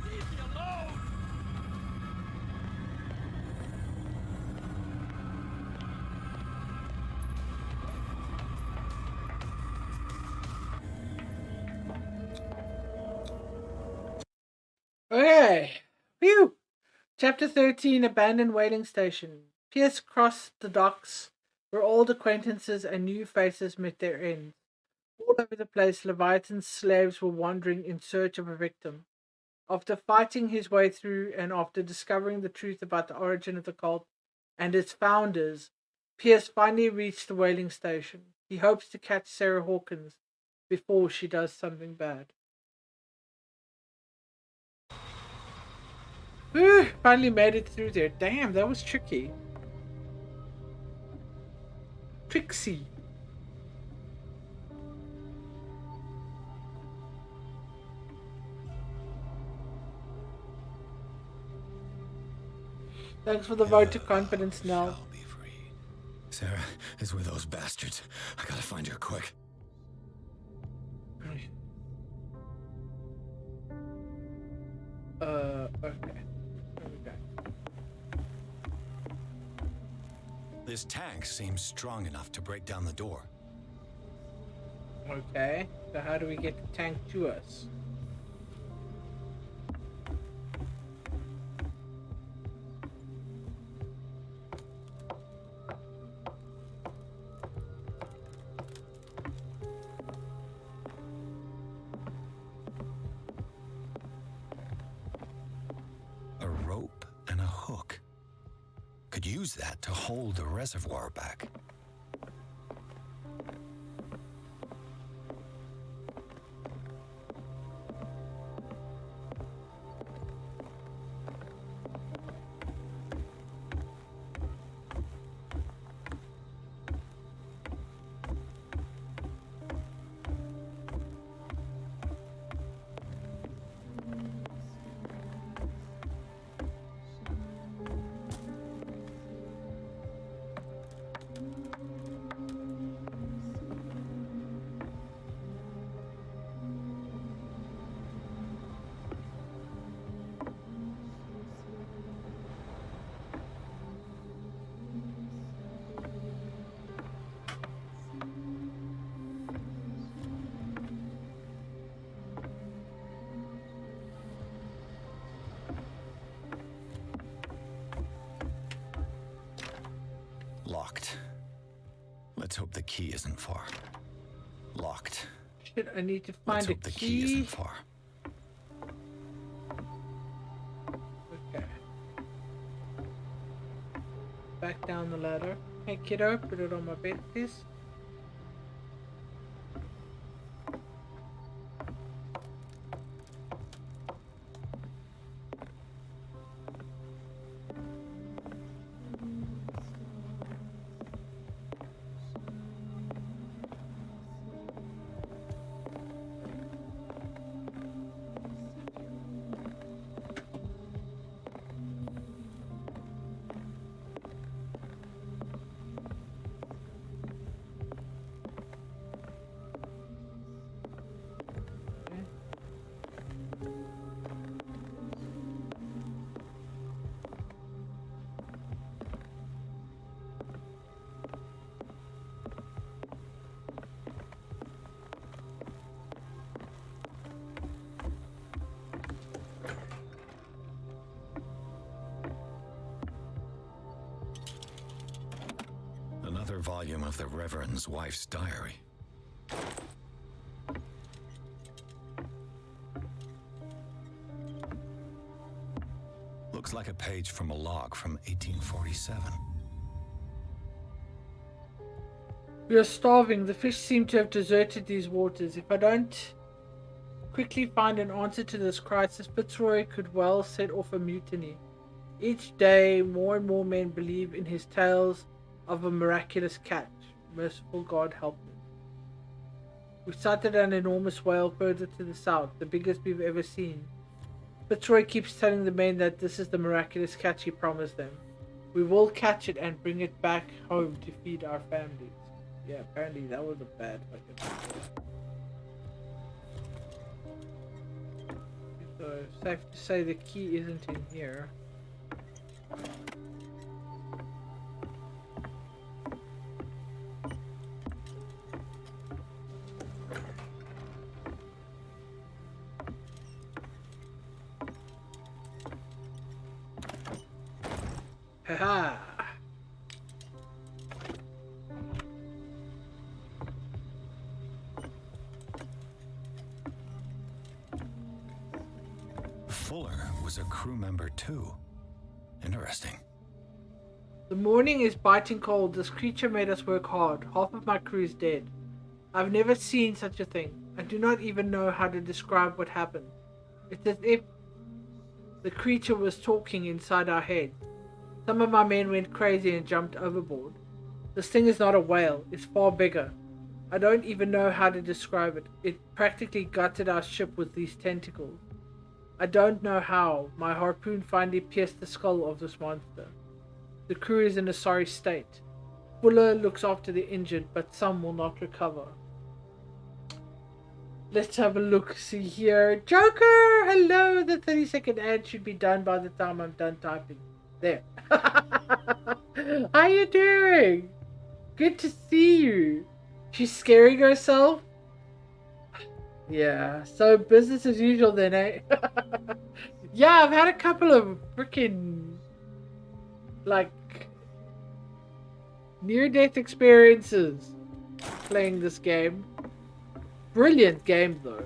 P: Leave me alone!
A: Okay. Phew. Chapter 13, Abandoned Whaling Station. Pierce crossed the docks where old acquaintances and new faces met their ends. All over the place, Leviathan's slaves were wandering in search of a victim. After fighting his way through and after discovering the truth about the origin of the cult and its founders, Pierce finally reached the whaling station. He hopes to catch Sarah Hawkins before she does something bad. Whew, finally made it through there. Damn, that was tricky. Trixie. Thanks for the vote of confidence, Nell.
B: Sarah is with those bastards. I gotta find her quick.
A: Okay.
B: This tank seems strong enough to break down the door.
A: Okay, so how do we get the tank to us?
B: A rope and a hook. Could use that to hold the reservoir back. Locked. Let's hope the key isn't far. Locked.
A: Shit, I need to find
B: Let's
A: a
B: hope the key isn't far.
A: Okay. Back down the ladder. Hey kiddo, put it on my bed, please.
B: Another volume of the Reverend's wife's diary. Looks like a page from a log from 1847.
A: We are starving. The fish seem to have deserted these waters. If I don't quickly find an answer to this crisis, Fitzroy could well set off a mutiny. Each day, more and more men believe in his tales of a miraculous catch. Merciful God help me. We sighted an enormous whale further to the south, the biggest we've ever seen. Fitzroy keeps telling the men that this is the miraculous catch he promised them. We will catch it and bring it back home to feed our families. Yeah, apparently that was a bad fucking idea. So, safe to say the key isn't in here. Haha.
B: Fuller was a crew member too. Interesting.
A: The morning is biting cold. This creature made us work hard. Half of my crew is dead. I've never seen such a thing. I do not even know how to describe what happened. It's as if the creature was talking inside our heads. Some of my men went crazy and jumped overboard. This thing is not a whale. It's far bigger. I don't even know how to describe it. It practically gutted our ship with these tentacles. I don't know how. My harpoon finally pierced the skull of this monster. The crew is in a sorry state. Fuller looks after the injured, but some will not recover. Let's have a look. See here. Joker! Hello! The 30-second ad should be done by the time I'm done typing. There. How you doing? Good to see you. She's scaring herself? Yeah, so business as usual then, eh? Yeah, I've had a couple of freaking, like, near-death experiences playing this game. Brilliant game, though.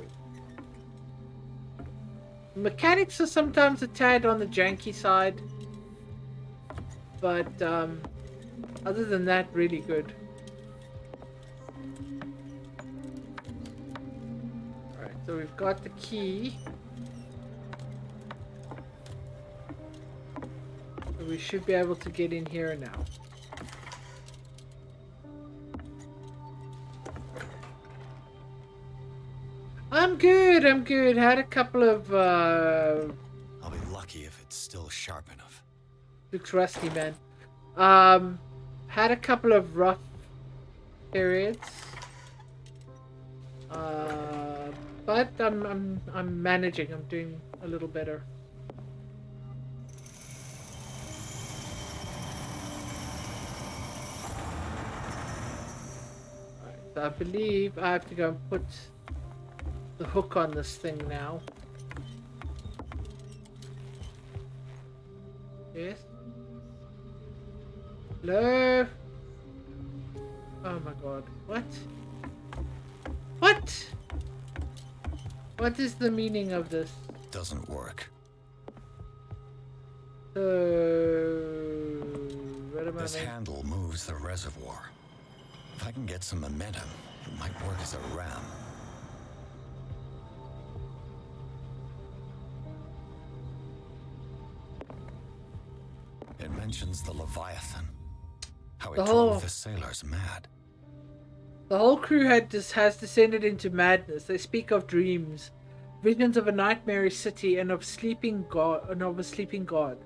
A: Mechanics are sometimes a tad on the janky side. But, other than that, really good. Alright, so we've got the key. So we should be able to get in here now. I'm good. Had a couple of,
B: I'll be lucky if it's still sharp enough.
A: Looks rusty, man. Had a couple of rough periods. But I'm managing. I'm doing a little better. Alright, so I believe I have to go and put the hook on this thing now. Yes. Hello? Oh my god. What? What? What is the meaning of this?
B: Doesn't work.
A: What am I
B: This
A: making?
B: handle moves the reservoir. If I can get some momentum, it might work as a ram. It mentions the Leviathan. How it drove the sailors mad.
A: The whole crew has descended into madness. They speak of dreams, visions of a nightmarish city and of a sleeping god.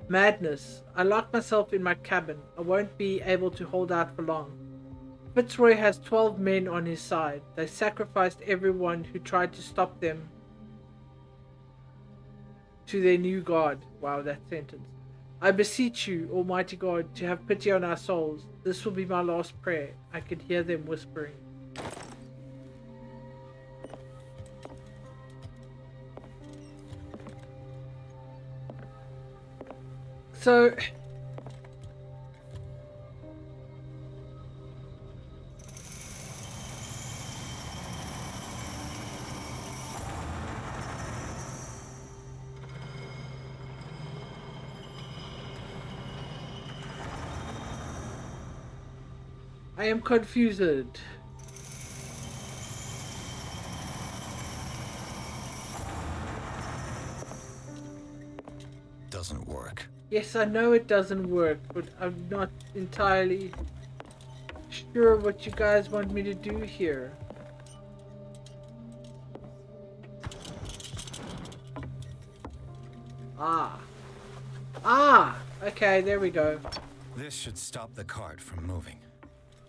A: Madness. I locked myself in my cabin. I won't be able to hold out for long. Fitzroy has 12 men on his side. They sacrificed everyone who tried to stop them to their new god. Wow, that sentence. I beseech you, Almighty God, to have pity on our souls. This will be my last prayer. I could hear them whispering. So... I am confused.
B: Doesn't work.
A: Yes, I know it doesn't work, but I'm not entirely sure what you guys want me to do here. Okay, there we go.
B: This should stop the cart from moving.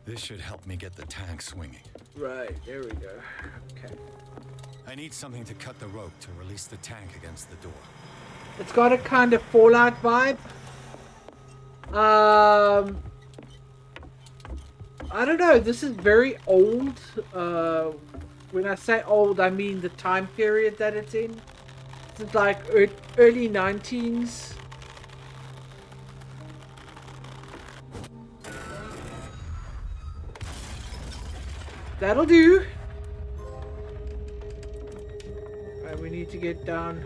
B: This should help me get the tank swinging.
A: Right, there we go. Okay.
B: I need something to cut the rope to release the tank against the door.
A: It's got a kind of Fallout vibe. I don't know, this is very old. When I say old, I mean the time period that it's in. It's like early 19s. That'll do. Alright, we need to get down.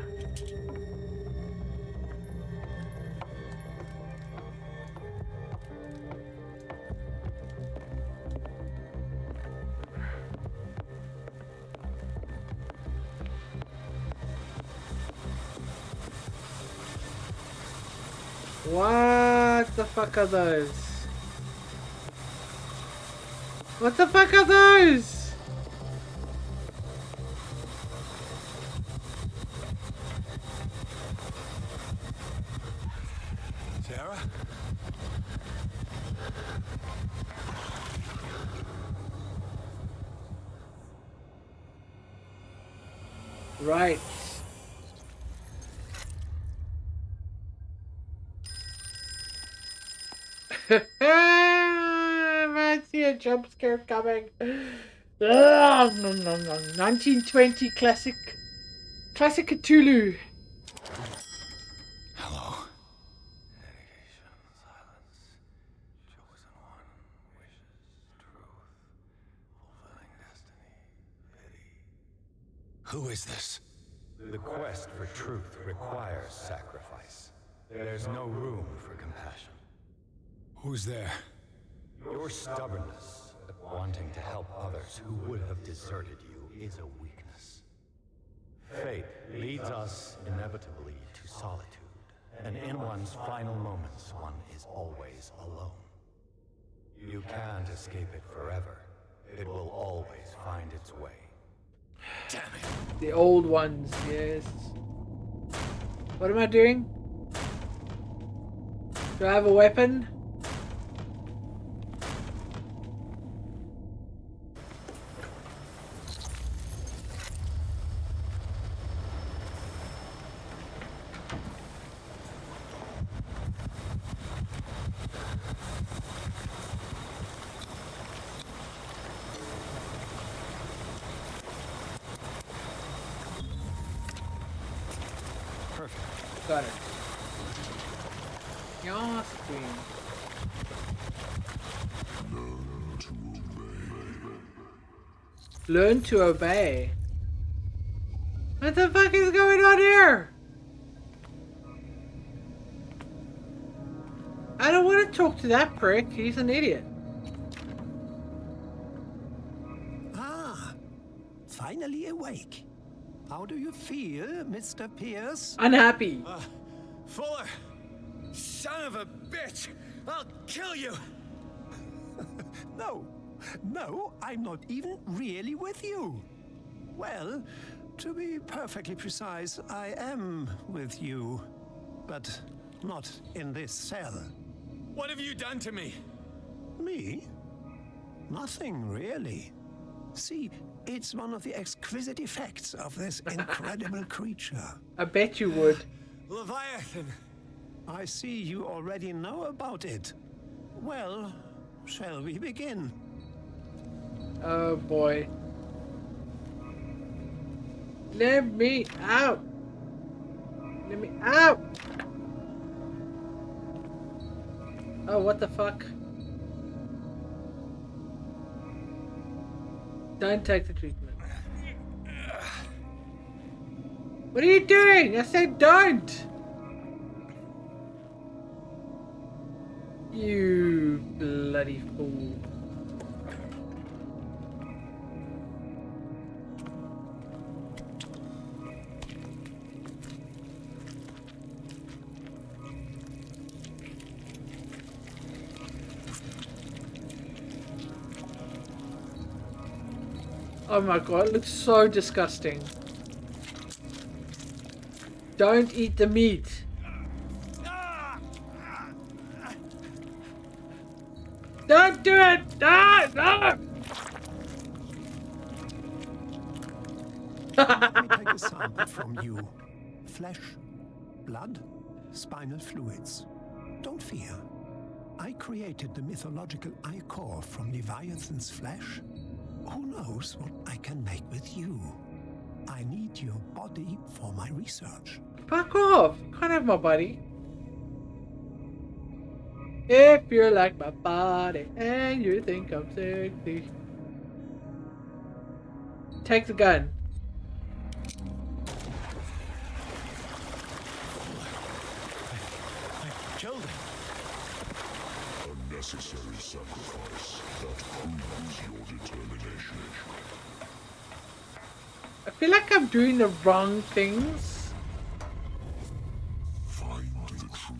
A: What the fuck are those? What the fuck are those?
D: Sarah?
A: Right. I see a jump scare coming. 1920 classic Cthulhu.
B: Hello. Who is this?
Q: The quest for truth requires sacrifice. There's no room for compassion.
B: Who's there?
Q: Your stubbornness, wanting to help others who would have deserted you, is a weakness. Fate leads us inevitably to solitude, and in one's final moments, one is always alone. You can't escape it forever. It will always find its way.
B: Damn it.
A: The old ones, yes. What am I doing? Do I have a weapon? Got it. Yes, queen.
J: Learn to
A: Learn to obey. What the fuck is going on here? I don't want to talk to that prick. He's an idiot.
M: Ah, finally awake. How do you feel, Mr. Pierce?
A: Unhappy.
D: Fuller! Son of a bitch! I'll kill you!
M: No, I'm not even really with you. Well, to be perfectly precise, I am with you. But not in this cell.
D: What have you done to me?
M: Me? Nothing, really. See, it's one of the exquisite effects of this incredible creature.
A: I bet you would.
D: Leviathan!
M: I see you already know about it. Well, shall we begin?
A: Oh boy. Let me out! Let me out! Oh, what the fuck? Don't take the treatment. What are you doing? I said don't! You bloody fool. Oh my god, it looks so disgusting. Don't eat the meat. Don't do it! No! No!
M: Let me take a sample from you. Flesh, blood, spinal fluids. Don't fear. I created the mythological ichor from Leviathan's flesh. Who knows what I can make with you? I need your body for my research.
A: Fuck off! Can't have my body. If you're like my body and you think I'm sexy. Take the gun.
D: I killed him.
J: Unnecessary sacrifice that proves your determination.
A: I feel like I'm doing the wrong things.
J: Find the truth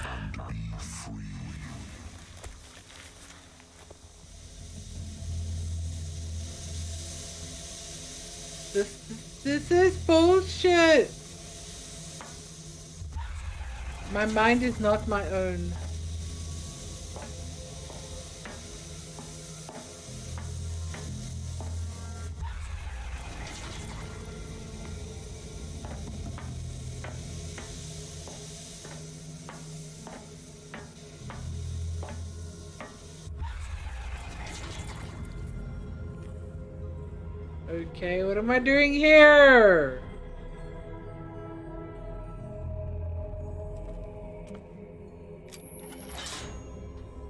J: and be free.
A: This is bullshit. My mind is not my own. Okay, what am I doing here?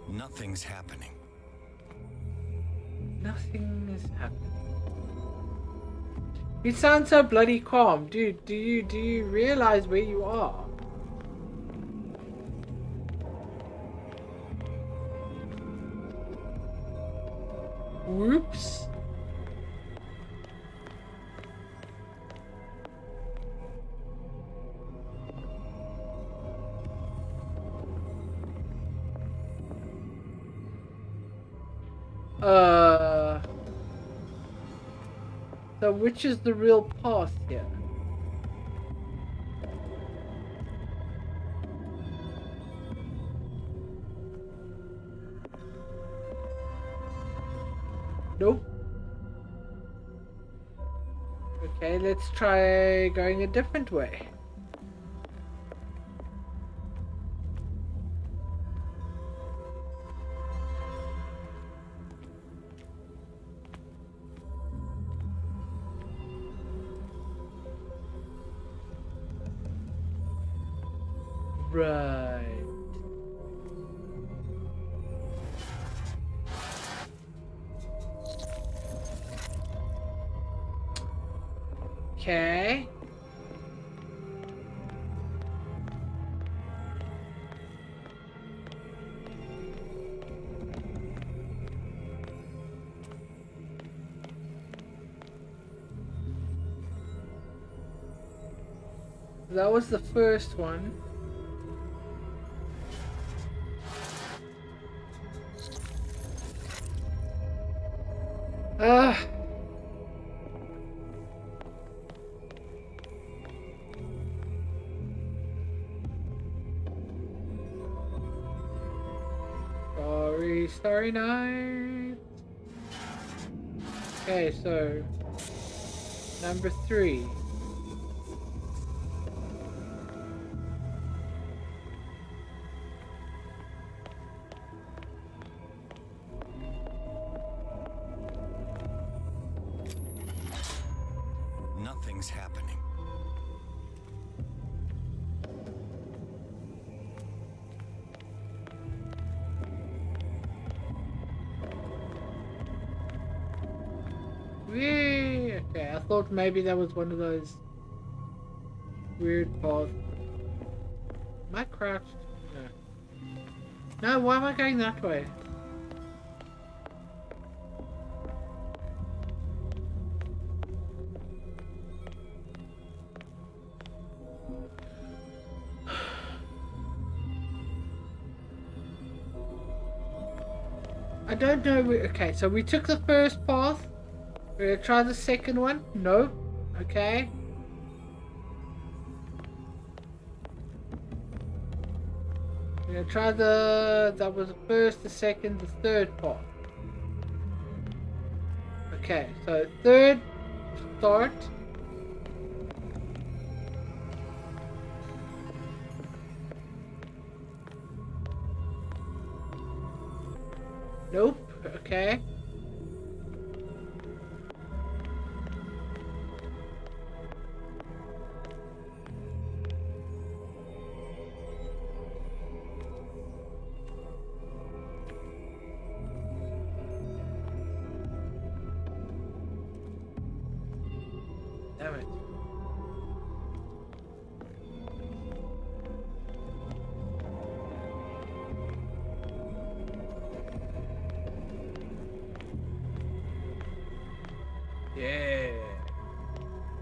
B: Nothing's happening.
A: Nothing is happening. You sound so bloody calm, dude. Do you realize where you are? Whoops. So which is the real path here? Nope. Okay, let's try going a different way. Right. Okay. That was the first one. Ah. Starry night. Okay, so number 3.
B: Nothing's happening.
A: Yay! Okay, I thought maybe that was one of those weird paths. Am I crouched? No. No, why am I going that way? I don't know. Okay, so we took the first path. We're gonna try the second one. No. Okay. We're gonna try that was the first, the second, the third path. Okay, so third start. Nope. Okay. Damn it. Yeah.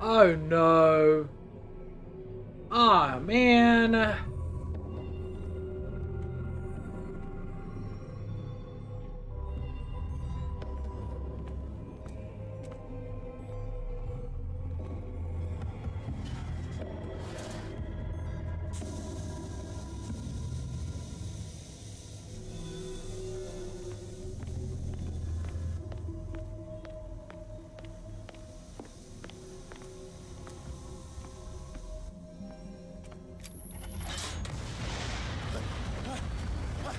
A: Oh no. Oh man.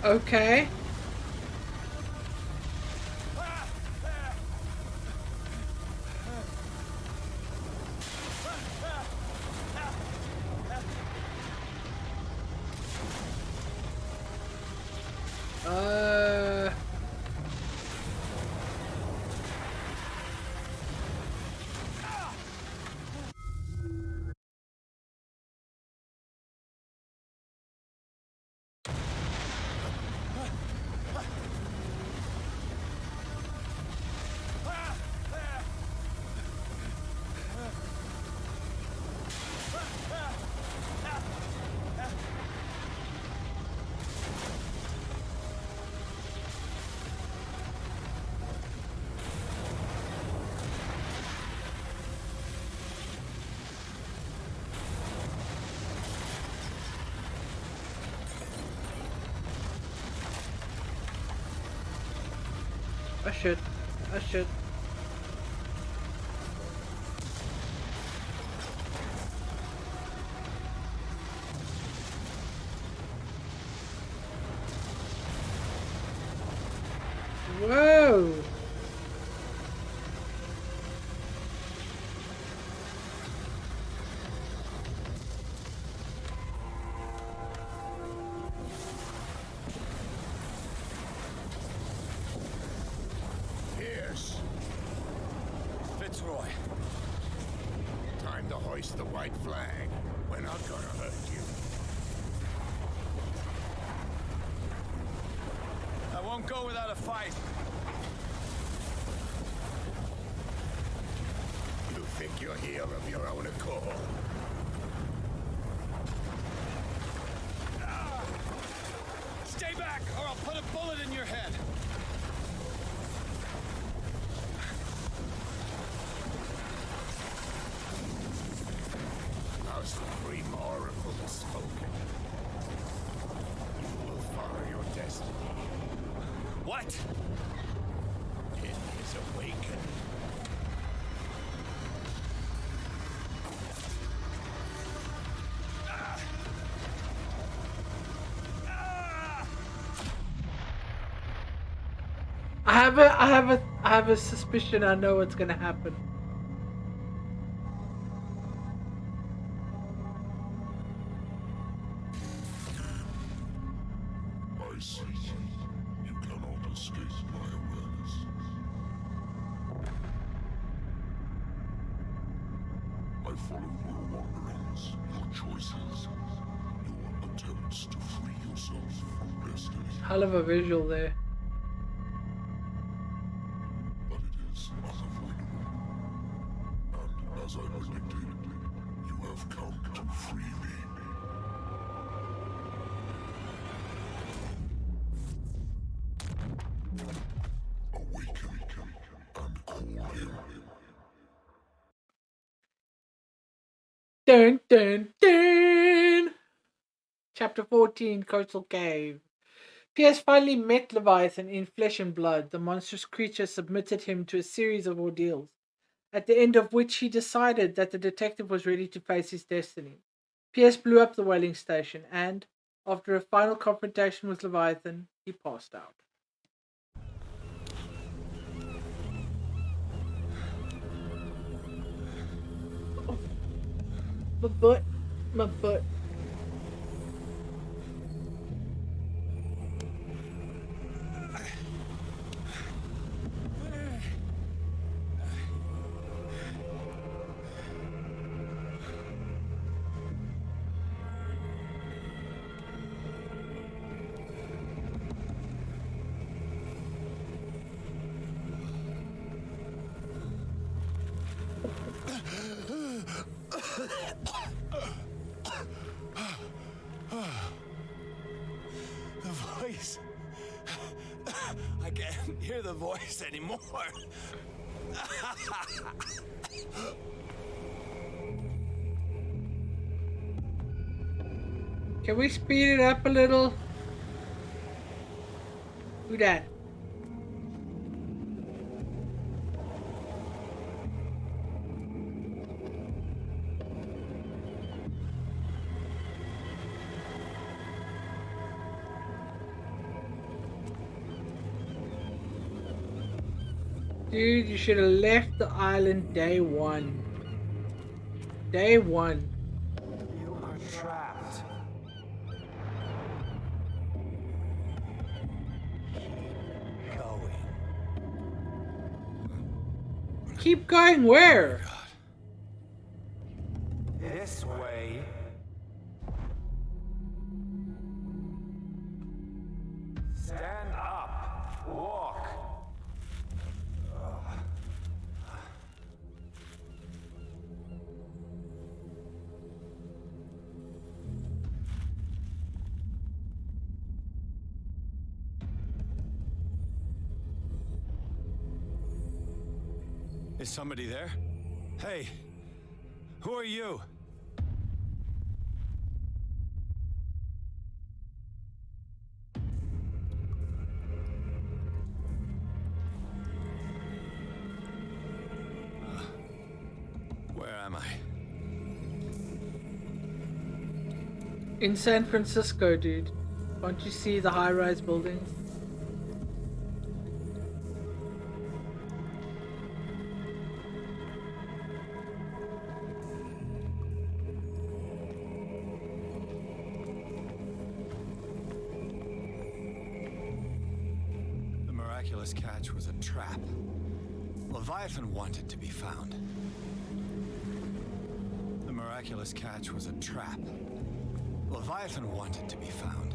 A: Okay. I should. Whoa!
F: Fitzroy. Time hoist the white flag. We're not gonna hurt you.
D: I won't go without a fight.
F: You think you're here of your own accord?
D: Stay back, or I'll put a bullet in your head.
F: Our supreme oracle has spoken. You will follow your destiny.
D: What?
F: It is awakened.
A: I have a suspicion I know what's gonna happen.
J: I see. You cannot escape my awareness. I followed your wanderings, your choices, your attempts to free yourself from destiny.
A: Hell of a visual there.
J: But it is unavoidable. And as I predicted, you have come to free me. Awaken and call him.
A: Dun dun dun! Chapter 14, Coastal Cave. Pierce finally met Leviathan in flesh and blood. The monstrous creature submitted him to a series of ordeals, at the end of which he decided that the detective was ready to face his destiny. Pierce blew up the whaling station and, after a final confrontation with Leviathan, he passed out. Oh, my butt. My butt.
D: The voice. I can't hear the voice anymore.
A: Can we speed it up a little? Do that. Dude, you should have left the island day one. Day one.
Q: You are trapped.
A: Keep going where?
Q: This way. Stand up. Walk.
D: Is somebody there? Hey, who are you? Where am I?
A: In San Francisco, dude. Can't you see the high-rise buildings?
D: The miraculous catch was a trap. Leviathan wanted to be found. The
B: miraculous catch was a trap. Leviathan wanted to be found.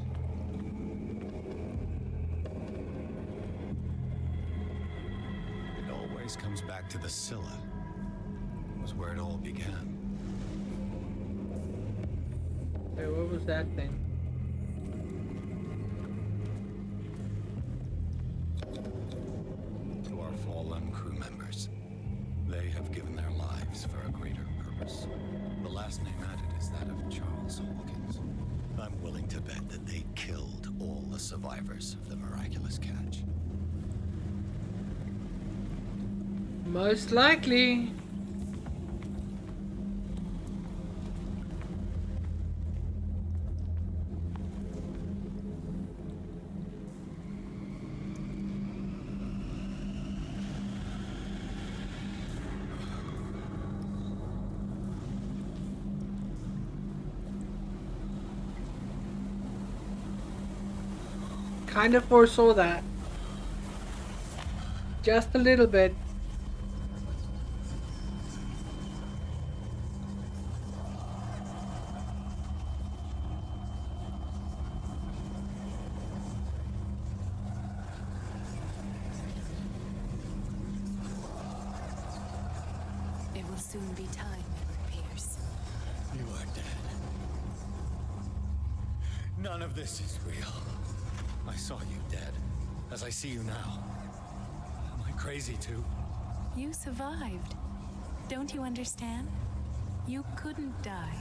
B: It always comes back to the Scylla. It was where it all began.
A: Hey, what was that thing?
B: To our fallen crew members, they have given their lives for a greater purpose. The last name added is that of Charles Hawkins. I'm willing to bet that they killed all the survivors of the miraculous catch.
A: Most likely. Kind of foresaw that. Just a little bit.
E: It will soon be time, Edward Pierce.
B: You are dead. None of this is real. I saw you dead, as I see you now. Am I crazy too?
E: You survived. Don't you understand? You couldn't die.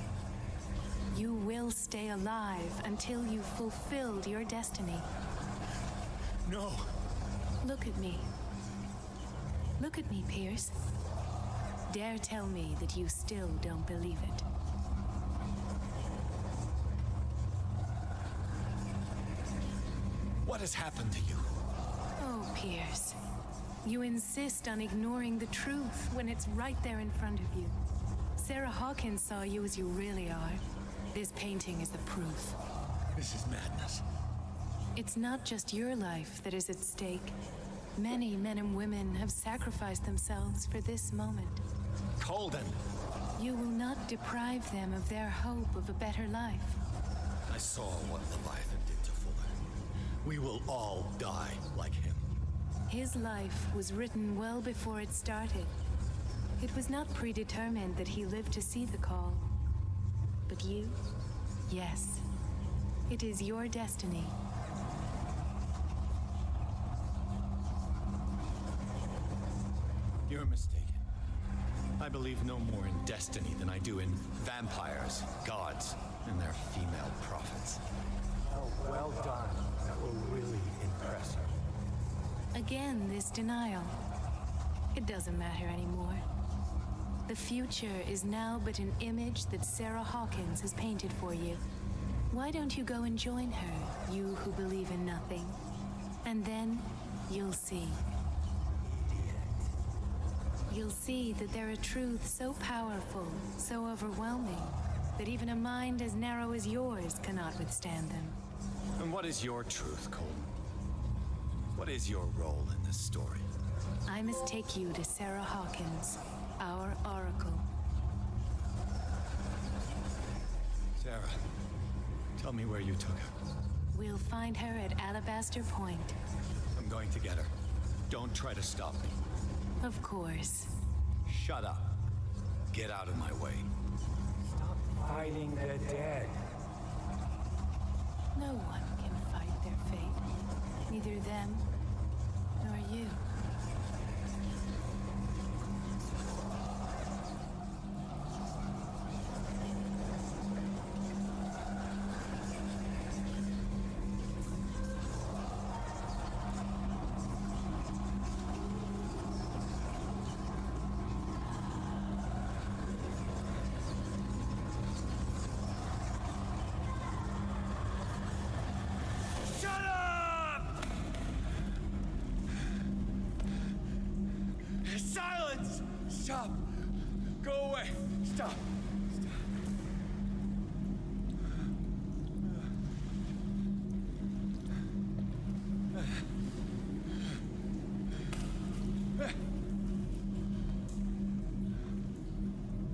E: You will stay alive until you've fulfilled your destiny.
B: No.
E: Look at me. Look at me, Pierce. Dare tell me that you still don't believe it.
B: What has happened to you?
E: Oh, Pierce. You insist on ignoring the truth when it's right there in front of you. Sarah Hawkins saw you as you really are. This painting is the proof.
B: This is madness.
E: It's not just your life that is at stake. Many men and women have sacrificed themselves for this moment.
B: Colden!
E: You will not deprive them of their hope of a better life.
B: I saw what Leviathan did to Fuller. We will all die like him.
E: His life was written well before it started. It was not predetermined that he lived to see the call. But you? Yes. It is your destiny.
B: You're mistaken. I believe no more in destiny than I do in vampires, gods, and their female prophets.
Q: Oh, well done. That will really impress her.
E: Again, this denial. It doesn't matter anymore. The future is now but an image that Sarah Hawkins has painted for you. Why don't you go and join her, you who believe in nothing? And then, you'll see. You'll see that there are truths so powerful, so overwhelming, that even a mind as narrow as yours cannot withstand them.
B: And what is your truth, Colton? What is your role in this story?
E: I must take you to Sarah Hawkins, our oracle.
B: Sarah, tell me where you took her.
E: We'll find her at Alabaster Point.
B: I'm going to get her. Don't try to stop me.
E: Of course.
B: Shut up. Get out of my way.
Q: Stop fighting the dead.
E: No one can fight their fate. Neither them, nor you.
P: Silence! Stop! Go away! Stop!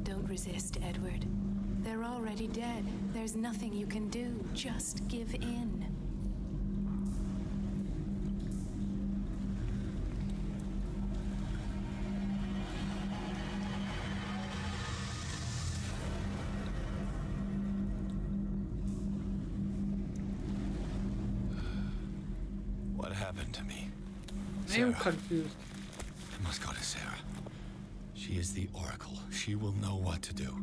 E: Don't resist, Edward. They're already dead. There's nothing you can do. Just give in.
D: What happened to me?
A: I am confused.
D: I must go to Sarah. She is the Oracle. She will know what to do.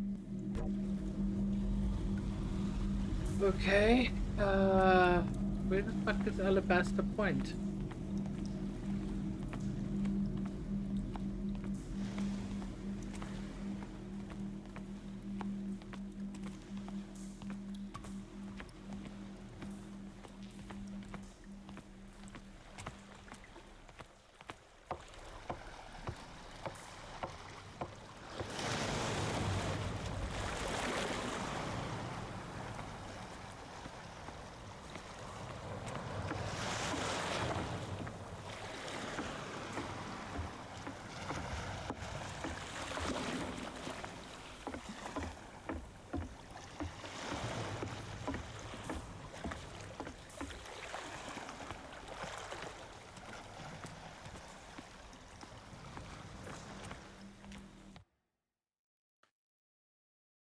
A: Okay. Where the fuck is Alabaster Point?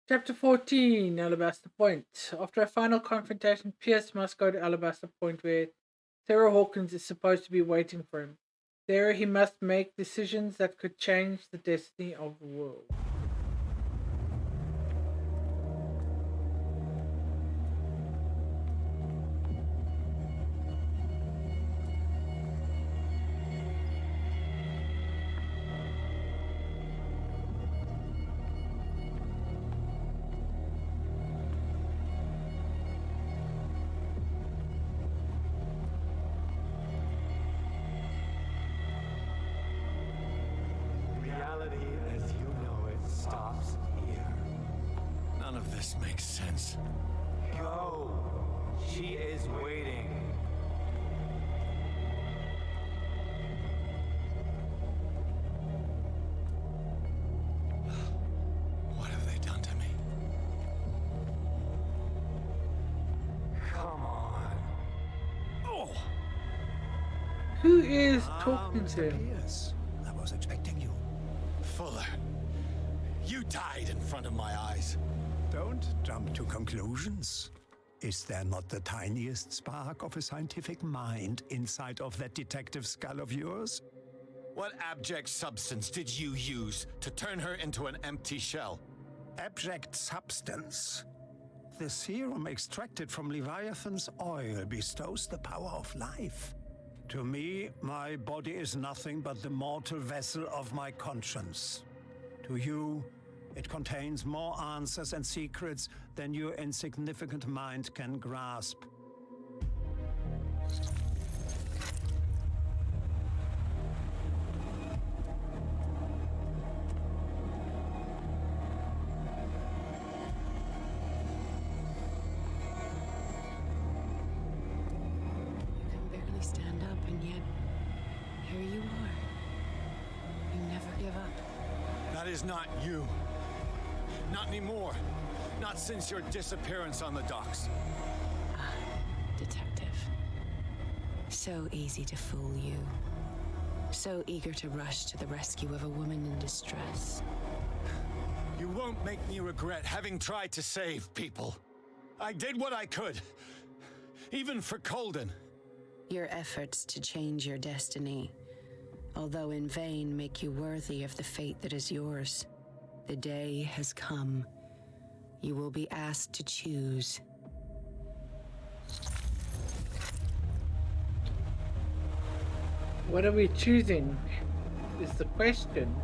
A: Chapter 14, Alabaster Point. After a final confrontation, Pierce must go to Alabaster Point where Sarah Hawkins is supposed to be waiting for him. There he must make decisions that could change the destiny of the world.
Q: Reality as you know it stops here.
D: None of this makes sense.
Q: Go! She is waiting.
D: What have they done to me?
Q: Come on.
D: Oh!
A: Who is talking to him?
M: Yes, I was expecting you.
D: Fuller, you died in front of my eyes.
M: Don't jump to conclusions. Is there not the tiniest spark of a scientific mind inside of that detective skull of yours?
D: What abject substance did you use to turn her into an empty shell?
M: Abject substance. The serum extracted from Leviathan's oil bestows the power of life. To me, my body is nothing but the mortal vessel of my conscience. To you, it contains more answers and secrets than your insignificant mind can grasp.
G: Stand up, and yet here you are. You never give up.
D: That is not you. Not anymore. Not since your disappearance on the docks.
G: Ah, detective. So easy to fool you. So eager to rush to the rescue of a woman in distress.
D: You won't make me regret having tried to save people. I did what I could. Even for Colden.
G: Your efforts to change your destiny, although in vain, make you worthy of the fate that is yours. The day has come. You will be asked to choose.
A: What are we choosing? Is the question.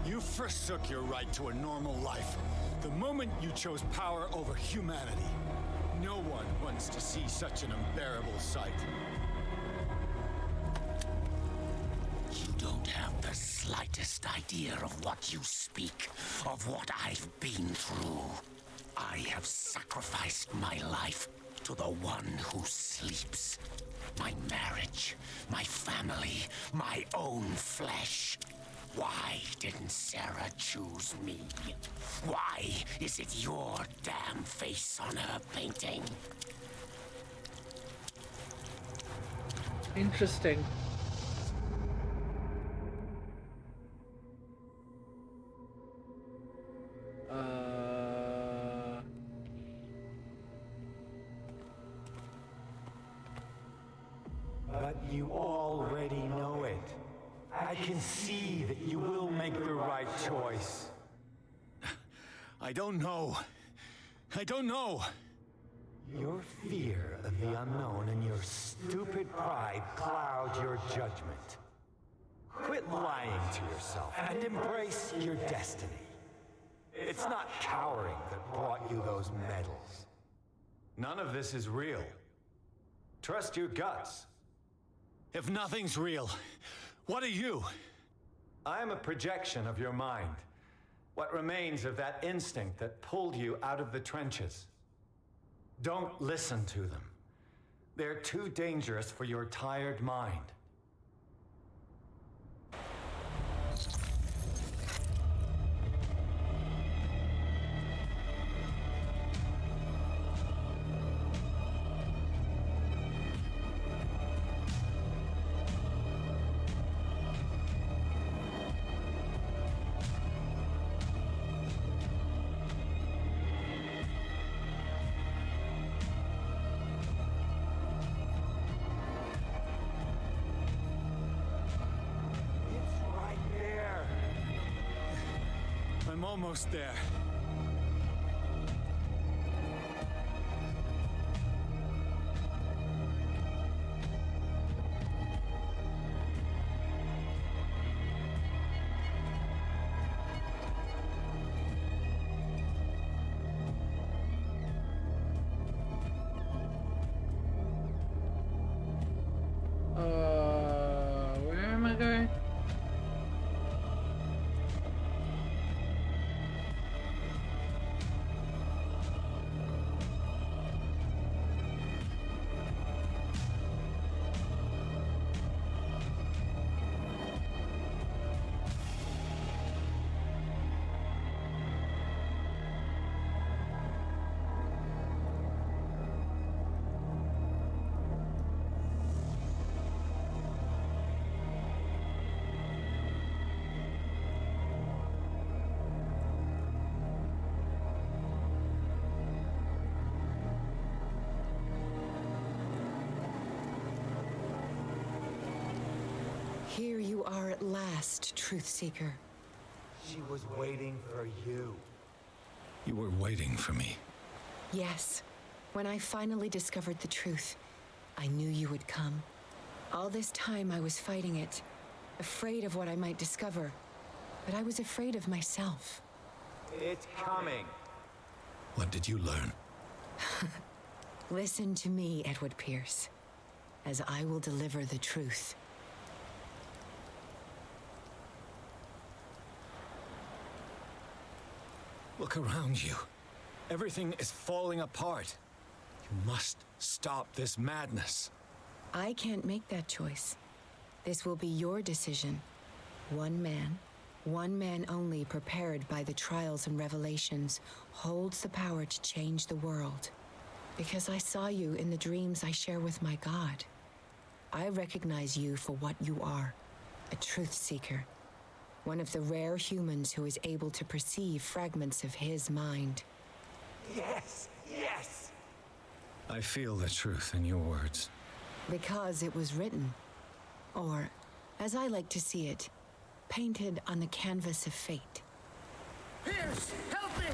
D: You forsook your right to a normal life the moment you chose power over humanity. No one wants to see such an unbearable sight.
F: You don't have the slightest idea of what you speak, of what I've been through. I have sacrificed my life to the one who sleeps. My marriage, my family, my own flesh. Why didn't Sarah choose me? Why is it your damn face on her painting?
A: Interesting.
Q: But you already know it. I can see that you will make the right choice.
D: I don't know. I don't know.
Q: Your fear of the unknown and your stupid pride cloud your judgment. Quit lying to yourself and embrace your destiny. It's not cowering that brought you those medals. None of this is real. Trust your guts.
D: If nothing's real, what are you?
Q: I am a projection of your mind. What remains of that instinct that pulled you out of the trenches. Don't listen to them. They're too dangerous for your tired mind.
D: I'm almost there.
A: Where am I going?
G: Here you are at last, Truth Seeker.
Q: She was waiting for you.
D: You were waiting for me.
G: Yes. When I finally discovered the truth, I knew you would come. All this time I was fighting it, afraid of what I might discover. But I was afraid of myself.
Q: It's coming.
D: What did you learn?
G: Listen to me, Edward Pierce, as I will deliver the truth.
D: Look around you. Everything is falling apart. You must stop this madness.
G: I can't make that choice. This will be your decision. One man only, prepared by the trials and revelations, holds the power to change the world. Because I saw you in the dreams I share with my God. I recognize you for what you are, a truth seeker. One of the rare humans who is able to perceive fragments of his mind.
Q: Yes, yes!
D: I feel the truth in your words.
G: Because it was written. Or, as I like to see it, painted on the canvas of fate.
F: Pierce, help me!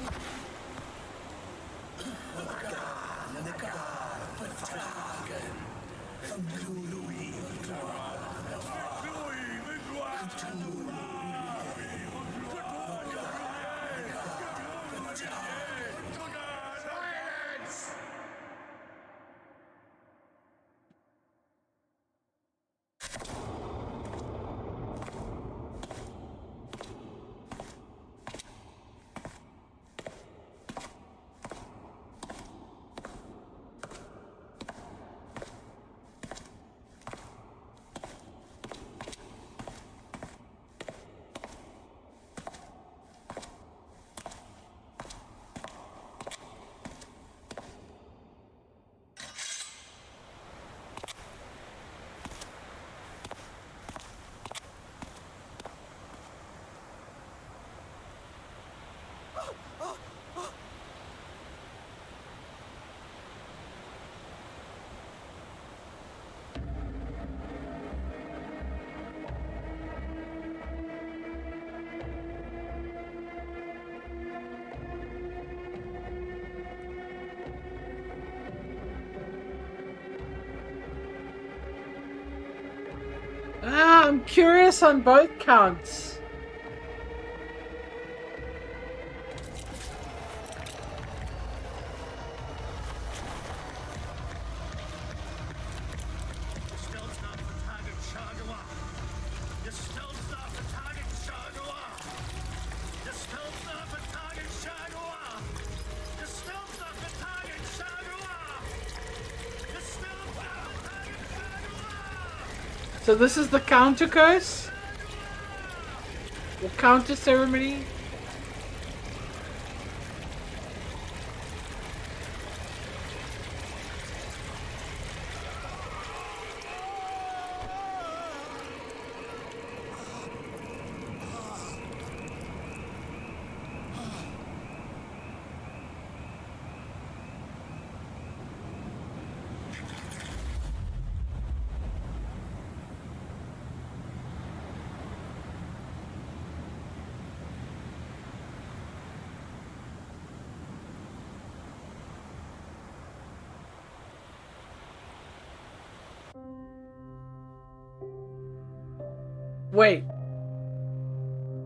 A: I'm curious on both counts. So this is the counter curse? The counter ceremony? Wait.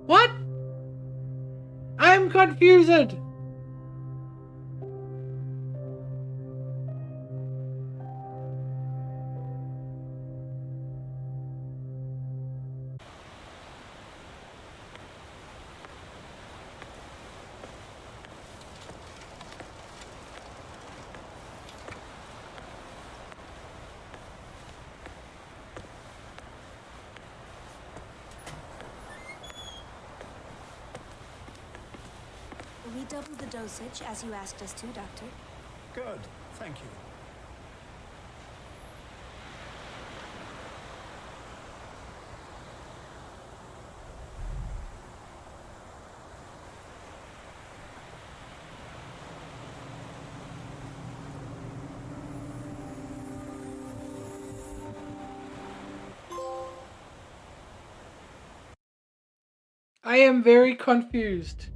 A: What? I am confused.
R: We doubled the dosage, as you asked us to, Doctor.
H: Good, thank you.
A: I am very confused.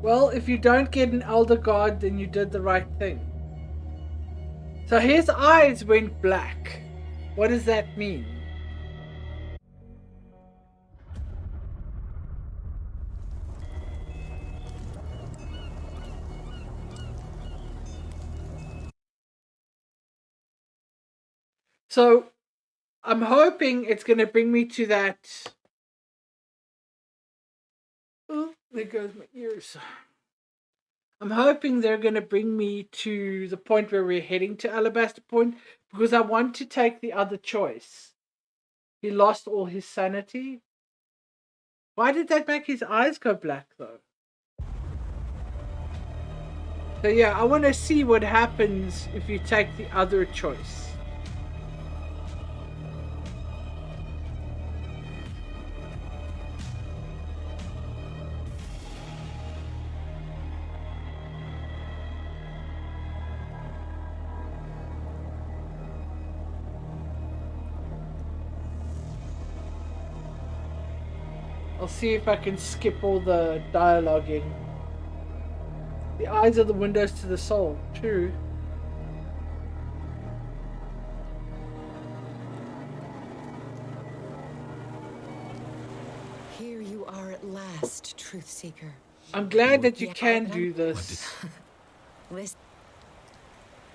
A: Well, if you don't get an Elder God, then you did the right thing. So his eyes went black. What does that mean? So I'm hoping it's going to bring me to that... Oh, there goes my ears. I'm hoping they're going to bring me to the point where we're heading to Alabaster Point, because I want to take the other choice. He lost all his sanity. Why did that make his eyes go black, though? So yeah, I want to see what happens if you take the other choice. I'll see if I can skip all the dialoguing. The eyes are the windows to the soul. True.
G: Here you are at last, Truth Seeker.
A: I'm glad that you can do this.
G: Listen.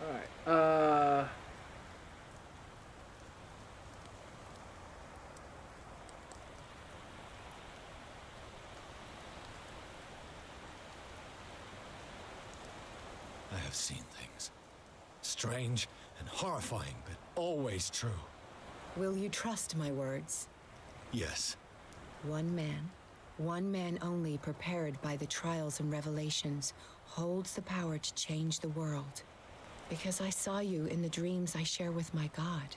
A: Alright,
D: I have seen things. Strange and horrifying, but always true.
G: Will you trust my words?
D: Yes.
G: One man only prepared by the trials and revelations, holds the power to change the world. Because I saw you in the dreams I share with my God.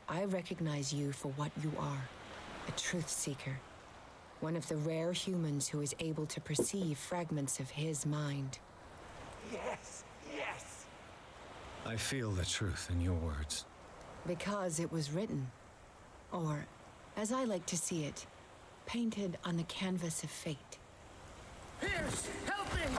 G: I recognize you for what you are, a truth seeker. One of the rare humans who is able to perceive fragments of his mind.
F: Yes, yes!
D: I feel the truth in your words.
G: Because it was written. Or, as I like to see it, painted on the canvas of fate.
F: Pierce, help me!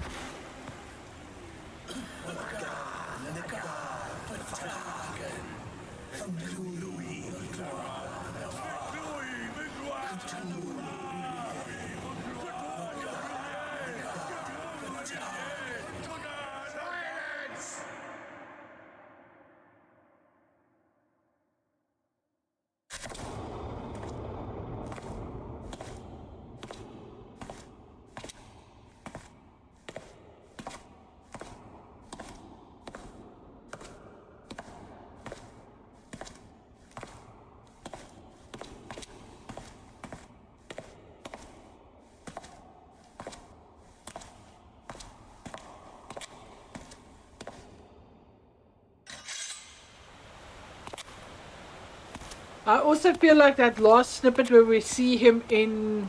A: I also feel like that last snippet where we see him in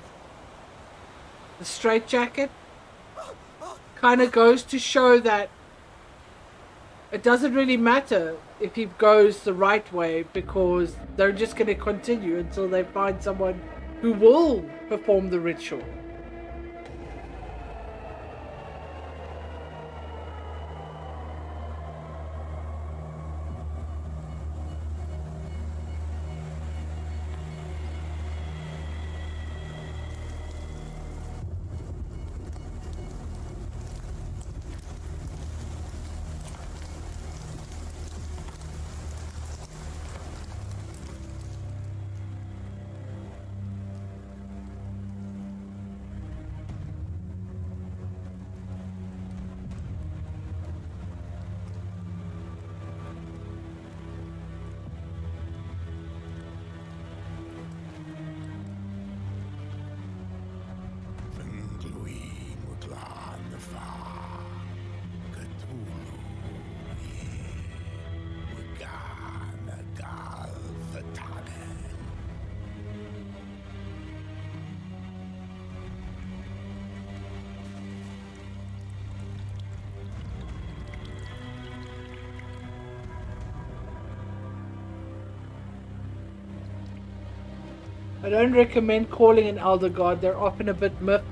A: the straitjacket kind of goes to show that it doesn't really matter if he goes the right way, because they're just going to continue until they find someone who will perform the ritual. I don't recommend calling an elder god, they're often a bit miffed.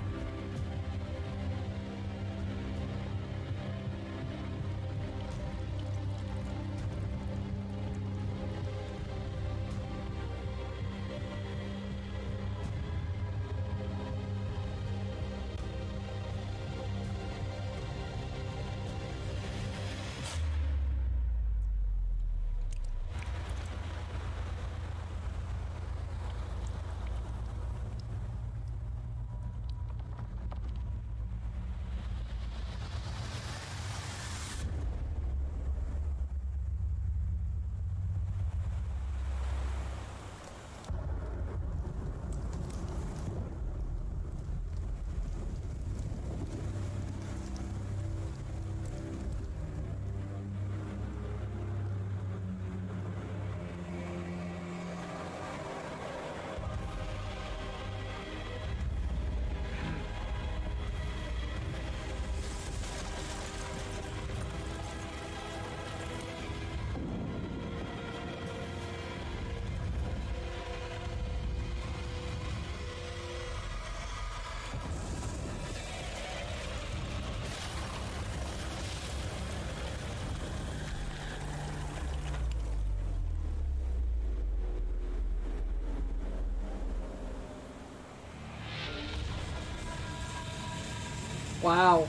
A: Wow.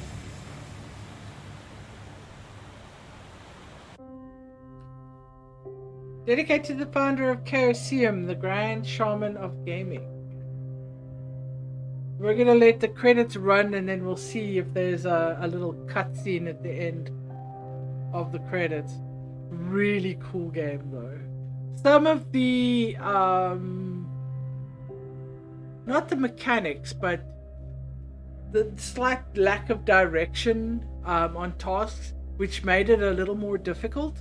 A: Dedicated to the founder of Chaosium, the Grand Shaman of Gaming. We're gonna let the credits run and then we'll see if there's a little cutscene at the end of the credits. Really cool game though. Some of the not the mechanics, but the slight lack of direction on tasks, which made it a little more difficult.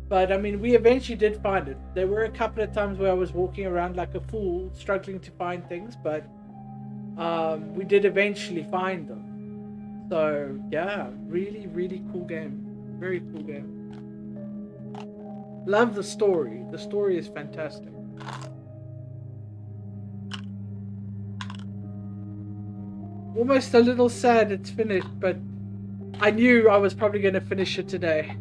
A: But I mean, we eventually did find it. There were a couple of times where I was walking around like a fool, struggling to find things, but we did eventually find them. So yeah, really, really cool game. Very cool game. Love the story. The story is fantastic. Almost a little sad it's finished, but I knew I was probably going to finish it today.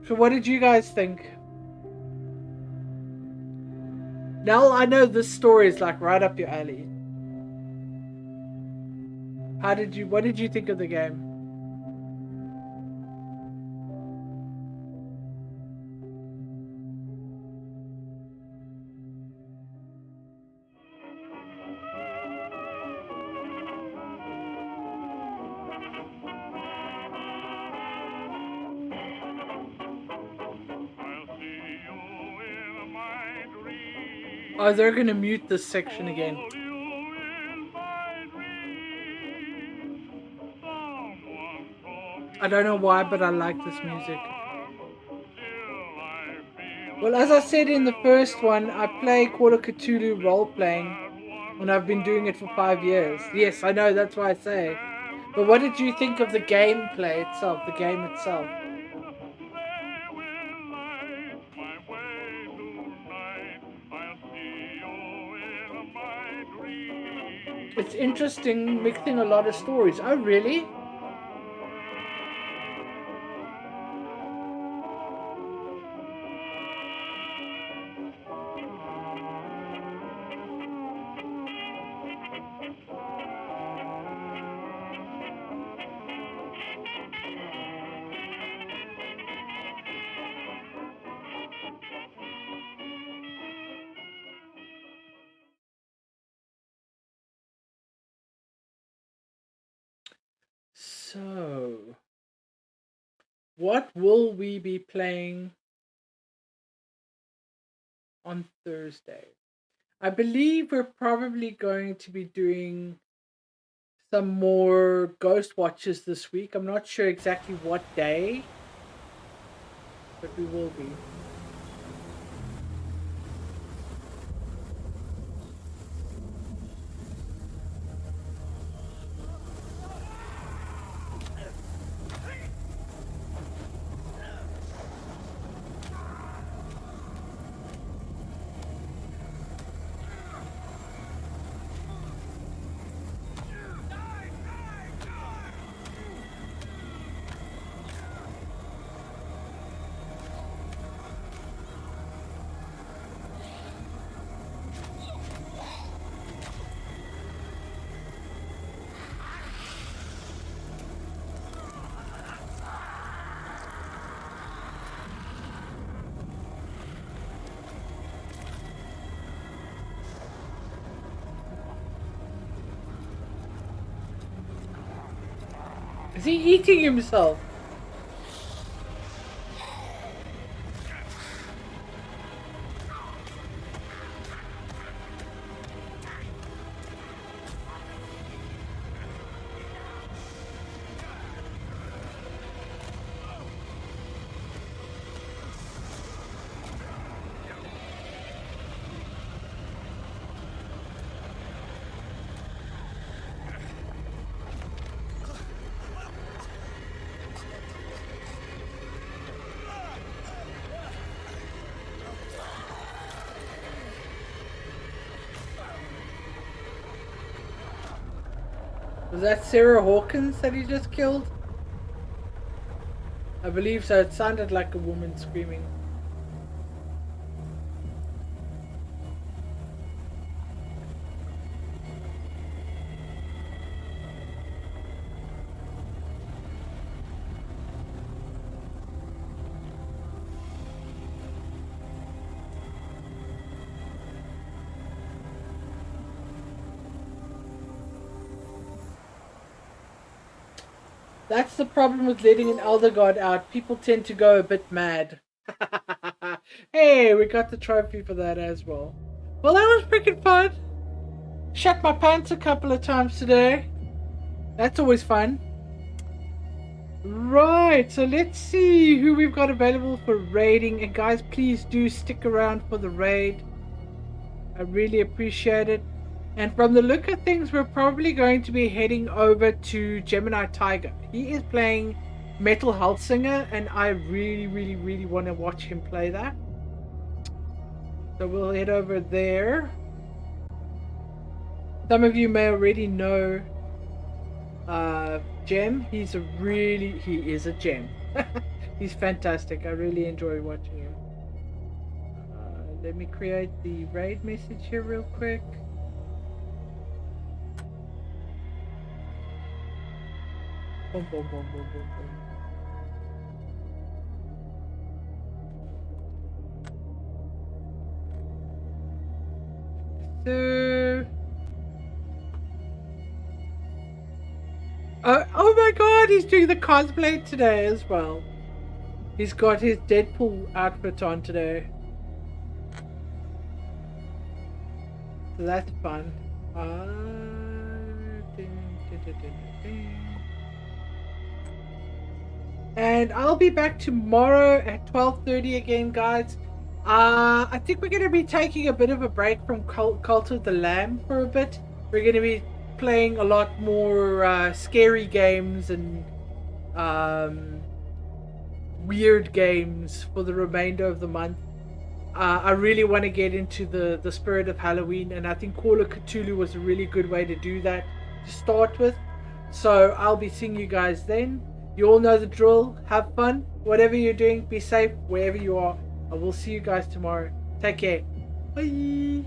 A: So what did you guys think? Nell, I know this story is like right up your alley. What did you think of the game? Oh, they're gonna mute this section again. I don't know why, but I like this music. Well, as I said in the first one, I play Call of Cthulhu role-playing, and I've been doing it for 5 years. Yes, I know, that's why I say. But what did you think of the gameplay itself, the game itself? It's interesting, mixing a lot of stories. Oh, really? So, what will we be playing on Thursday? I believe we're probably going to be doing some more Ghost Watches this week. I'm not sure exactly what day, but we will be. Is he eating himself? Was that Sarah Hawkins that he just killed? I believe so. It sounded like a woman screaming. That's the problem with letting an Elder God out. People tend to go a bit mad. Hey, we got the trophy for that as well. Well, that was freaking fun. Shut my pants a couple of times today. That's always fun. Right, so let's see who we've got available for raiding. And guys, please do stick around for the raid. I really appreciate it. And from the look of things, we're probably going to be heading over to Gemini Tiger. He is playing Metal Health Singer, and I really want to watch him play that. So we'll head over there. Some of you may already know Gem. He is a gem. He's fantastic. I really enjoy watching him. Let me create the raid message here real quick. Boom, boom, boom, boom, boom, boom. So, oh my god, he's doing the cosplay today as well. He's got his Deadpool outfit on today. So that's fun. And I'll be back tomorrow at 12:30 again, guys. I think we're going to be taking a bit of a break from Cult of the Lamb for a bit. We're going to be playing a lot more scary games and weird games for the remainder of the month. I really want to get into the spirit of Halloween, and I think Call of Cthulhu was a really good way to do that to start with. So I'll be seeing you guys then. You all know the drill. Have fun. Whatever you're doing, be safe wherever you are. I will see you guys tomorrow. Take care. Bye.